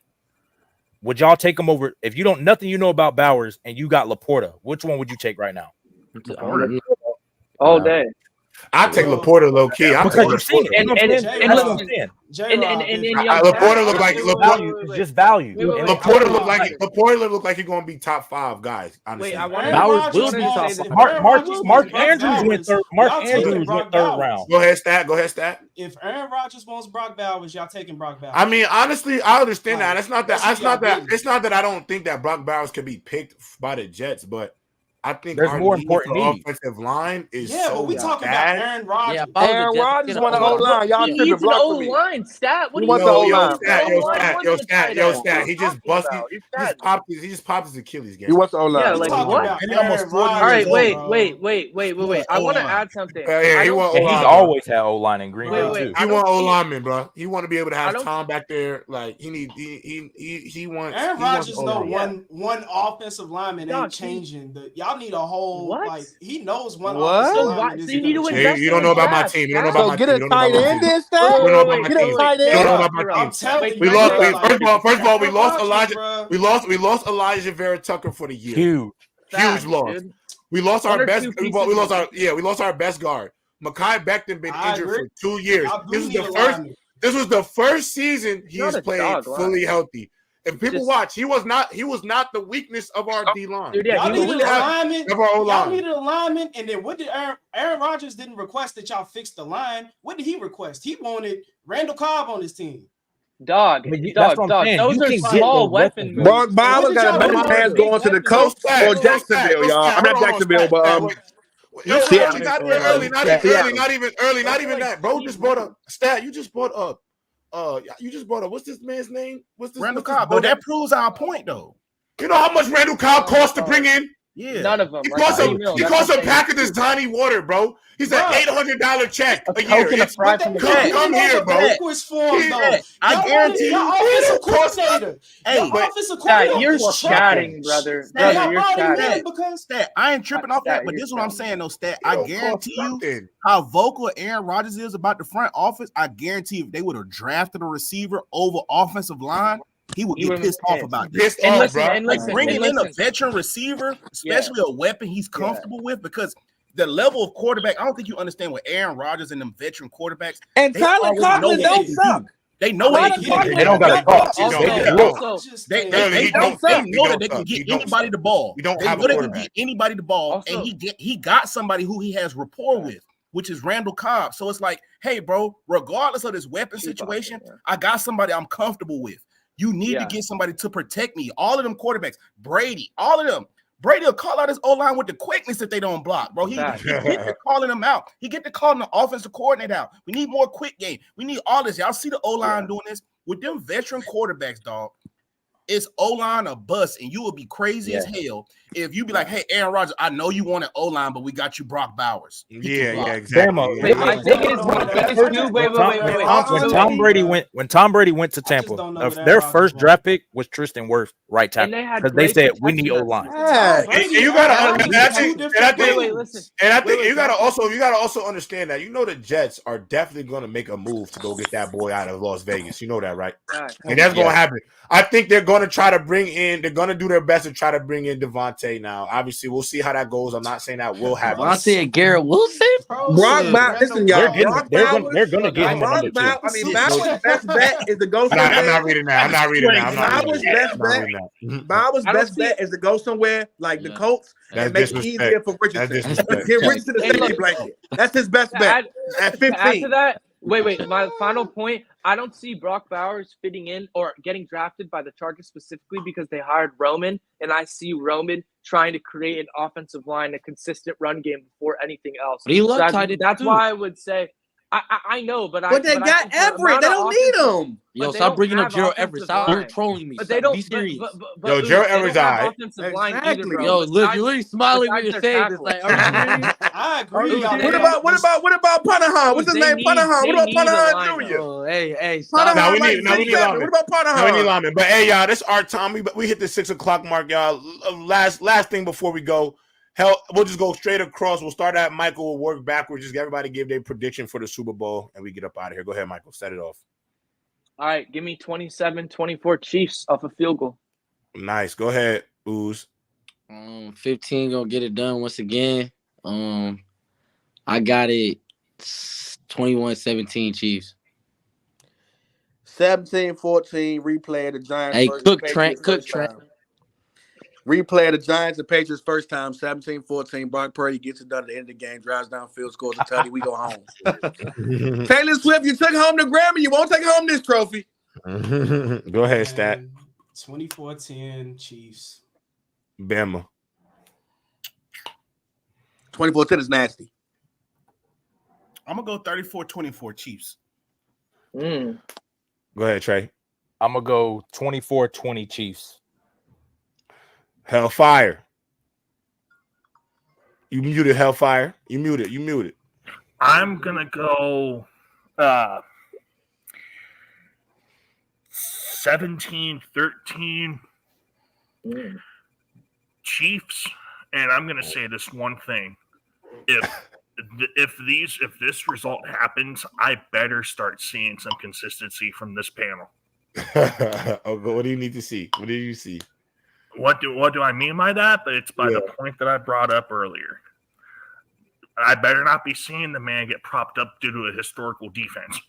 would y'all take him over if you don't nothing you know about Bowers and you got Laporta? Which one would you take right now? All day. I take Laporta low key. Because you've seen it. Laporta look like it's just value. Laporta look like he's gonna be top 5 guys. Honestly, Wait, I want Bowers will be top 5. Mark Andrews went 3rd. Mark Andrews went 3rd round. Go ahead, stat. If Aaron Rodgers wants Brock Bowers, y'all taking Brock Bowers. I mean, honestly, I understand that. It's not that I don't think that Brock Bowers could be picked by the Jets, but I think there's more important needs. Offensive line is but we talking bad. about Aaron Rodgers. Yeah, Aaron Rodgers want an O-line. Y'all He needs an O-line. Stat. What do you Stat. He just busted. He just popped his Achilles. He wants the O-line. Yeah, like what? All right, wait. I want to add something. He's always had O-line in Green Bay too. He want O-lineman, bro. He want to be able to have Tom back there. Like he wants. Aaron Rodgers know one offensive lineman ain't changing. Y'all need a whole like he knows one offensive lineman. So you need to invest. You don't know about my team. You don't know about my team. Get a tight end this time. You don't know about my team. You don't know about my team. I'm telling you. We lost. First of all, we lost Elijah. We lost Elijah Vera Tucker for the year. Huge loss. We lost our best. We lost our best guard. Mekhi Becton been injured for 2 years. This was the first season he's played fully healthy. If people watch, he was not the weakness of our D line. Y'all needed a lineman, and then what did Aaron Rodgers didn't request that y'all fix the line? What did he request? He wanted Randall Cobb on his team. Dog. That's what I'm saying. Those You are can get small those weapon moves. Brock Bowers got a better chance going to the Colts or Jacksonville, y'all. I'm not Jacksonville, but Yo, Seattle. not even early, not even that, bro. Just brought up stat. You just brought up. What's this man's name? Randall Cobb. But that proves our point, though. You know how much Randall Cobb cost to bring in? Yeah, none of them. He cost a pack of this tiny water, bro. He's an $800 check a year. Come here, bro. I guarantee you. Hey, you're chatting, brother. You're chatting. Stat, I ain't tripping off that, but this is what I'm saying, though, Stat. I guarantee you how vocal Aaron Rodgers is about the front office. I guarantee if they would have drafted a receiver over offensive line, he would get pissed off about this. Bringing in a veteran receiver, especially a weapon he's comfortable with, because the level of quarterback, I don't think you understand what Aaron Rodgers and them veteran quarterbacks. And Tyler Conklin don't suck. They know what they can do. They don't got to talk. They know that they can get anybody the ball. They know they can get anybody the ball, and he got somebody who he has rapport with, which is Randall Cobb. So it's like, hey, bro, regardless of this weapon situation, I got somebody I'm comfortable with. You need to get somebody to protect me. All of them quarterbacks, Brady, all of them. Brady will call out his O-line with the quickness if they don't block, bro. He get to calling them out. He get to calling the offensive coordinator out. We need more quick game. We need all this. Y'all see the O-line doing this? With them veteran quarterbacks, dog, it's O-line or bust, and you will be crazy as hell if you be like, hey, Aaron Rodgers, I know you wanted O-line, but we got you Brock Bowers. Exactly. When Tom Brady went to Tampa, their first draft pick was Tristan Wirfs, right tackle, because they said we need O-line. And you gotta, I think you gotta also understand that the Jets are definitely gonna make a move to go get that boy out of Las Vegas. You know that, right? And that's gonna happen. I think they're gonna try to they're gonna do their best to try to bring in Devontae now. Obviously, we'll see how that goes. I'm not saying that will happen. Devontae and Garrett Wilson? Brock Bowers, listen, y'all. They're gonna get him Bowers' best bet is to go somewhere. I'm not reading that. Bowers' best bet is to go somewhere like the Colts and make it easier for Richardson. Get Richardson the safety blanket. That's his best bet at 15. Add to that, wait. My final point. I don't see Brock Bowers fitting in or getting drafted by the Chargers specifically because they hired Roman, and I see Roman trying to create an offensive line, a consistent run game before anything else. But he loves tight end. That's why I would say. I know, but they got Everett. They don't need him. Yo, stop bringing up Gerald Everett. Stop. You're trolling me. But they don't. Be serious. Yo, Gerald Everett's all right. Exactly. Yo, look, you're literally smiling when you're saying this. Like, I agree. What about Panahan? What's his name? Panahan. What about Panahan Jr.? Hey, stop. Now we need linemen. What about Panahan? Now we need linemen. But hey, y'all, this is our time. We hit the 6 o'clock mark, y'all. Last thing before we go. Hell, we'll just go straight across. We'll start at Michael. We'll work backwards. Just everybody give their prediction for the Super Bowl, and we get up out of here. Go ahead, Michael. Set it off. All right. Give me 27-24 Chiefs off a field goal. Nice. Go ahead, Ooze. 15 gonna get it done once again. I got it 21-17 Chiefs. 17-14 replay of the Giants. Hey, Cook Trent. Replay of the Giants and Patriots first time, 17-14. Brock Purdy gets it done at the end of the game, drives downfield, scores a touchdown. We go home. Taylor Swift, you took home the Grammy. You won't take home this trophy. Go ahead, Stat. 24-10 Chiefs. Bama. 24-10 is nasty. I'm going to go 34-24 Chiefs. Go ahead, Trey. I'm going to go 24-20 Chiefs. Hellfire. You muted Hellfire. You muted. I'm gonna go 17-13 Chiefs, and I'm gonna say this one thing: if this result happens, I better start seeing some consistency from this panel. What do you need to see? What did you see? What do I mean by that? It's by the point that I brought up earlier. I better not be seeing the man get propped up due to a historical defense.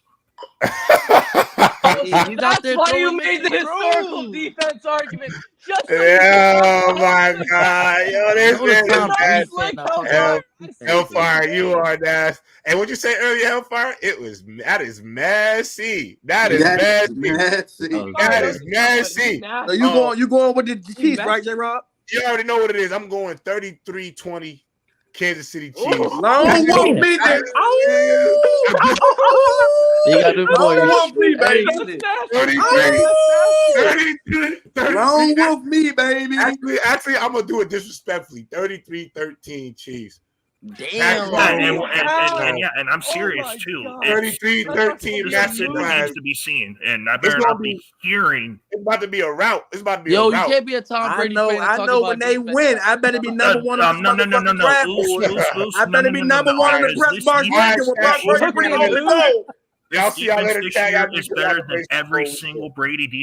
He's out there That's why you throwing made the mixed historical throws. defense argument. Just so Oh my God, yo, this man is bad. Hellfire, you are that. And what you say earlier, Hellfire? That is messy. That is messy. That is messy. So you going with the Chiefs, right, J-Rob? You already know what it is. I'm going 33-20 Kansas City Chiefs. Lone Wolf me, baby. You got them Lone boys. Wolf me, baby. 33. Lone Wolf me, baby. Actually, I'm gonna do it disrespectfully. 33-13 Chiefs. Damn. And I'm serious too. 33-13. This needs to be seen, and I better not be hearing. It's about to be a route. It's about to be Yo, a you route. can't be a Tom Brady fan and I talk know about when they defense. win, I better be number one on the motherfucking draft board. I better be number one on the press box ranking with Brock Purdy bringing on the goal. Y'all see y'all later. This year is better than every single Brady defense.